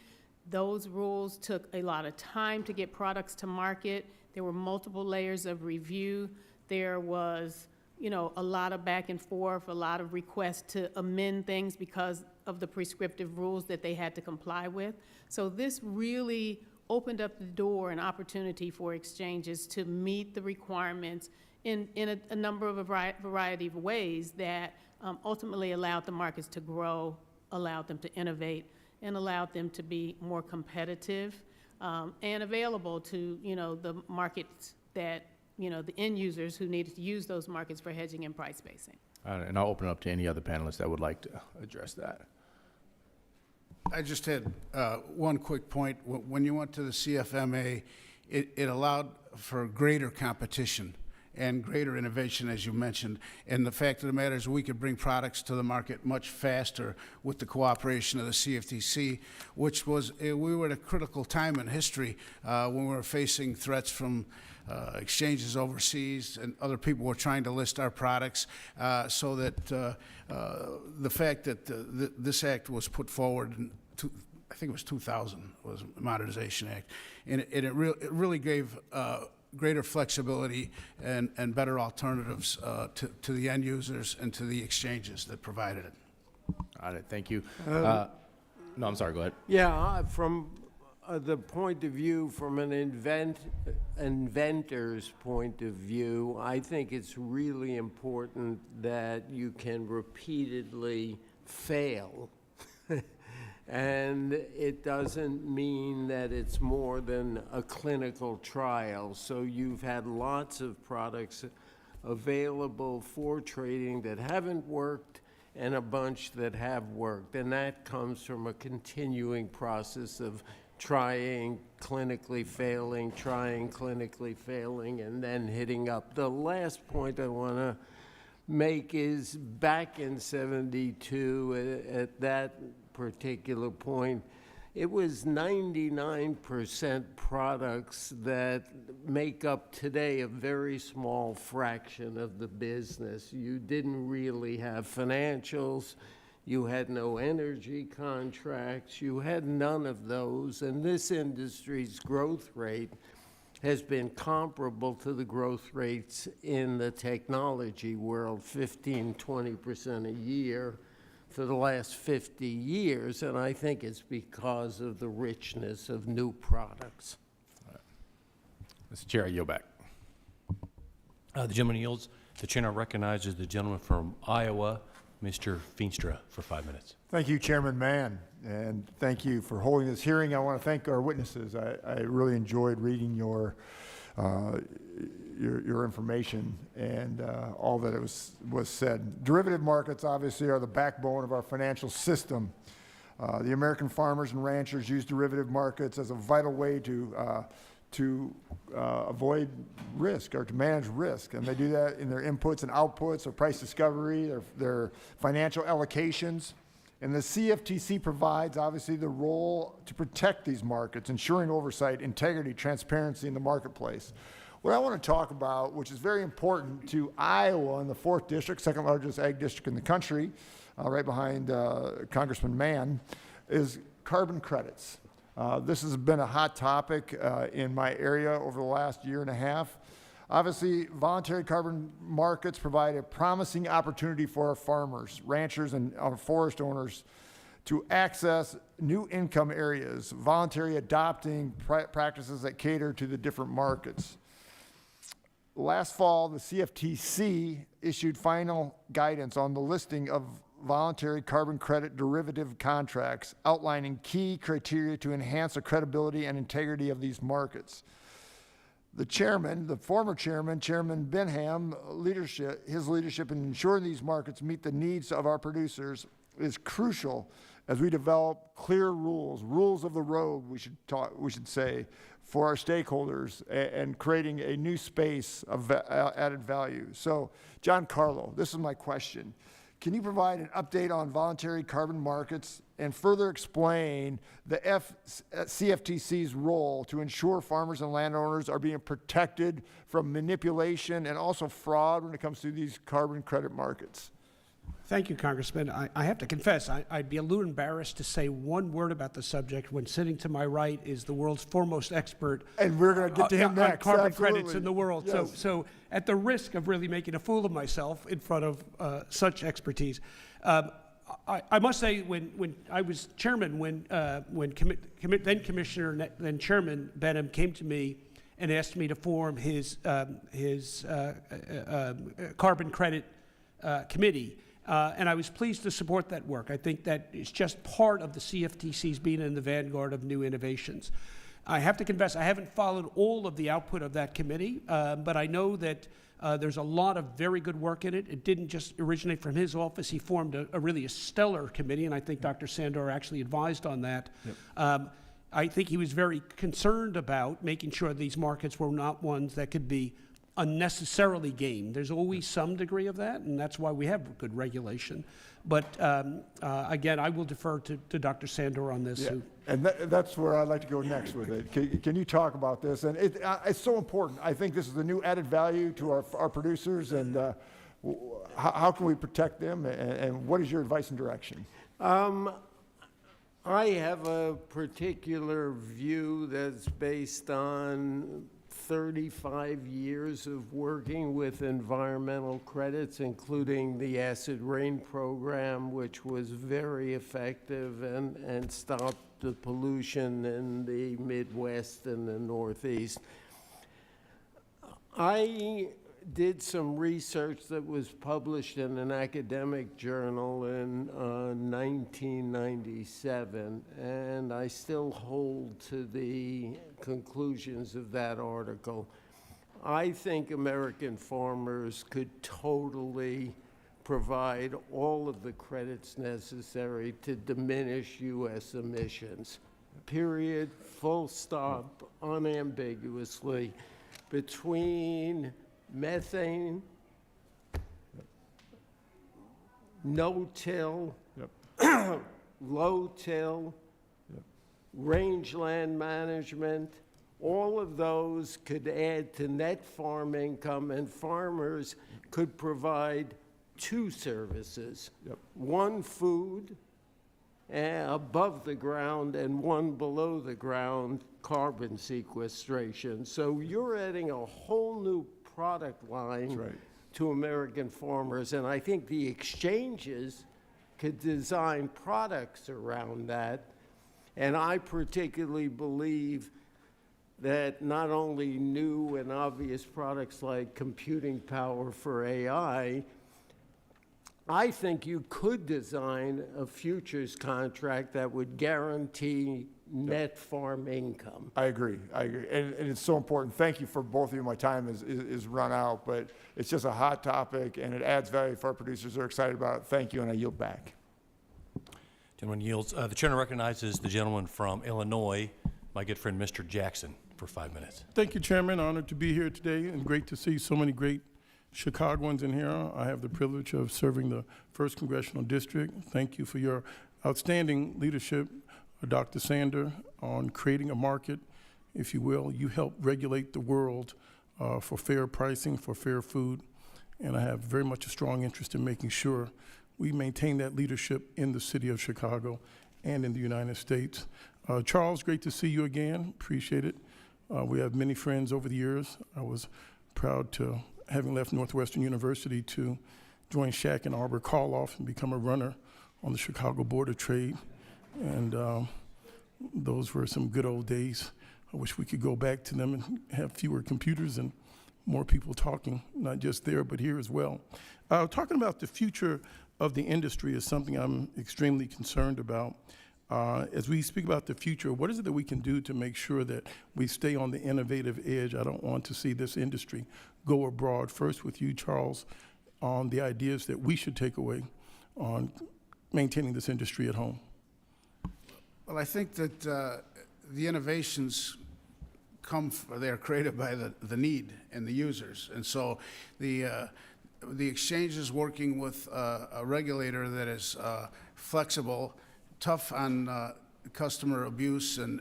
Those rules took a lot of time to get products to market. There were multiple layers of review. There was, a lot of back and forth, a lot of requests to amend things because of the prescriptive rules that they had to comply with. So this really opened up the door and opportunity for exchanges to meet the requirements in a number of variety of ways that ultimately allowed the markets to grow, allowed them to innovate, and allowed them to be more competitive and available to, the markets that, the end users who needed to use those markets for hedging and price spacing. And I'll open it up to any other panelists that would like to address that. I just had one quick point. When you went to the CFMA, it allowed for greater competition and greater innovation, as you mentioned. And the fact of the matter is we could bring products to the market much faster with the cooperation of the CFTC, which was, we were at a critical time in history when we were facing threats from exchanges overseas, and other people were trying to list our products, so that the fact that this act was put forward in I think it was 2000, was the Modernization Act, and it really gave greater flexibility and better alternatives to the end users and to the exchanges that provided it. All right, thank you. No, I'm sorry, go ahead. Yeah, from the point of view, from an inventor's point of view, I think it's really important that you can repeatedly fail. And it doesn't mean that it's more than a clinical trial. So you've had lots of products available for trading that haven't worked, and a bunch that have worked. And that comes from a continuing process of trying, clinically failing, and then hitting up. The last point I want to make is back in 72, at that particular point, it was 99% products that make up today a very small fraction of the business. You didn't really have financials. You had no energy contracts. You had none of those. And this industry's growth rate has been comparable to the growth rates in the technology world, 15, 20% a year for the last 50 years, and I think it's because of the richness of new products. Mr. Chair, I yield back. The gentleman yields. The chair now recognizes the gentleman from Iowa, Mr. Feenstra, for 5 minutes. Thank you, Chairman Mann, and thank you for holding this hearing. I want to thank our witnesses. I really enjoyed reading your information and all that it was said. Derivative markets obviously are the backbone of our financial system. The American farmers and ranchers use derivative markets as a vital way to avoid risk or to manage risk, and they do that in their inputs and outputs, their price discovery, their financial allocations. And the CFTC provides, obviously, the role to protect these markets, ensuring oversight, integrity, transparency in the marketplace. What I want to talk about, which is very important to Iowa in the 4th District, second largest ag district in the country, right behind Congressman Mann, is carbon credits. This has been a hot topic in my area over the last year and a half. Obviously, voluntary carbon markets provide a promising opportunity for our farmers, ranchers, and our forest owners to access new income areas, voluntary adopting practices that cater to the different markets. Last fall, the CFTC issued final guidance on the listing of voluntary carbon credit derivative contracts, outlining key criteria to enhance the credibility and integrity of these markets. The chairman, the former chairman, Chairman Benham, his leadership in ensuring these markets meet the needs of our producers is crucial as we develop clear rules of the road, we should say, for our stakeholders and creating a new space of added value. So, John Carlo, this is my question. Can you provide an update on voluntary carbon markets and further explain the CFTC's role to ensure farmers and landowners are being protected from manipulation and also fraud when it comes to these carbon credit markets? Thank you, Congressman. I have to confess, I'd be a little embarrassed to say one word about the subject when sitting to my right is the world's foremost expert. And we're going to get to him next. On carbon Absolutely. credits in the world. Yes. So at the risk of really making a fool of myself in front of such expertise, I must say when I was chairman, when then Commissioner, then Chairman Benham came to me and asked me to form his carbon credit committee. And I was pleased to support that work. I think that is just part of the CFTC's being in the vanguard of new innovations. I have to confess, I haven't followed all of the output of that committee, but I know that there's a lot of very good work in it. It didn't just originate from his office. He formed a really stellar committee, and I think Dr. Sandor actually advised on that. Yep. I think he was very concerned about making sure these markets were not ones that could be unnecessarily gamed. There's always some degree of that, and that's why we have good regulation. But again, I will defer to Dr. Sandor on this. Yeah. And that's where I'd like to go next with it. Can you talk about this? And it's so important. I think this is a new added value to our producers, and how can we protect them, and what is your advice and direction? I have a particular view that's based on 35 years of working with environmental credits, including the acid rain program, which was very effective and stopped the pollution in the Midwest and the Northeast. I did some research that was published in an academic journal in 1997, and I still hold to the conclusions of that article. I think American farmers could totally provide all of the credits necessary to diminish U.S. emissions. Period, full stop, unambiguously, between methane, no-till, low-till, rangeland management. All of those could add to net farm income, and farmers could provide two services. One, food above the ground, and one below the ground, carbon sequestration. So you're adding a whole new product line to American farmers, and I think the exchanges could design products around that. And I particularly believe that not only new and obvious products like computing power for AI, I think you could design a futures contract that would guarantee net farm income. I agree. And it's so important. Thank you for both of you. My time is run out, but it's just a hot topic, and it adds value for our producers. They're excited about it. Thank you, and I yield back. Gentleman yields. The chairman recognizes the gentleman from Illinois, my good friend Mr. Jackson, for 5 minutes. Thank you, Chairman. Honored to be here today, and great to see so many great Chicagoans in here. I have the privilege of serving the 1st Congressional District. Thank you for your outstanding leadership, Dr. Sander, on creating a market, if you will. You help regulate the world for fair pricing, for fair food, and I have very much a strong interest in making sure we maintain that leadership in the city of Chicago and in the United States. Charles, great to see you again. Appreciate it. We have many friends over the years. I was proud to, having left Northwestern University, to join Shaq and Arbor Karloff and become a runner on the Chicago Board of Trade. And those were some good old days. I wish we could go back to them and have fewer computers and more people talking, not just there, but here as well. Talking about the future of the industry is something I'm extremely concerned about. As we speak about the future, what is it that we can do to make sure that we stay on the innovative edge? I don't want to see this industry go abroad. First with you, Charles, on the ideas that we should take away on maintaining this industry at home. Well, I think that the innovations they're created by the need and the users. And so the exchange is working with a regulator that is flexible, tough on customer abuse and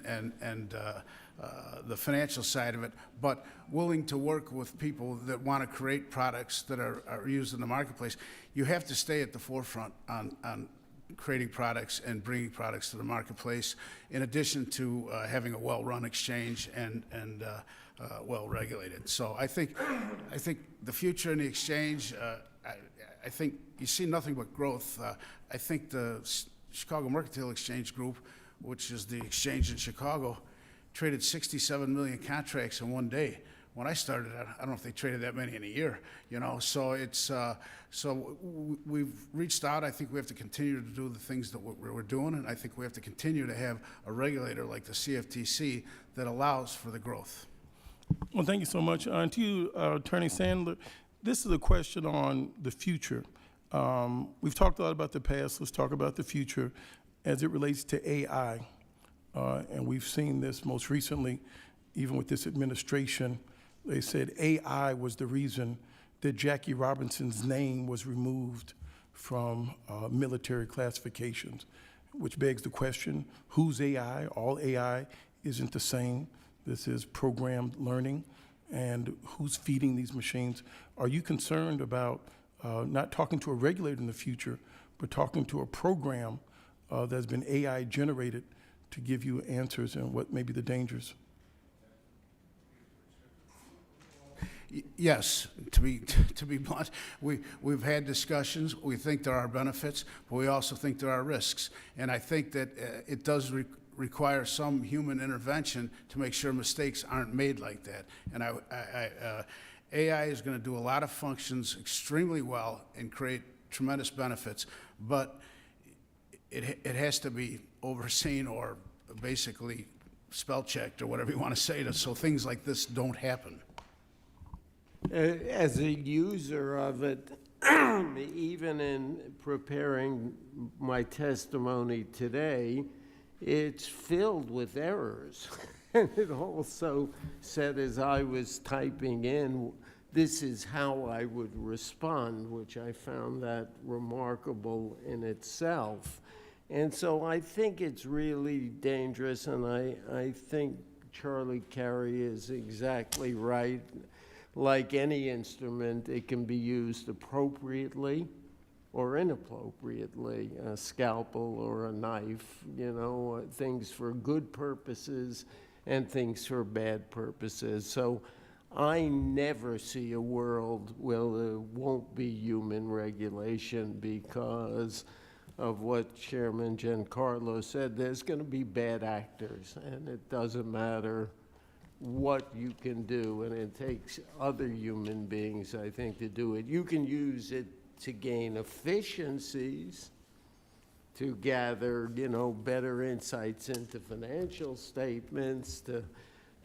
the financial side of it, but willing to work with people that want to create products that are used in the marketplace. You have to stay at the forefront on creating products and bringing products to the marketplace, in addition to having a well-run exchange and well-regulated. So I think the future in the exchange, I think you see nothing but growth. I think the Chicago Mercantile Exchange Group, which is the exchange in Chicago, traded 67 million contracts in one day. When I started, I don't know if they traded that many in a year, you know. So it's so we've reached out. I think we have to continue to do the things that we're doing, and I think we have to continue to have a regulator like the CFTC that allows for the growth. Well, thank you so much. And to you, Attorney Sandler, this is a question on the future. We've talked a lot about the past. Let's talk about the future as it relates to AI. And we've seen this most recently, even with this administration. They said AI was the reason that Jackie Robinson's name was removed from military classifications, which begs the question, who's AI? All AI isn't the same. This is programmed learning. And who's feeding these machines? Are you concerned about not talking to a regulator in the future, but talking to a program that's been AI generated to give you answers, and what may be the dangers? Yes, to be blunt, we've had discussions. We think there are benefits, but we also think there are risks. And I think that it does require some human intervention to make sure mistakes aren't made like that. And AI is going to do a lot of functions extremely well and create tremendous benefits, but it has to be overseen or basically spell checked or whatever you want to say, so things like this don't happen. As a user of it, even in preparing my testimony today, it's filled with errors. And it also said, as I was typing in, this is how I would respond, which I found that remarkable in itself. And so I think it's really dangerous, and I think Charlie Carey is exactly right. Like any instrument, it can be used appropriately or inappropriately, a scalpel or a knife, you know, things for good purposes and things for bad purposes. So I never see a world where there won't be human regulation because of what Chairman Giancarlo said. There's going to be bad actors, and it doesn't matter what you can do, and it takes other human beings, I think, to do it. You can use it to gain efficiencies, to gather, you know, better insights into financial statements, to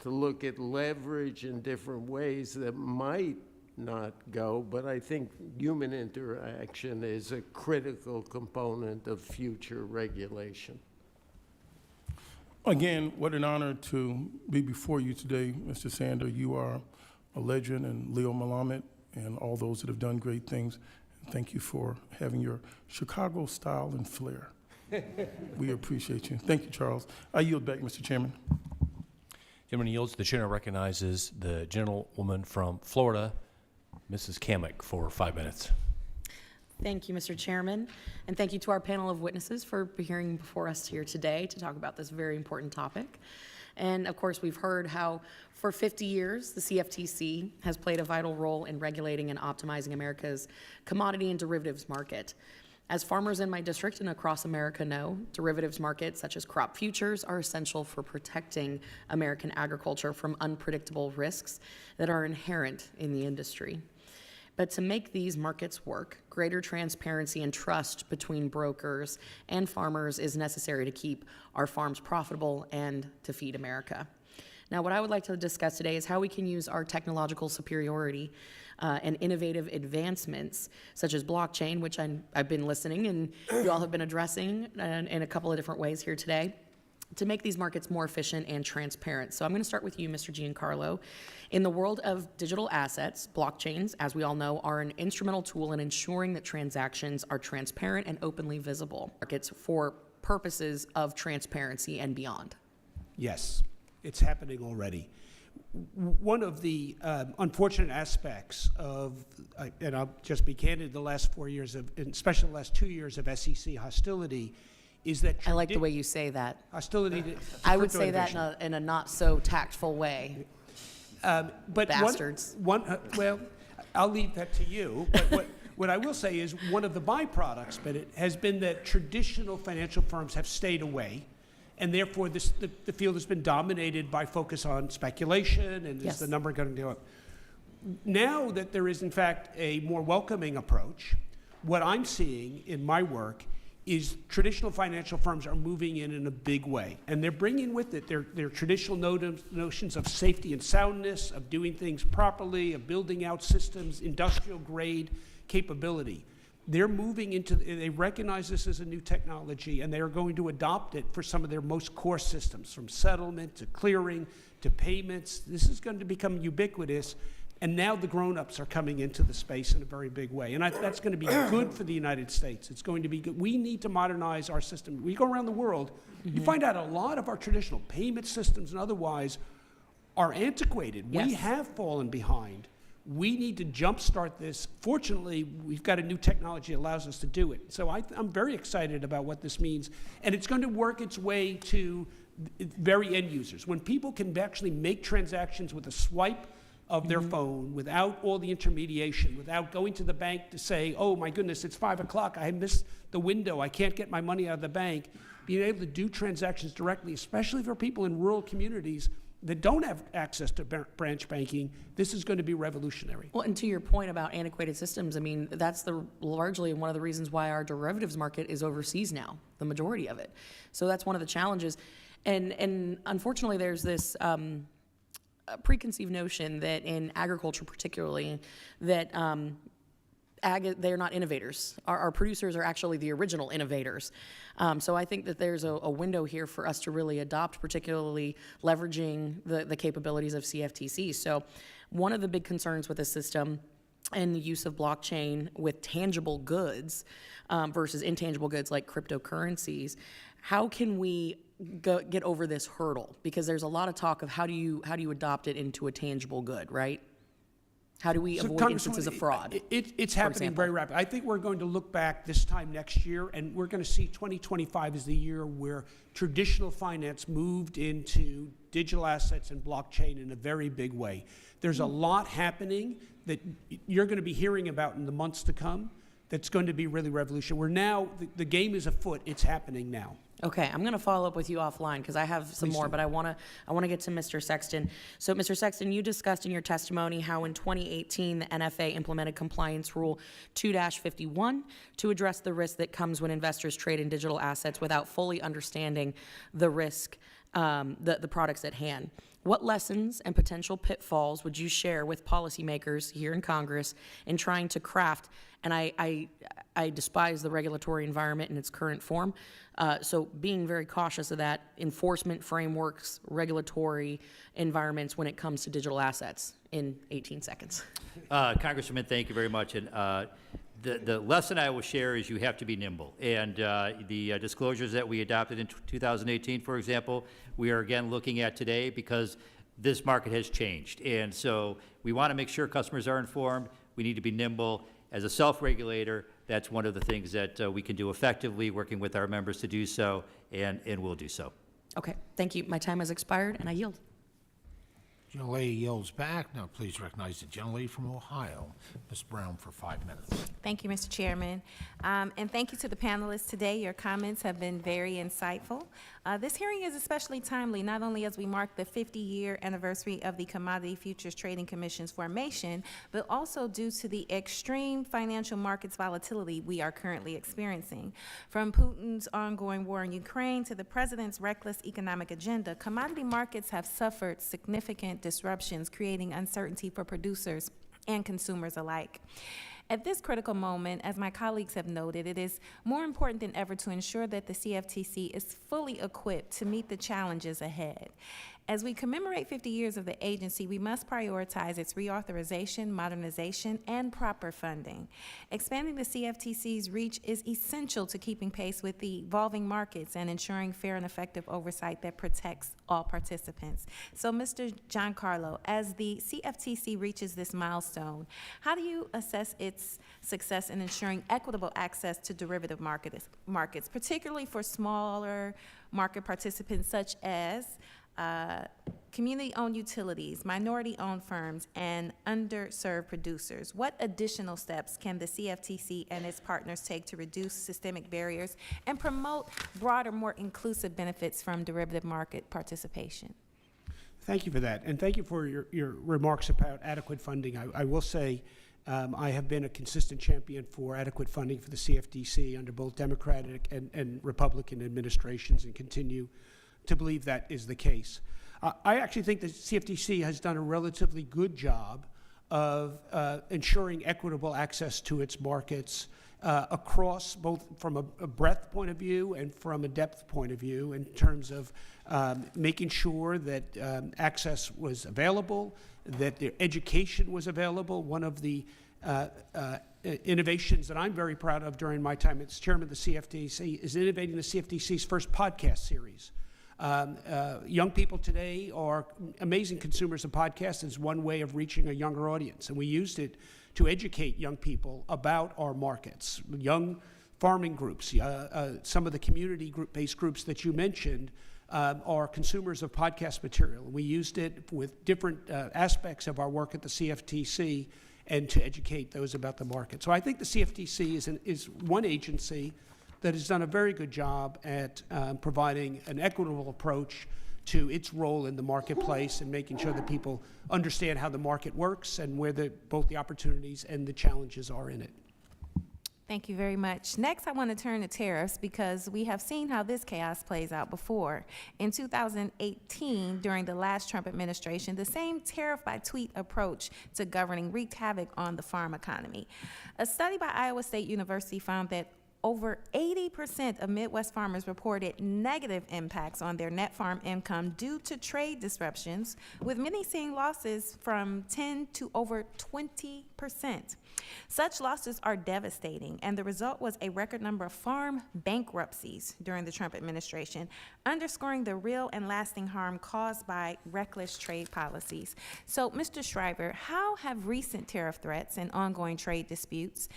look at leverage in different ways that might not go, but I think human interaction is a critical component of future regulation. Again, what an honor to be before you today, Mr. Sander. You are a legend, and Leo Malamet, and all those that have done great things. And thank you for having your Chicago style and flair. We appreciate you. Thank you, Charles. I yield back, Mr. Chairman. Gentleman yields. The chair recognizes the gentlewoman from Florida, Mrs. Kamek, for 5 minutes. Thank you, Mr. Chairman, and thank you to our panel of witnesses for appearing before us here today to talk about this very important topic. And of course, we've heard how for 50 years, the CFTC has played a vital role in regulating and optimizing America's commodity and derivatives market. As farmers in my district and across America know, derivatives markets such as crop futures are essential for protecting American agriculture from unpredictable risks that are inherent in the industry. But to make these markets work, greater transparency and trust between brokers and farmers is necessary to keep our farms profitable and to feed America. Now, what I would like to discuss today is how we can use our technological superiority and innovative advancements, such as blockchain, which I've been listening and you all have been addressing in a couple of different ways here today, to make these markets more efficient and transparent. So I'm going to start with you, Mr. Giancarlo. In the world of digital assets, blockchains, as we all know, are an instrumental tool in ensuring that transactions are transparent and openly visible. Markets for purposes of transparency and beyond. Yes, it's happening already. One of the unfortunate aspects of, and I'll just be candid, the last 4 years of, and especially the last 2 years of SEC hostility, is that I like the way you say that. Hostility to I would crypto say that innovation. in a not so tactful way. But Bastards. Well, I'll leave that to you. But what I will say is one of the byproducts, but it has been that traditional financial firms have stayed away, and therefore the field has been dominated by focus on speculation, and Yes. is the number going to go up? Now that there is in fact a more welcoming approach, what I'm seeing in my work is traditional financial firms are moving in a big way. And they're bringing with it their traditional notions of safety and soundness, of doing things properly, of building out systems, industrial grade capability. They're moving into, they recognize this as a new technology, and they are going to adopt it for some of their most core systems, from settlement to clearing to payments. This is going to become ubiquitous. And now the grown-ups are coming into the space in a very big way. And that's going to be good for the United States. It's going to be good. We need to modernize our system. We go around the world, you find out a lot of our traditional payment systems and otherwise are antiquated. Yes. We have fallen behind. We need to jumpstart this. Fortunately, we've got a new technology that allows us to do it. So I'm very excited about what this means. And it's going to work its way to very end users. When people can actually make transactions with a swipe of their phone without all the intermediation, without going to the bank to say, oh my goodness, it's 5 o'clock, I missed the window, I can't get my money out of the bank. Being able to do transactions directly, especially for people in rural communities that don't have access to branch banking, this is going to be revolutionary. Well, and to your point about antiquated systems, I mean, that's largely one of the reasons why our derivatives market is overseas now, the majority of it. So that's one of the challenges. And unfortunately, there's this preconceived notion that in agriculture particularly, that they're not innovators. Our producers are actually the original innovators. So I think that there's a window here for us to really adopt, particularly leveraging the capabilities of CFTC. So one of the big concerns with the system and the use of blockchain with tangible goods versus intangible goods like cryptocurrencies, how can we get over this hurdle? Because there's a lot of talk of how do you adopt it into a tangible good, right? How do we avoid instances of fraud? It's happening very rapidly. I think we're going to look back this time next year, and we're going to see 2025 as the year where traditional finance moved into digital assets and blockchain in a very big way. There's a lot happening that you're going to be hearing about in the months to come that's going to be really revolutionary. We're now, the game is afoot. It's happening now. Okay, I'm going to follow up with you offline because I have some more, but I want to get to Mr. Sexton. So, Mr. Sexton, you discussed in your testimony how in 2018 the NFA implemented Compliance Rule 2-51 to address the risk that comes when investors trade in digital assets without fully understanding the risk, the products at hand. What lessons and potential pitfalls would you share with policymakers here in Congress in trying to craft, and I despise the regulatory environment in its current form, so being very cautious of that, enforcement frameworks, regulatory environments when it comes to digital assets in 18 seconds. Congresswoman, thank you very much. And the lesson I will share is you have to be nimble. And the disclosures that we adopted in 2018, for example, we are again looking at today because this market has changed. And so we want to make sure customers are informed. We need to be nimble. As a self-regulator, that's one of the things that we can do effectively, working with our members to do so, and we'll do so. Okay, thank you. My time has expired, and I yield. Gentlelady yields back. Now please recognize the gentlelady from Ohio, Ms. Brown, for 5 minutes. Thank you, Mr. Chairman. And thank you to the panelists today. Your comments have been very insightful. This hearing is especially timely, not only as we mark the 50-year anniversary of the Commodity Futures Trading Commission's formation, but also due to the extreme financial markets volatility we are currently experiencing. From Putin's ongoing war in Ukraine to the president's reckless economic agenda, commodity markets have suffered significant disruptions, creating uncertainty for producers and consumers alike. At this critical moment, as my colleagues have noted, it is more important than ever to ensure that the CFTC is fully equipped to meet the challenges ahead. As we commemorate 50 years of the agency, we must prioritize its reauthorization, modernization, and proper funding. Expanding the CFTC's reach is essential to keeping pace with the evolving markets and ensuring fair and effective oversight that protects all participants. So, Mr. Giancarlo, as the CFTC reaches this milestone, how do you assess its success in ensuring equitable access to derivative markets, particularly for smaller market participants such as community-owned utilities, minority-owned firms, and underserved producers? What additional steps can the CFTC and its partners take to reduce systemic barriers and promote broader, more inclusive benefits from derivative market participation? Thank you for that, and thank you for your remarks about adequate funding. I will say I have been a consistent champion for adequate funding for the CFTC under both Democratic and Republican administrations, and continue to believe that is the case. I actually think the CFTC has done a relatively good job of ensuring equitable access to its markets across, both from a breadth point of view and from a depth point of view, in terms of making sure that access was available, that their education was available. One of the innovations that I'm very proud of during my time as chairman of the CFTC is innovating the CFTC's first podcast series. Young people today are amazing consumers of podcasts as one way of reaching a younger audience, and we used it to educate young people about our markets. Young farming groups, some of the community-based groups that you mentioned are consumers of podcast material. We used it with different aspects of our work at the CFTC and to educate those about the market. So I think the CFTC is one agency that has done a very good job at providing an equitable approach to its role in the marketplace and making sure that people understand how the market works and where both the opportunities and the challenges are in it. Thank you very much. Next, I want to turn to tariffs because we have seen how this chaos plays out before. In 2018, during the last Trump administration, the same tariff by tweet approach to governing wreaked havoc on the farm economy. A study by Iowa State University found that over 80% of Midwest farmers reported negative impacts on their net farm income due to trade disruptions, with many seeing losses from 10 to over 20%. Such losses are devastating, and the result was a record number of farm bankruptcies during the Trump administration, underscoring the real and lasting harm caused by reckless trade policies. So, Mr. Shriver, how have recent tariff threats and ongoing trade disputes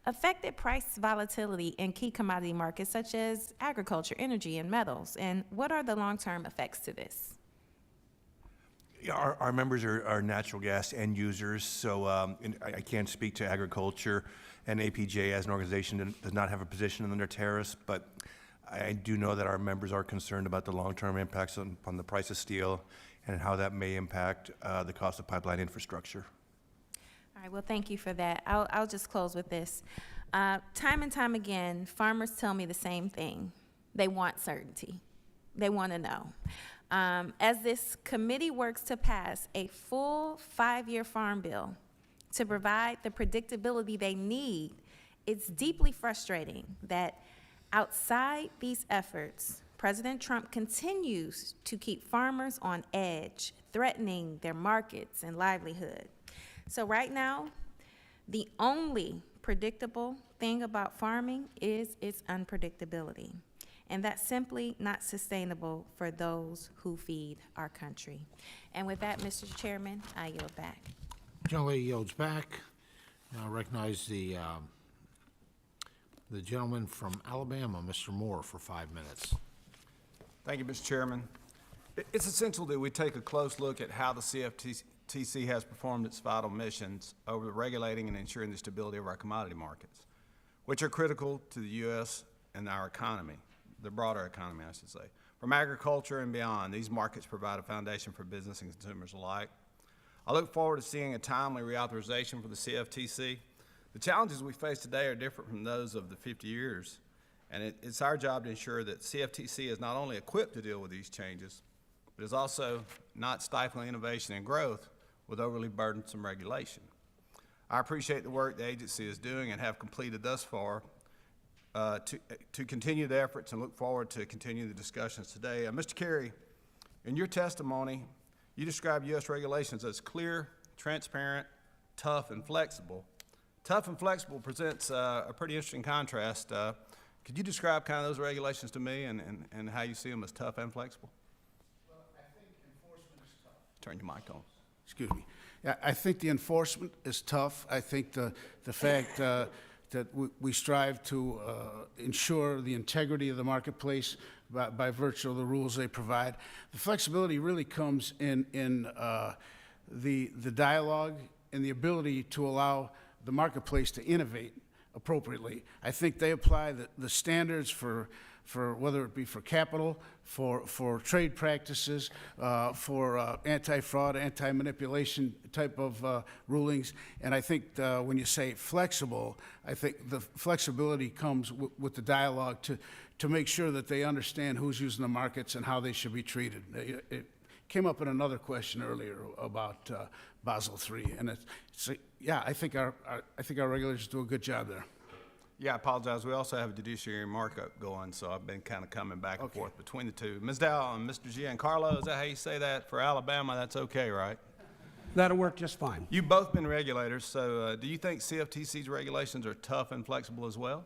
affected price volatility in key commodity markets such as agriculture, energy, and metals? And what are the long-term effects to this? Yeah, our members are natural gas end users, so I can't speak to agriculture, and APJ as an organization does not have a position on their tariffs, but I do know that our members are concerned about the long-term impacts on the price of steel and how that may impact the cost of pipeline infrastructure. All right, well, thank you for that. I'll just close with this. Time and time again, farmers tell me the same thing. They want certainty. They want to know. As this committee works to pass a full 5-year farm bill to provide the predictability they need, it's deeply frustrating that outside these efforts, President Trump continues to keep farmers on edge, threatening their markets and livelihood. So right now, the only predictable thing about farming is its unpredictability. And that's simply not sustainable for those who feed our country. And with that, Mr. Chairman, I yield back. Gentlelady yields back. Now recognize the gentleman from Alabama, Mr. Moore, for 5 minutes. Thank you, Mr. Chairman. It's essential that we take a close look at how the CFTC has performed its vital missions over regulating and ensuring the stability of our commodity markets, which are critical to the U.S. and our economy, the broader economy, I should say. From agriculture and beyond, these markets provide a foundation for business and consumers alike. I look forward to seeing a timely reauthorization for the CFTC. The challenges we face today are different from those of the 50 years, and it's our job to ensure that CFTC is not only equipped to deal with these changes, but is also not stifling innovation and growth with overly burdensome regulation. I appreciate the work the agency is doing and have completed thus far to continue the efforts and look forward to continue the discussions today. Mr. Kerry, in your testimony, you described U.S. regulations as clear, transparent, tough, and flexible. Tough and flexible presents a pretty interesting contrast. Could you describe kind of those regulations to me and how you see them as tough and flexible? Well, I think enforcement is tough. Turn your mic on. Excuse me. Yeah, I think the enforcement is tough. I think the fact that we strive to ensure the integrity of the marketplace by virtue of the rules they provide. The flexibility really comes in the dialogue and the ability to allow the marketplace to innovate appropriately. I think they apply the standards for whether it be for capital, for trade practices, for anti-fraud, anti-manipulation type of rulings. And I think when you say flexible, I think the flexibility comes with the dialogue to make sure that they understand who's using the markets and how they should be treated. It came up in another question earlier about Basel III, and yeah, I think our regulators do a good job there. Yeah, I apologize. We also have a judiciary markup going, so I've been kind of coming back and forth between the two. Ms. Dow and Mr. Giancarlo, is that how you say that? For Alabama, that's okay, right? That'll work just fine. You've both been regulators, so do you think CFTC's regulations are tough and flexible as well?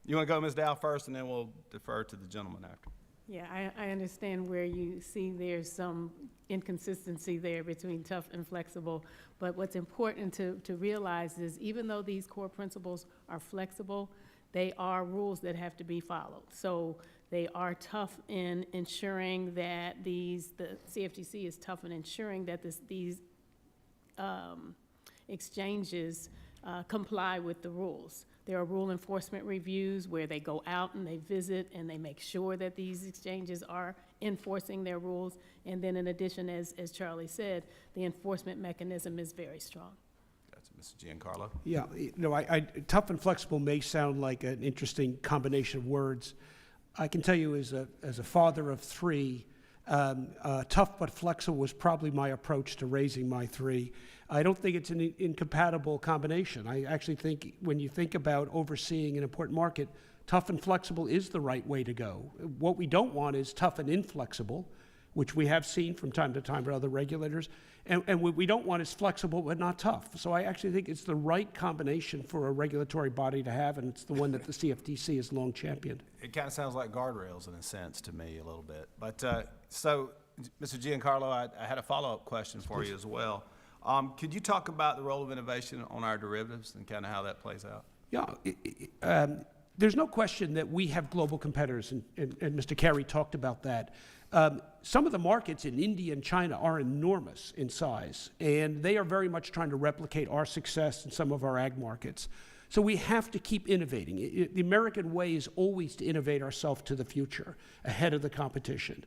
You want to go, Ms. Dow, first, and then we'll defer to the gentleman after. Yeah, I understand where you see there's some inconsistency there between tough and flexible, but what's important to realize is even though these core principles are flexible, they are rules that have to be followed. So they are tough in ensuring that the CFTC is tough in ensuring that these exchanges comply with the rules. There are rule enforcement reviews where they go out and they visit and they make sure that these exchanges are enforcing their rules. And then in addition, as Charlie said, the enforcement mechanism is very strong. That's Mr. Giancarlo. Yeah, tough and flexible may sound like an interesting combination of words. I can tell you as a father of three, tough but flexible was probably my approach to raising my three. I don't think it's an incompatible combination. I actually think when you think about overseeing an important market, tough and flexible is the right way to go. What we don't want is tough and inflexible, which we have seen from time to time with other regulators. And what we don't want is flexible but not tough. So I actually think it's the right combination for a regulatory body to have, and it's the one that the CFTC has long championed. It kind of sounds like guardrails in a sense to me a little bit. But so, Mr. Giancarlo, I had a follow-up question for you as well. Could you talk about the role of innovation on our derivatives and kind of how that plays out? Yeah, there's no question that we have global competitors, and Mr. Carey talked about that. Some of the markets in India and China are enormous in size, and they are very much trying to replicate our success in some of our ag markets. So we have to keep innovating. The American way is always to innovate ourselves to the future, ahead of the competition.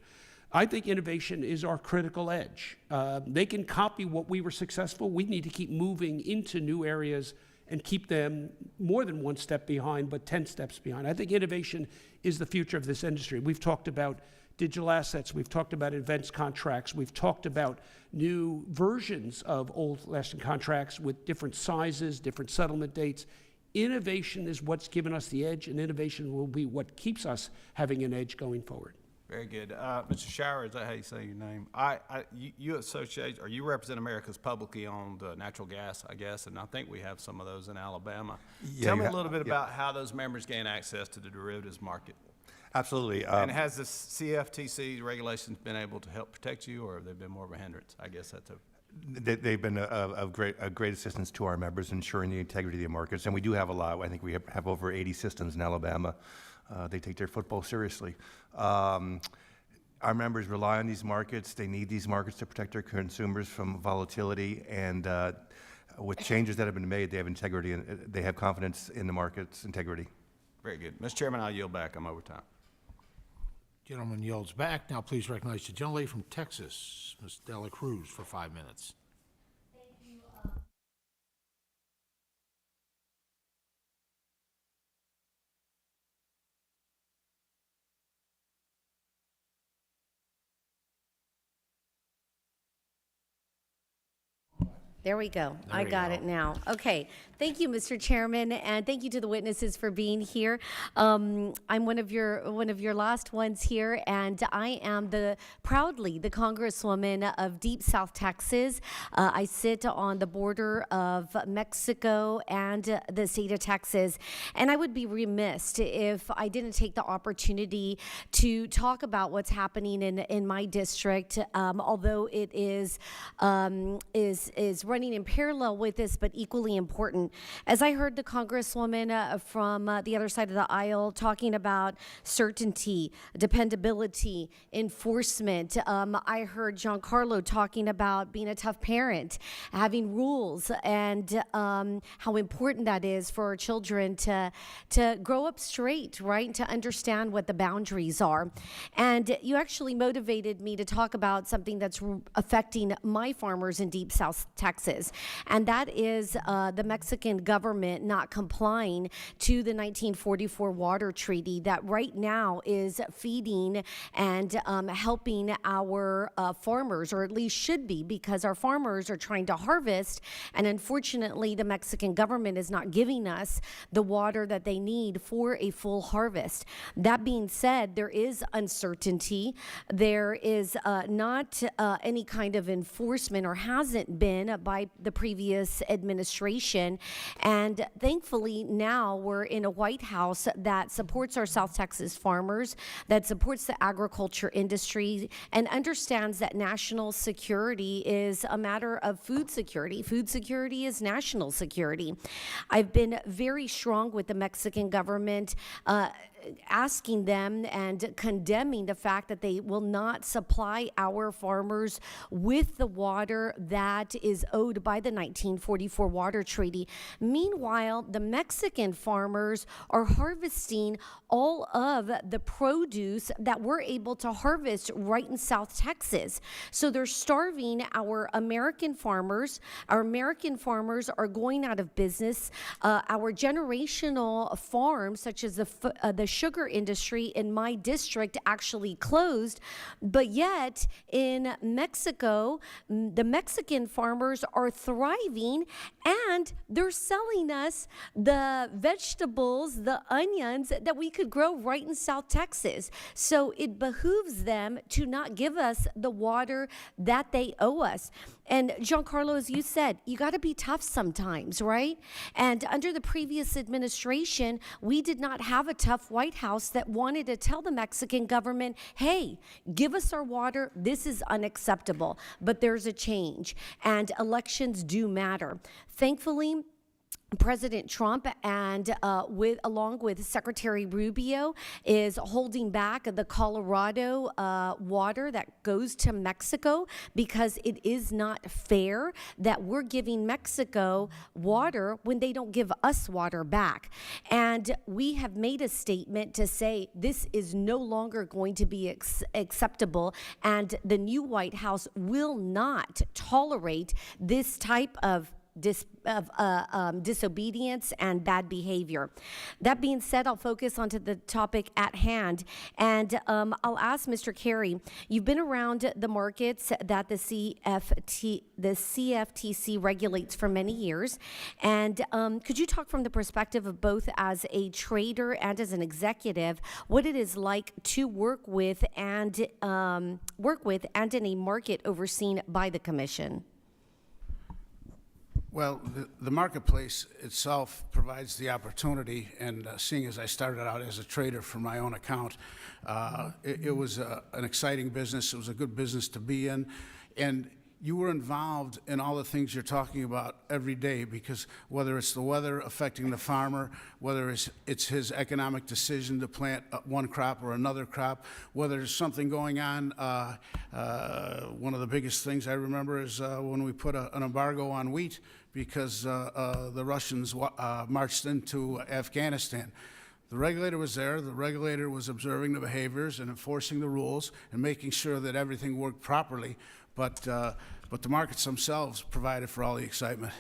I think innovation is our critical edge. They can copy what we were successful. We need to keep moving into new areas and keep them more than one step behind, but 10 steps behind. I think innovation is the future of this industry. We've talked about digital assets, we've talked about events contracts, we've talked about new versions of old-lasting contracts with different sizes, different settlement dates. Innovation is what's given us the edge, and innovation will be what keeps us having an edge going forward. Very good. Mr. Shower, is that how you say your name? You associate, or you represent America's publicly owned natural gas, I guess, and I think we have some of those in Alabama. Yeah, Tell me a little bit about how those members gain access to the derivatives market. Absolutely. And has the CFTC regulations been able to help protect you, or have they been more of a hindrance? I guess that's a... They've been a great assistance to our members, ensuring the integrity of the markets, and we do have a lot. I think we have over 80 systems in Alabama. They take their football seriously. Our members rely on these markets. They need these markets to protect their consumers from volatility, and with changes that have been made, they have integrity, and they have confidence in the market's integrity. Very good. Mr. Chairman, I'll yield back. I'm over time. Gentleman yields back. Now please recognize the gentlelady from Texas, Ms. Dela Cruz, for 5 minutes. There we go. I got it now. Okay. Thank you, Mr. Chairman, and thank you to the witnesses for being here. I'm one of your last ones here, and I am proudly the Congresswoman of Deep South Texas. I sit on the border of Mexico and the state of Texas, and I would be remiss if I didn't take the opportunity to talk about what's happening in my district, although it is running in parallel with this, but equally important. As I heard the Congresswoman from the other side of the aisle talking about certainty, dependability, enforcement, I heard Giancarlo talking about being a tough parent, having rules, and how important that is for our children to grow up straight, right, to understand what the boundaries are. And you actually motivated me to talk about something that's affecting my farmers in Deep South Texas, and that is the Mexican government not complying to the 1944 water treaty that right now is feeding and helping our farmers, or at least should be, because our farmers are trying to harvest, and unfortunately the Mexican government is not giving us the water that they need for a full harvest. That being said, there is uncertainty. There is not any kind of enforcement, or hasn't been, by the previous administration. And thankfully now we're in a White House that supports our South Texas farmers, that supports the agriculture industry, and understands that national security is a matter of food security. Food security is national security. I've been very strong with the Mexican government asking them and condemning the fact that they will not supply our farmers with the water that is owed by the 1944 Water Treaty. Meanwhile, the Mexican farmers are harvesting all of the produce that we're able to harvest right in South Texas. So they're starving our American farmers. Our American farmers are going out of business. Our generational farms, such as the sugar industry in my district, actually closed. But yet in Mexico, the Mexican farmers are thriving, and they're selling us the vegetables, the onions that we could grow right in South Texas. So it behooves them to not give us the water that they owe us. And Giancarlo, as you said, you got to be tough sometimes, right? And under the previous administration, we did not have a tough White House that wanted to tell the Mexican government, hey, give us our water. This is unacceptable. But there's a change, and elections do matter. Thankfully, President Trump and along with Secretary Rubio is holding back the Colorado water that goes to Mexico, because it is not fair that we're giving Mexico water when they don't give us water back. And we have made a statement to say this is no longer going to be acceptable, and the new White House will not tolerate this type of disobedience and bad behavior. That being said, I'll focus onto the topic at hand, and I'll ask Mr. Carey, you've been around the markets that the CFTC regulates for many years, and could you talk from the perspective of both as a trader and as an executive, what it is like to work with and in a market overseen by the Commission? Well, the marketplace itself provides the opportunity, and seeing as I started out as a trader for my own account, it was an exciting business. It was a good business to be in, and you were involved in all the things you're talking about every day, because whether it's the weather affecting the farmer, whether it's his economic decision to plant one crop or another crop, whether there's something going on. One of the biggest things I remember is when we put an embargo on wheat because the Russians marched into Afghanistan. The regulator was there. The regulator was observing the behaviors and enforcing the rules and making sure that everything worked properly. But the markets themselves provided for all the excitement.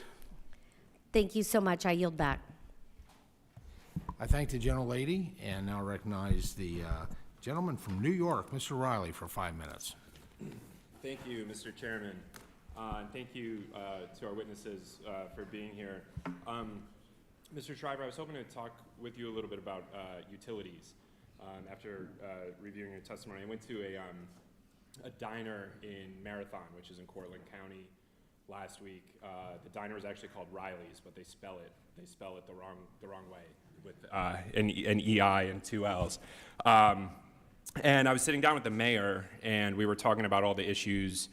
Thank you so much. I yield back. I thank the gentlelady, and now recognize the gentleman from New York, Mr. Riley, for 5 minutes. Thank you, Mr. Chairman, and thank you to our witnesses for being here. Mr. Shriver, I was hoping to talk with you a little bit about utilities. After reviewing your testimony, I went to a diner in Marathon, which is in Cortland County, last week. The diner was actually called Riley's, but they spell it the wrong way, with an EI and 2 L's. And I was sitting down with the mayor, and we were talking about all the issues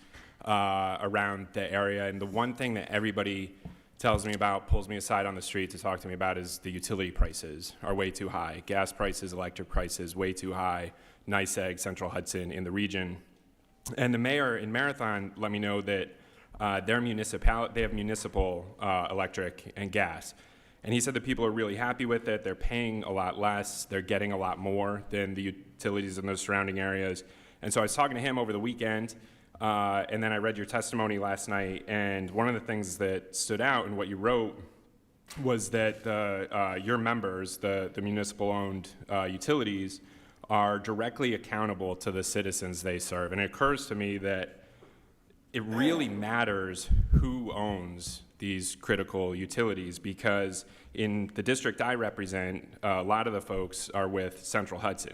around the area. And the one thing that everybody tells me about, pulls me aside on the street to talk to me about, is the utility prices are way too high. Gas prices, electric prices, way too high. NYSEG, Central Hudson in the region. And the mayor in Marathon let me know that they have municipal electric and gas. And he said that people are really happy with it. They're paying a lot less. They're getting a lot more than the utilities in those surrounding areas. And so I was talking to him over the weekend, and then I read your testimony last night. And one of the things that stood out in what you wrote was that your members, the municipal-owned utilities, are directly accountable to the citizens they serve. And it occurs to me that it really matters who owns these critical utilities, because in the district I represent, a lot of the folks are with Central Hudson.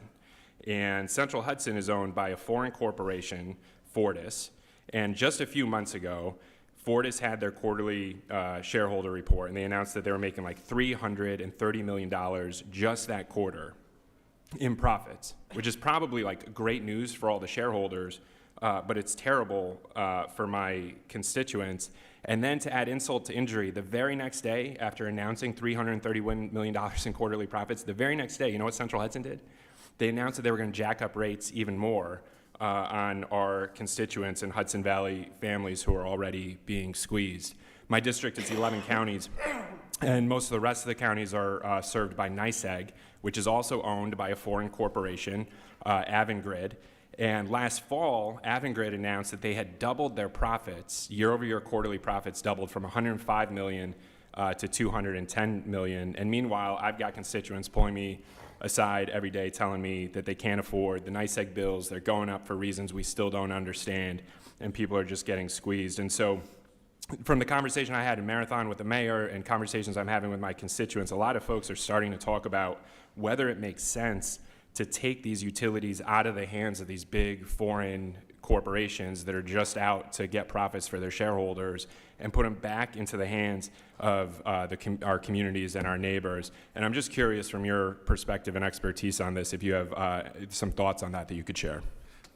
And Central Hudson is owned by a foreign corporation, Fortis. And just a few months ago, Fortis had their quarterly shareholder report, and they announced that they were making like $330 million just that quarter in profits, which is probably like great news for all the shareholders, but it's terrible for my constituents. And then to add insult to injury, the very next day, after announcing $331 million in quarterly profits, the very next day, you know what Central Hudson did? They announced that they were going to jack up rates even more on our constituents and Hudson Valley families who are already being squeezed. My district is 11 counties, and most of the rest of the counties are served by NYSEG, which is also owned by a foreign corporation, Avangrid. And last fall, Avangrid announced that they had doubled their profits, year-over-year quarterly profits doubled from $105 million to $210 million. And meanwhile, I've got constituents pulling me aside every day telling me that they can't afford the NYSEG bills. They're going up for reasons we still don't understand, and people are just getting squeezed. And so from the conversation I had in Marathon with the mayor and conversations I'm having with my constituents, a lot of folks are starting to talk about whether it makes sense to take these utilities out of the hands of these big foreign corporations that are just out to get profits for their shareholders and put them back into the hands of our communities and our neighbors. And I'm just curious from your perspective and expertise on this, if you have some thoughts on that you could share.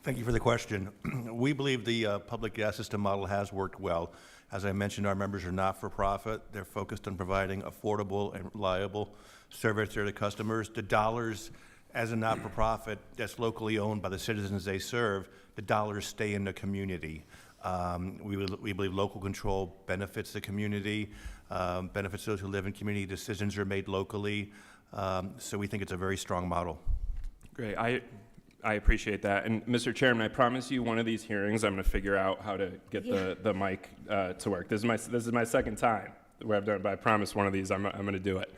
Thank you for the question. We believe the public gas system model has worked well. As I mentioned, our members are not-for-profit. They're focused on providing affordable and reliable service to their customers. The dollars, as a not-for-profit that's locally owned by the citizens they serve, the dollars stay in the community. We believe local control benefits the community, benefits those who live in community. Decisions are made locally. So we think it's a very strong model. Great. I appreciate that. And Mr. Chairman, I promise you one of these hearings I'm going to figure out how to get the mic to work. This is my second time where I've done it, but I promise one of these I'm going to do it.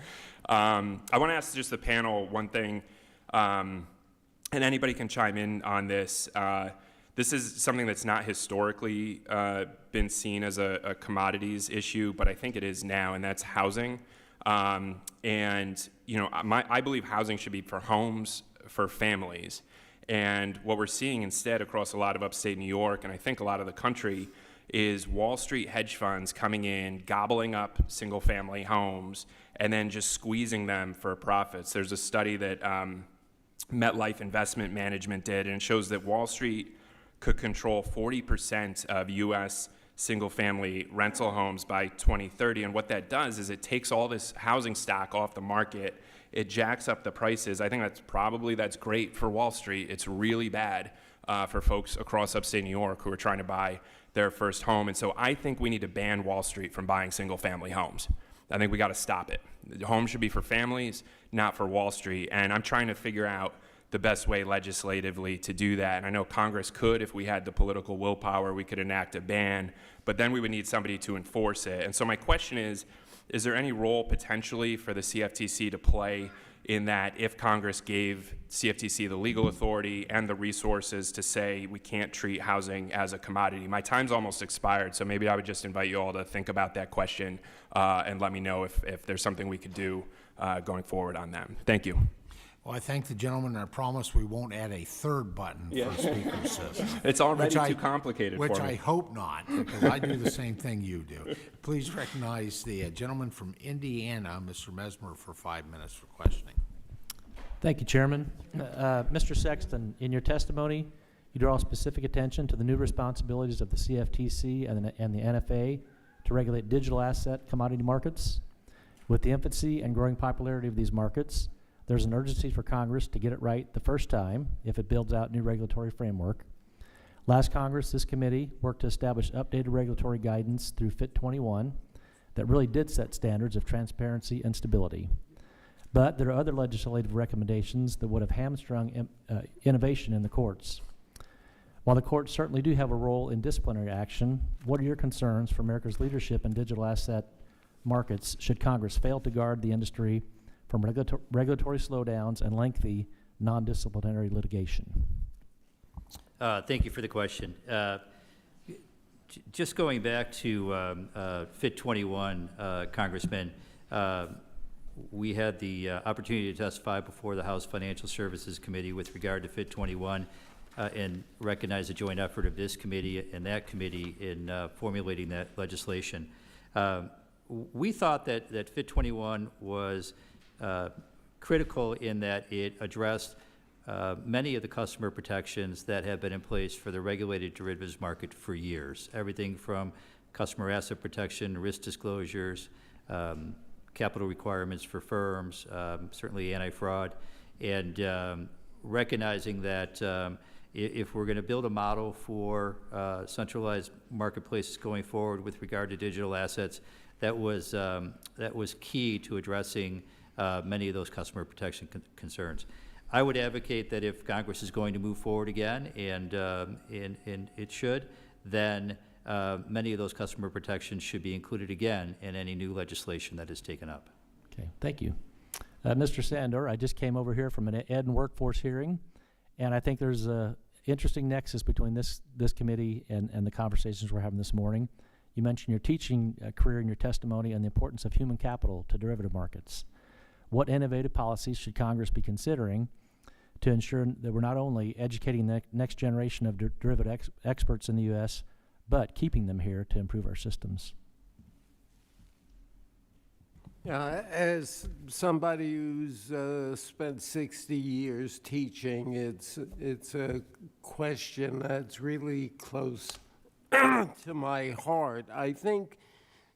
I want to ask just the panel one thing, and anybody can chime in on this. This is something that's not historically been seen as a commodities issue, but I think it is now, and that's housing. And you know, I believe housing should be for homes, for families. And what we're seeing instead across a lot of upstate New York, and I think a lot of the country, is Wall Street hedge funds coming in, gobbling up single-family homes, and then just squeezing them for profits. There's a study that MetLife Investment Management did, and it shows that Wall Street could control 40% of U.S. single-family rental homes by 2030. And what that does is it takes all this housing stock off the market. It jacks up the prices. I think that's great for Wall Street. It's really bad for folks across upstate New York who are trying to buy their first home. And so I think we need to ban Wall Street from buying single-family homes. I think we got to stop it. Homes should be for families, not for Wall Street. And I'm trying to figure out the best way legislatively to do that. And I know Congress could, if we had the political willpower, we could enact a ban, but then we would need somebody to enforce it. And so my question is there any role potentially for the CFTC to play in that if Congress gave CFTC the legal authority and the resources to say we can't treat housing as a commodity? My time's almost expired, so maybe I would just invite you all to think about that question and let me know if there's something we could do going forward on that. Thank you. Well, I thank the gentleman, and I promise we won't add a third button for a speaker system. It's already too complicated for me. Which I hope not, because I do the same thing you do. Please recognize the gentleman from Indiana, Mr. Mesmer, for 5 minutes for questioning. Thank you, Chairman. Mr. Sexton, in your testimony, you draw specific attention to the new responsibilities of the CFTC and the NFA to regulate digital asset commodity markets. With the infancy and growing popularity of these markets, there's an urgency for Congress to get it right the first time if it builds out new regulatory framework. Last Congress, this committee worked to establish updated regulatory guidance through FIT 21 that really did set standards of transparency and stability. But there are other legislative recommendations that would have hamstrung innovation in the courts. While the courts certainly do have a role in disciplinary action, what are your concerns for America's leadership in digital asset markets should Congress fail to guard the industry from regulatory slowdowns and lengthy non-disciplinary litigation? Thank you for the question. Just going back to FIT 21, Congressman, we had the opportunity to testify before the House Financial Services Committee with regard to FIT 21 and recognize the joint effort of this committee and that committee in formulating that legislation. We thought that FIT 21 was critical in that it addressed many of the customer protections that have been in place for the regulated derivatives market for years. Everything from customer asset protection, risk disclosures, capital requirements for firms, certainly anti-fraud, and recognizing that if we're going to build a model for centralized marketplaces going forward with regard to digital assets, that was key to addressing many of those customer protection concerns. I would advocate that if Congress is going to move forward again, and it should, then many of those customer protections should be included again in any new legislation that is taken up. Okay, thank you. Mr. Sandor, I just came over here from an Ed and Workforce hearing, and I think there's a interesting nexus between this committee and the conversations we're having this morning. You mentioned your teaching career in your testimony and the importance of human capital to derivative markets. What innovative policies should Congress be considering to ensure that we're not only educating the next generation of derivative experts in the U.S., but keeping them here to improve our systems? Yeah, as somebody who's spent 60 years teaching, it's a question that's really close to my heart. I think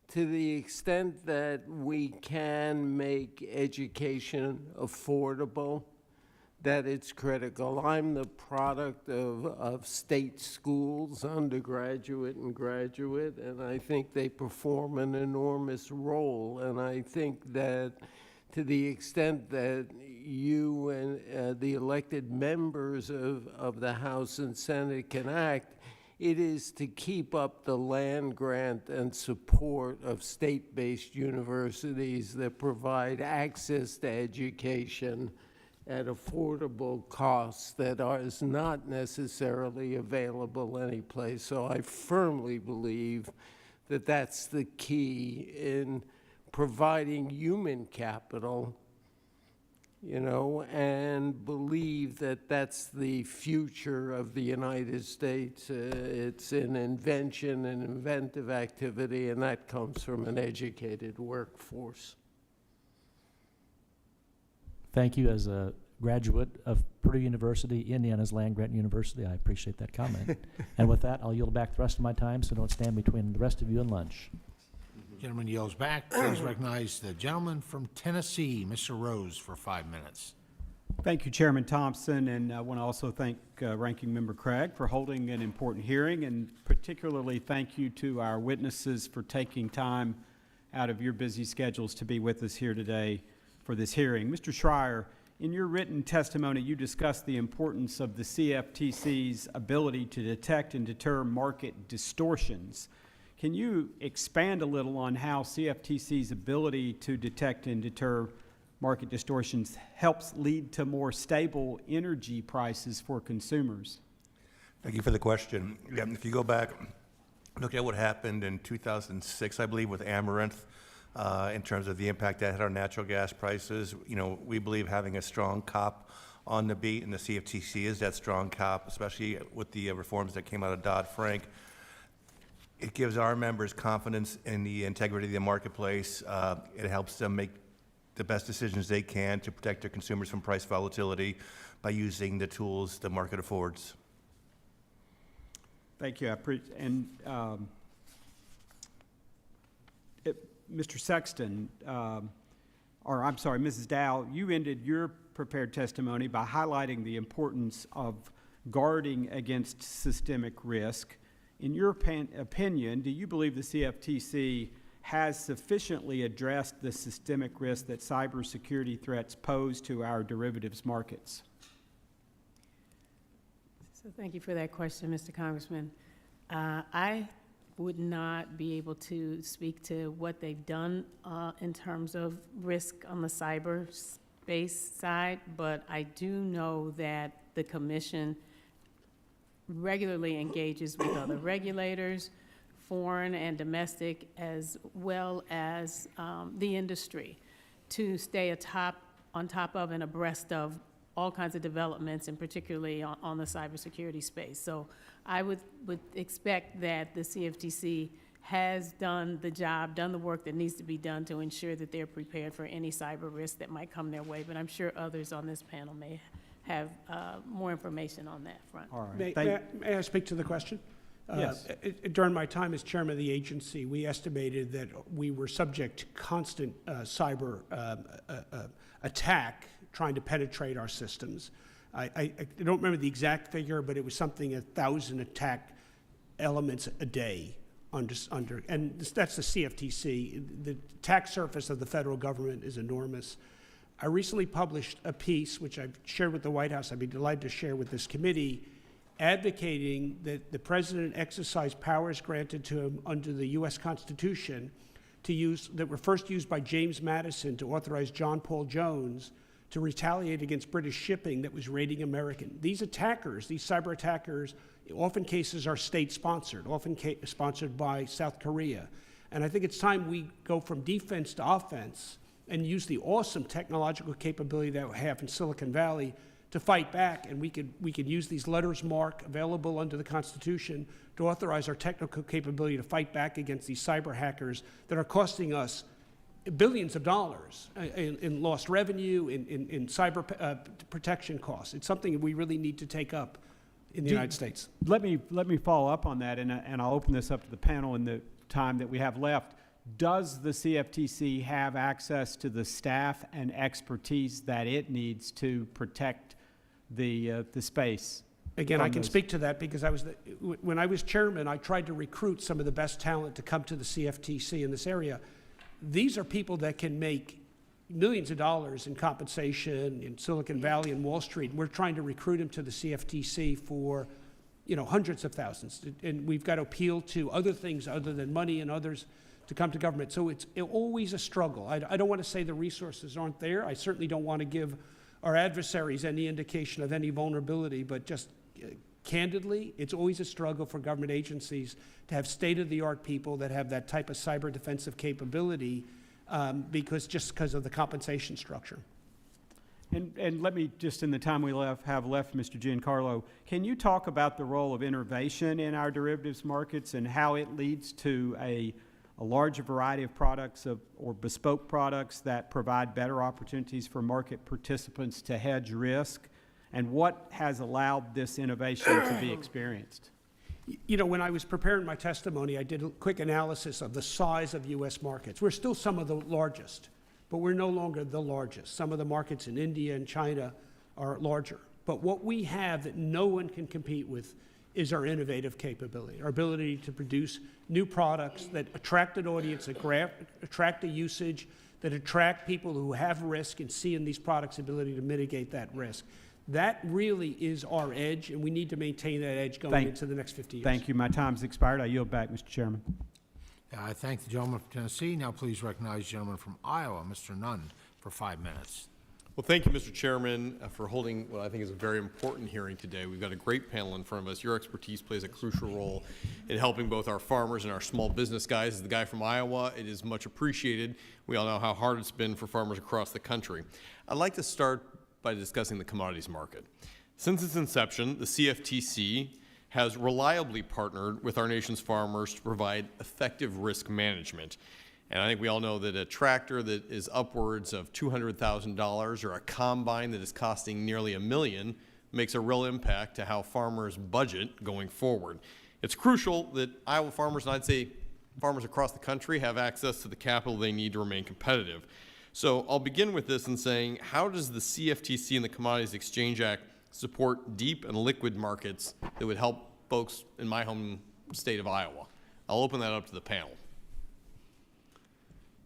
to the extent that we can make education affordable, that it's critical. I'm the product of state schools, undergraduate and graduate, and I think they perform an enormous role. And I think that to the extent that you and the elected members of the House and Senate can act, it is to keep up the land grant and support of state-based universities that provide access to education at affordable costs that is not necessarily available anyplace. So I firmly believe that that's the key in providing human capital, and believe that that's the future of the United States. It's an invention and inventive activity, and that comes from an educated workforce. Thank you. As a graduate of Purdue University, Indiana's land-grant university, I appreciate that comment. And with that, I'll yield back the rest of my time, so don't stand between the rest of you and lunch. Gentleman yields back. Please recognize the gentleman from Tennessee, Mr. Rose, for 5 minutes. Thank you, Chairman Thompson, and I want to also thank Ranking Member Craig for holding an important hearing, and particularly thank you to our witnesses for taking time out of your busy schedules to be with us here today for this hearing. Mr. Schreier, in your written testimony, you discussed the importance of the CFTC's ability to detect and deter market distortions. Can you expand a little on how CFTC's ability to detect and deter market distortions helps lead to more stable energy prices for consumers? Thank you for the question. Yeah, if you go back, look at what happened in 2006, I believe, with Amaranth, in terms of the impact that had on natural gas prices. We believe having a strong cop on the beat, and the CFTC is that strong cop, especially with the reforms that came out of Dodd-Frank. It gives our members confidence in the integrity of the marketplace. It helps them make the best decisions they can to protect their consumers from price volatility by using the tools the market affords. Thank you. Mr. Sexton, or I'm sorry, Mrs. Dow, you ended your prepared testimony by highlighting the importance of guarding against systemic risk. In your opinion, do you believe the CFTC has sufficiently addressed the systemic risk that cybersecurity threats pose to our derivatives markets? So thank you for that question, Mr. Congressman. I would not be able to speak to what they've done in terms of risk on the cyberspace side, but I do know that the Commission regularly engages with other regulators, foreign and domestic, as well as the industry, to stay on top of and abreast of all kinds of developments, and particularly on the cybersecurity space. So I would expect that the CFTC has done the job, done the work that needs to be done to ensure that they're prepared for any cyber risk that might come their way, but I'm sure others on this panel may have more information on that front. All right. May I speak to the question? Yes. During my time as chairman of the agency, we estimated that we were subject to constant cyber attack trying to penetrate our systems. I don't remember the exact figure, but it was something 1,000 attack elements a day and that's the CFTC. The attack surface of the federal government is enormous. I recently published a piece, which I've shared with the White House, I'd be delighted to share with this committee, advocating that the president exercise powers granted to him under the U.S. Constitution that were first used by James Madison to authorize John Paul Jones to retaliate against British shipping that was raiding American. These attackers, these cyber attackers, often cases are state-sponsored, often sponsored by South Korea. And I think it's time we go from defense to offense and use the awesome technological capability that we have in Silicon Valley to fight back, and we could use these letters marked available under the Constitution to authorize our technical capability to fight back against these cyber hackers that are costing us billions of dollars in lost revenue, in cyber protection costs. It's something we really need to take up in the United States. Let me follow up on that, and I'll open this up to the panel in the time that we have left. Does the CFTC have access to the staff and expertise that it needs to protect the space? Again, I can speak to that because when I was chairman, I tried to recruit some of the best talent to come to the CFTC in this area. These are people that can make millions of dollars in compensation in Silicon Valley and Wall Street. We're trying to recruit them to the CFTC for, hundreds of thousands. And we've got to appeal to other things other than money and others to come to government. So it's always a struggle. I don't want to say the resources aren't there. I certainly don't want to give our adversaries any indication of any vulnerability, but just candidly, it's always a struggle for government agencies to have state-of-the-art people that have that type of cyber defensive capability because of the compensation structure. And let me, just in the time we have left, Mr. Giancarlo, can you talk about the role of innovation in our derivatives markets and how it leads to a larger variety of products or bespoke products that provide better opportunities for market participants to hedge risk, and what has allowed this innovation to be experienced? When I was preparing my testimony, I did a quick analysis of the size of U.S. markets. We're still some of the largest, but we're no longer the largest. Some of the markets in India and China are larger. But what we have that no one can compete with is our innovative capability, our ability to produce new products that attract an audience, that attract a usage, that attract people who have risk and see in these products ability to mitigate that risk. That really is our edge, and we need to maintain that edge going into the next 50 years. Thank you. My time's expired. I yield back, Mr. Chairman. I thank the gentleman from Tennessee. Now please recognize the gentleman from Iowa, Mr. Nunn, for 5 minutes. Well, thank you, Mr. Chairman, for holding what I think is a very important hearing today. We've got a great panel in front of us. Your expertise plays a crucial role in helping both our farmers and our small business guys. As the guy from Iowa, it is much appreciated. We all know how hard it's been for farmers across the country. I'd like to start by discussing the commodities market. Since its inception, the CFTC has reliably partnered with our nation's farmers to provide effective risk management. And I think we all know that a tractor that is upwards of $200,000 or a combine that is costing nearly $1 million makes a real impact to how farmers budget going forward. It's crucial that Iowa farmers, and I'd say farmers across the country, have access to the capital they need to remain competitive. So I'll begin with this in saying, how does the CFTC and the Commodities Exchange Act support deep and liquid markets that would help folks in my home state of Iowa? I'll open that up to the panel.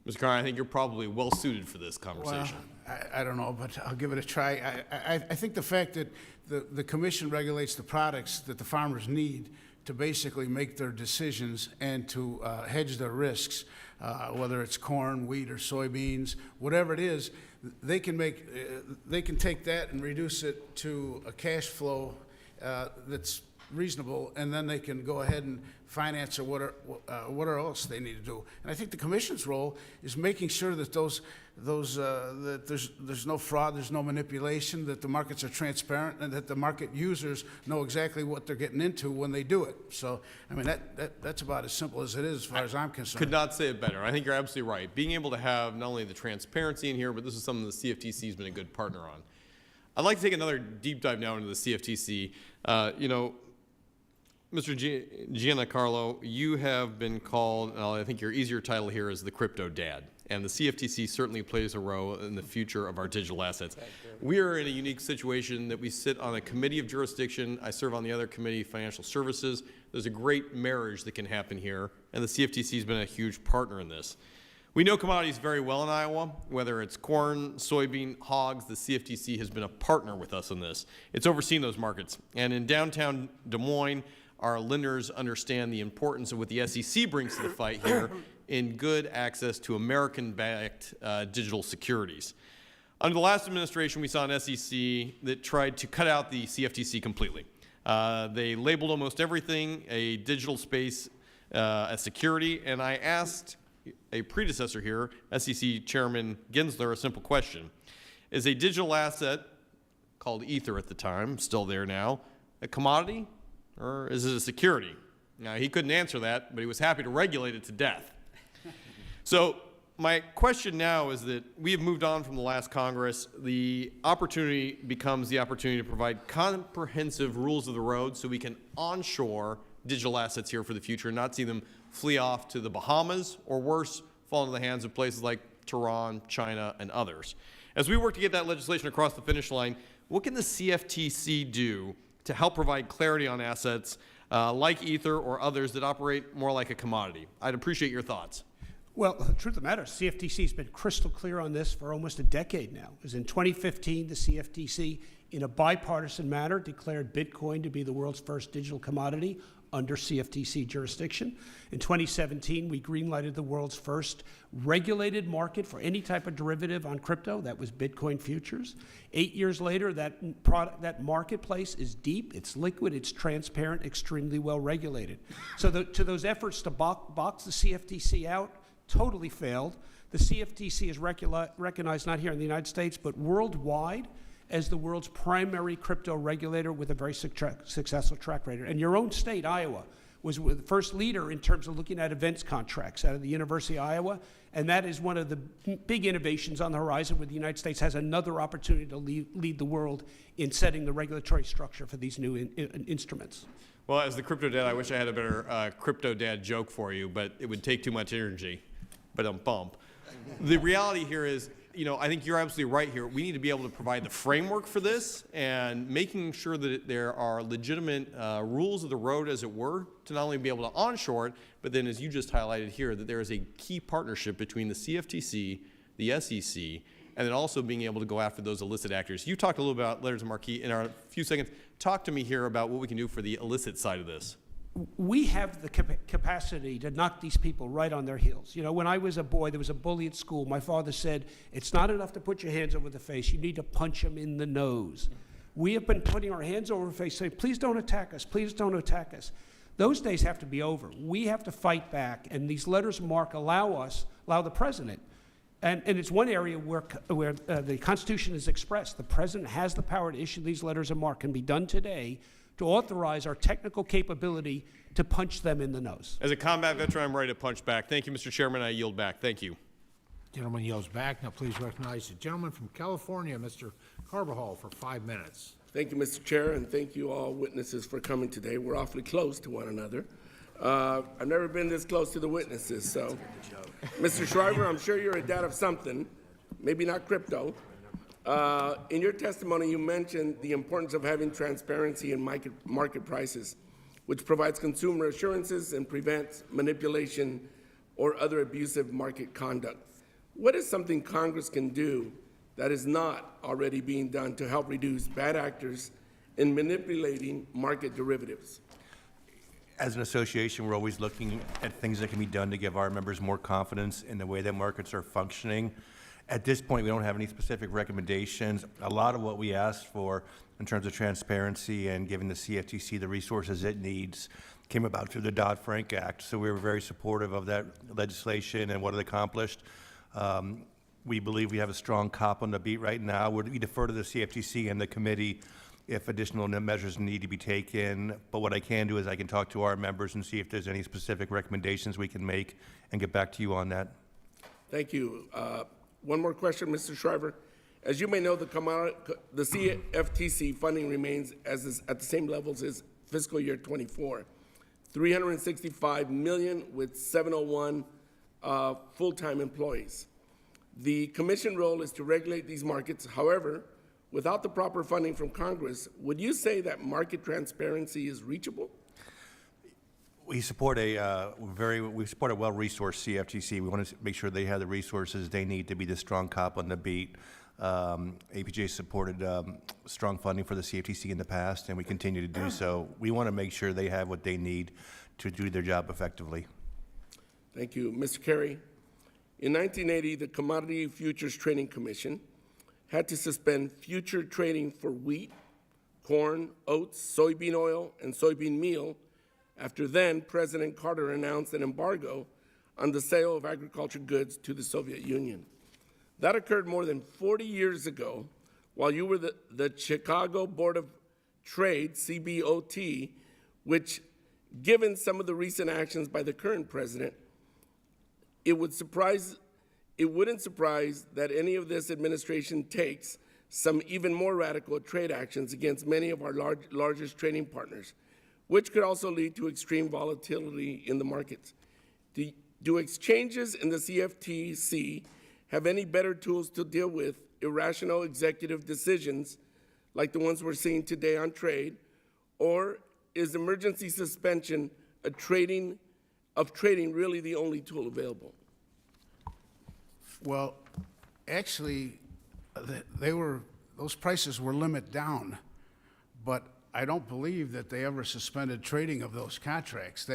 Mr. Carr, I think you're probably well suited for this conversation. Well, I don't know, but I'll give it a try. I think the fact that the commission regulates the products that the farmers need to basically make their decisions and to hedge their risks, whether it's corn, wheat, or soybeans, whatever it is, they can take that and reduce it to a cash flow that's reasonable, and then they can go ahead and finance or what else they need to do. And I think the commission's role is making sure that that there's no fraud, there's no manipulation, that the markets are transparent, and that the market users know exactly what they're getting into when they do it. So, I mean, that's about as simple as it is, as far as I'm concerned. Could not say it better. I think you're absolutely right. Being able to have not only the transparency in here, but this is something the CFTC has been a good partner on. I'd like to take another deep dive now into the CFTC. Mr. Giancarlo, you have been called, I think your easier title here is the crypto dad. And the CFTC certainly plays a role in the future of our digital assets. We are in a unique situation that we sit on a committee of jurisdiction. I serve on the other committee, Financial Services. There's a great marriage that can happen here, and the CFTC has been a huge partner in this. We know commodities very well in Iowa, whether it's corn, soybean, hogs, the CFTC has been a partner with us in this. It's overseen those markets. And in downtown Des Moines, our lenders understand the importance of what the SEC brings to the fight here in good access to American-backed digital securities. Under the last administration, we saw an SEC that tried to cut out the CFTC completely. They labeled almost everything a digital space as security, and I asked a predecessor here, SEC Chairman Gensler, a simple question. Is a digital asset, called Ether at the time, still there now, a commodity, or is it a security? Now, he couldn't answer that, but he was happy to regulate it to death. So my question now is that we have moved on from the last Congress. The opportunity becomes the opportunity to provide comprehensive rules of the road so we can onshore digital assets here for the future and not see them flee off to the Bahamas or worse, fall into the hands of places like Tehran, China, and others. As we work to get that legislation across the finish line, what can the CFTC do to help provide clarity on assets like Ether or others that operate more like a commodity? I'd appreciate your thoughts. Well, the truth of the matter, CFTC has been crystal clear on this for almost a decade now. As in 2015, the CFTC, in a bipartisan manner, declared Bitcoin to be the world's first digital commodity under CFTC jurisdiction. In 2017, we greenlighted the world's first regulated market for any type of derivative on crypto. That was Bitcoin futures. 8 years later, that marketplace is deep, it's liquid, it's transparent, extremely well regulated. So to those efforts to box the CFTC out, totally failed. The CFTC is recognized not here in the United States, but worldwide as the world's primary crypto regulator with a very successful track record. And your own state, Iowa, was the first leader in terms of looking at events contracts out of the University of Iowa. And that is one of the big innovations on the horizon where the United States has another opportunity to lead the world in setting the regulatory structure for these new instruments. Well, as the crypto dad, I wish I had a better crypto dad joke for you, but it would take too much energy. But bump. The reality here is, I think you're absolutely right here. We need to be able to provide the framework for this and making sure that there are legitimate rules of the road, as it were, to not only be able to onshore it, but then, as you just highlighted here, that there is a key partnership between the CFTC, the SEC, and then also being able to go after those illicit actors. You talked a little about letters of marque in our few seconds. Talk to me here about what we can do for the illicit side of this. We have the capacity to knock these people right on their heels. When I was a boy, there was a bully at school. My father said, it's not enough to put your hands over the face. You need to punch them in the nose. We have been putting our hands over the face, saying, please don't attack us. Please don't attack us. Those days have to be over. We have to fight back. And these letters of marque allow the president. And it's one area where the Constitution is expressed. The president has the power to issue these letters of marque. Can be done today to authorize our technical capability to punch them in the nose. As a combat veteran, I'm ready to punch back. Thank you, Mr. Chairman. I yield back. Thank you. Gentleman yields back. Now please recognize the gentleman from California, Mr. Carbajal, for 5 minutes. Thank you, Mr. Chair, and thank you all witnesses for coming today. We're awfully close to one another. I've never been this close to the witnesses, so. Mr. Shriver, I'm sure you're a dad of something, maybe not crypto. In your testimony, you mentioned the importance of having transparency in market prices, which provides consumer assurances and prevents manipulation or other abusive market conduct. What is something Congress can do that is not already being done to help reduce bad actors in manipulating market derivatives? As an association, we're always looking at things that can be done to give our members more confidence in the way that markets are functioning. At this point, we don't have any specific recommendations. A lot of what we asked for in terms of transparency and giving the CFTC the resources it needs came about through the Dodd-Frank Act. So we were very supportive of that legislation and what it accomplished. We believe we have a strong cop on the beat right now. We defer to the CFTC and the committee if additional measures need to be taken. But what I can do is I can talk to our members and see if there's any specific recommendations we can make and get back to you on that. Thank you. One more question, Mr. Shriver. As you may know, the CFTC funding remains at the same levels as fiscal year 24, $365 million with 701 full-time employees. The commission role is to regulate these markets. However, without the proper funding from Congress, would you say that market transparency is reachable? We support a well-resourced CFTC. We want to make sure they have the resources they need to be the strong cop on the beat. APJ supported strong funding for the CFTC in the past, and we continue to do so. We want to make sure they have what they need to do their job effectively. Thank you. Mr. Carey, in 1980, the Commodity Futures Trading Commission had to suspend future trading for wheat, corn, oats, soybean oil, and soybean meal after then President Carter announced an embargo on the sale of agriculture goods to the Soviet Union. That occurred more than 40 years ago while you were the Chicago Board of Trade, CBOT, which, given some of the recent actions by the current president, it wouldn't surprise that any of this administration takes some even more radical trade actions against many of our largest trading partners, which could also lead to extreme volatility in the markets. Do exchanges in the CFTC have any better tools to deal with irrational executive decisions like the ones we're seeing today on trade, or is emergency suspension of trading really the only tool available? Well, actually, those prices were limit down, but I don't believe that they ever suspended trading of those contracts.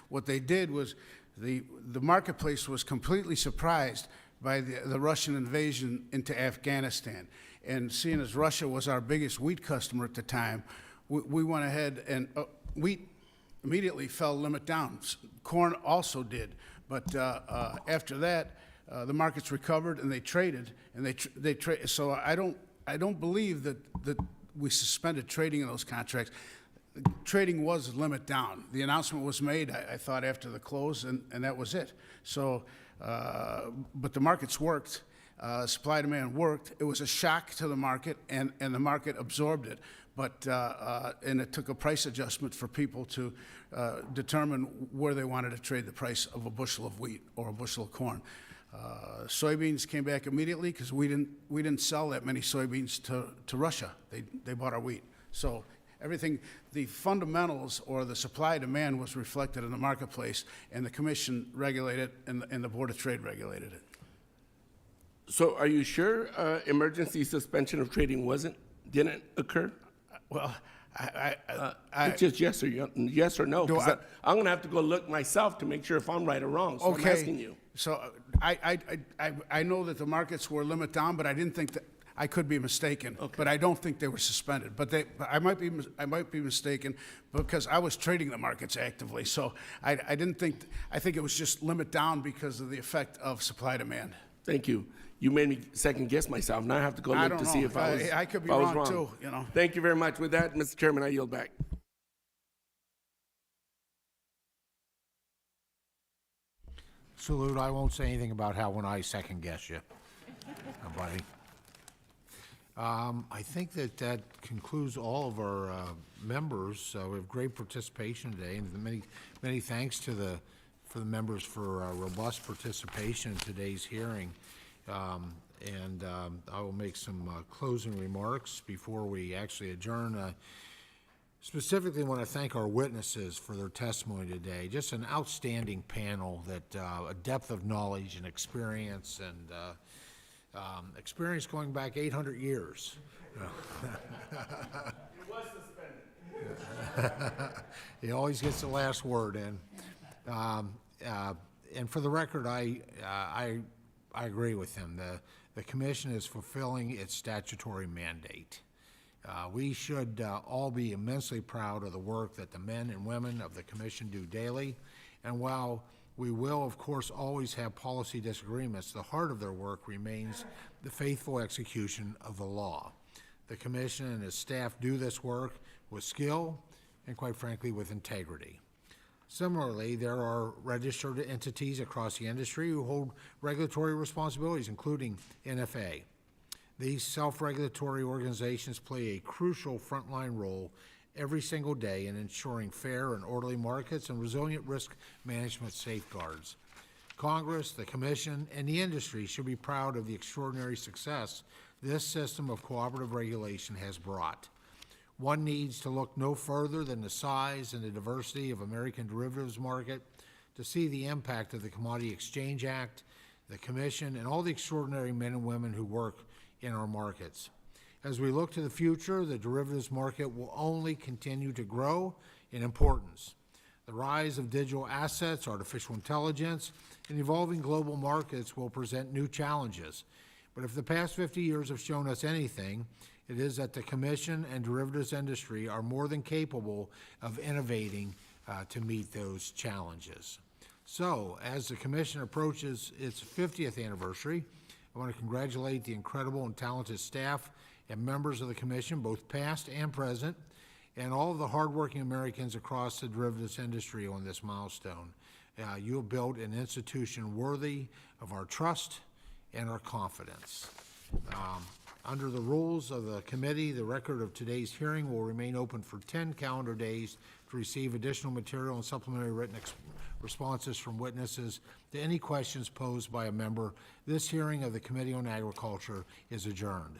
What they did was the marketplace was completely surprised by the Russian invasion into Afghanistan. And seeing as Russia was our biggest wheat customer at the time, we went ahead and wheat immediately fell limit down. Corn also did, but after that, the markets recovered and they traded, and so I don't believe that we suspended trading in those contracts. Trading was limit down. The announcement was made, I thought, after the close, and that was it. So, but the markets worked. Supply-demand worked. It was a shock to the market, and the market absorbed it. But and it took a price adjustment for people to determine where they wanted to trade the price of a bushel of wheat or a bushel of corn. Soybeans came back immediately because we didn't sell that many soybeans to Russia. They bought our wheat. So everything, the fundamentals or the supply demand was reflected in the marketplace, and the commission regulated and the Board of Trade regulated it. So are you sure emergency suspension of trading didn't occur? Well, it's just yes or no. I'm going to have to go look myself to make sure if I'm right or wrong. So okay. I'm asking you. So I know that the markets were limit down, but I didn't think that. I could be mistaken, okay. But I don't think they were suspended. But I might be mistaken because I was trading the markets actively. So I didn't think. I think it was just limit down because of the effect of supply demand. Thank you. You made me second guess myself. Now I have to go look to see if I was I could be wrong too. You know. Thank you very much. With that, Mr. Chairman, I yield back. Salute. I won't say anything about when I second guess you, buddy. I think that concludes all of our members. We have great participation today, and many thanks to the members for robust participation in today's hearing. I will make some closing remarks before we actually adjourn. Specifically, want to thank our witnesses for their testimony today. Just an outstanding panel that a depth of knowledge and experience, and experience going back 800 years. It was suspended. He always gets the last word in. And for the record, I agree with him. The commission is fulfilling its statutory mandate. We should all be immensely proud of the work that the men and women of the commission do daily. And while we will, of course, always have policy disagreements, the heart of their work remains the faithful execution of the law. The commission and its staff do this work with skill and, quite frankly, with integrity. Similarly, there are registered entities across the industry who hold regulatory responsibilities, including NFA. These self-regulatory organizations play a crucial frontline role every single day in ensuring fair and orderly markets and resilient risk management safeguards. Congress, the Commission, and the industry should be proud of the extraordinary success this system of cooperative regulation has brought. One needs to look no further than the size and the diversity of American derivatives market to see the impact of the Commodity Exchange Act, the Commission, and all the extraordinary men and women who work in our markets. As we look to the future, the derivatives market will only continue to grow in importance. The rise of digital assets, artificial intelligence, and evolving global markets will present new challenges. But if the past 50 years have shown us anything, it is that the Commission and derivatives industry are more than capable of innovating to meet those challenges. So, as the Commission approaches its 50th anniversary, I want to congratulate the incredible and talented staff and members of the Commission, both past and present, and all of the hardworking Americans across the derivatives industry on this milestone. You have built an institution worthy of our trust and our confidence. Under the rules of the committee, the record of today's hearing will remain open for 10 calendar days to receive additional material and supplementary written responses from witnesses to any questions posed by a member. This hearing of the Committee on Agriculture is adjourned.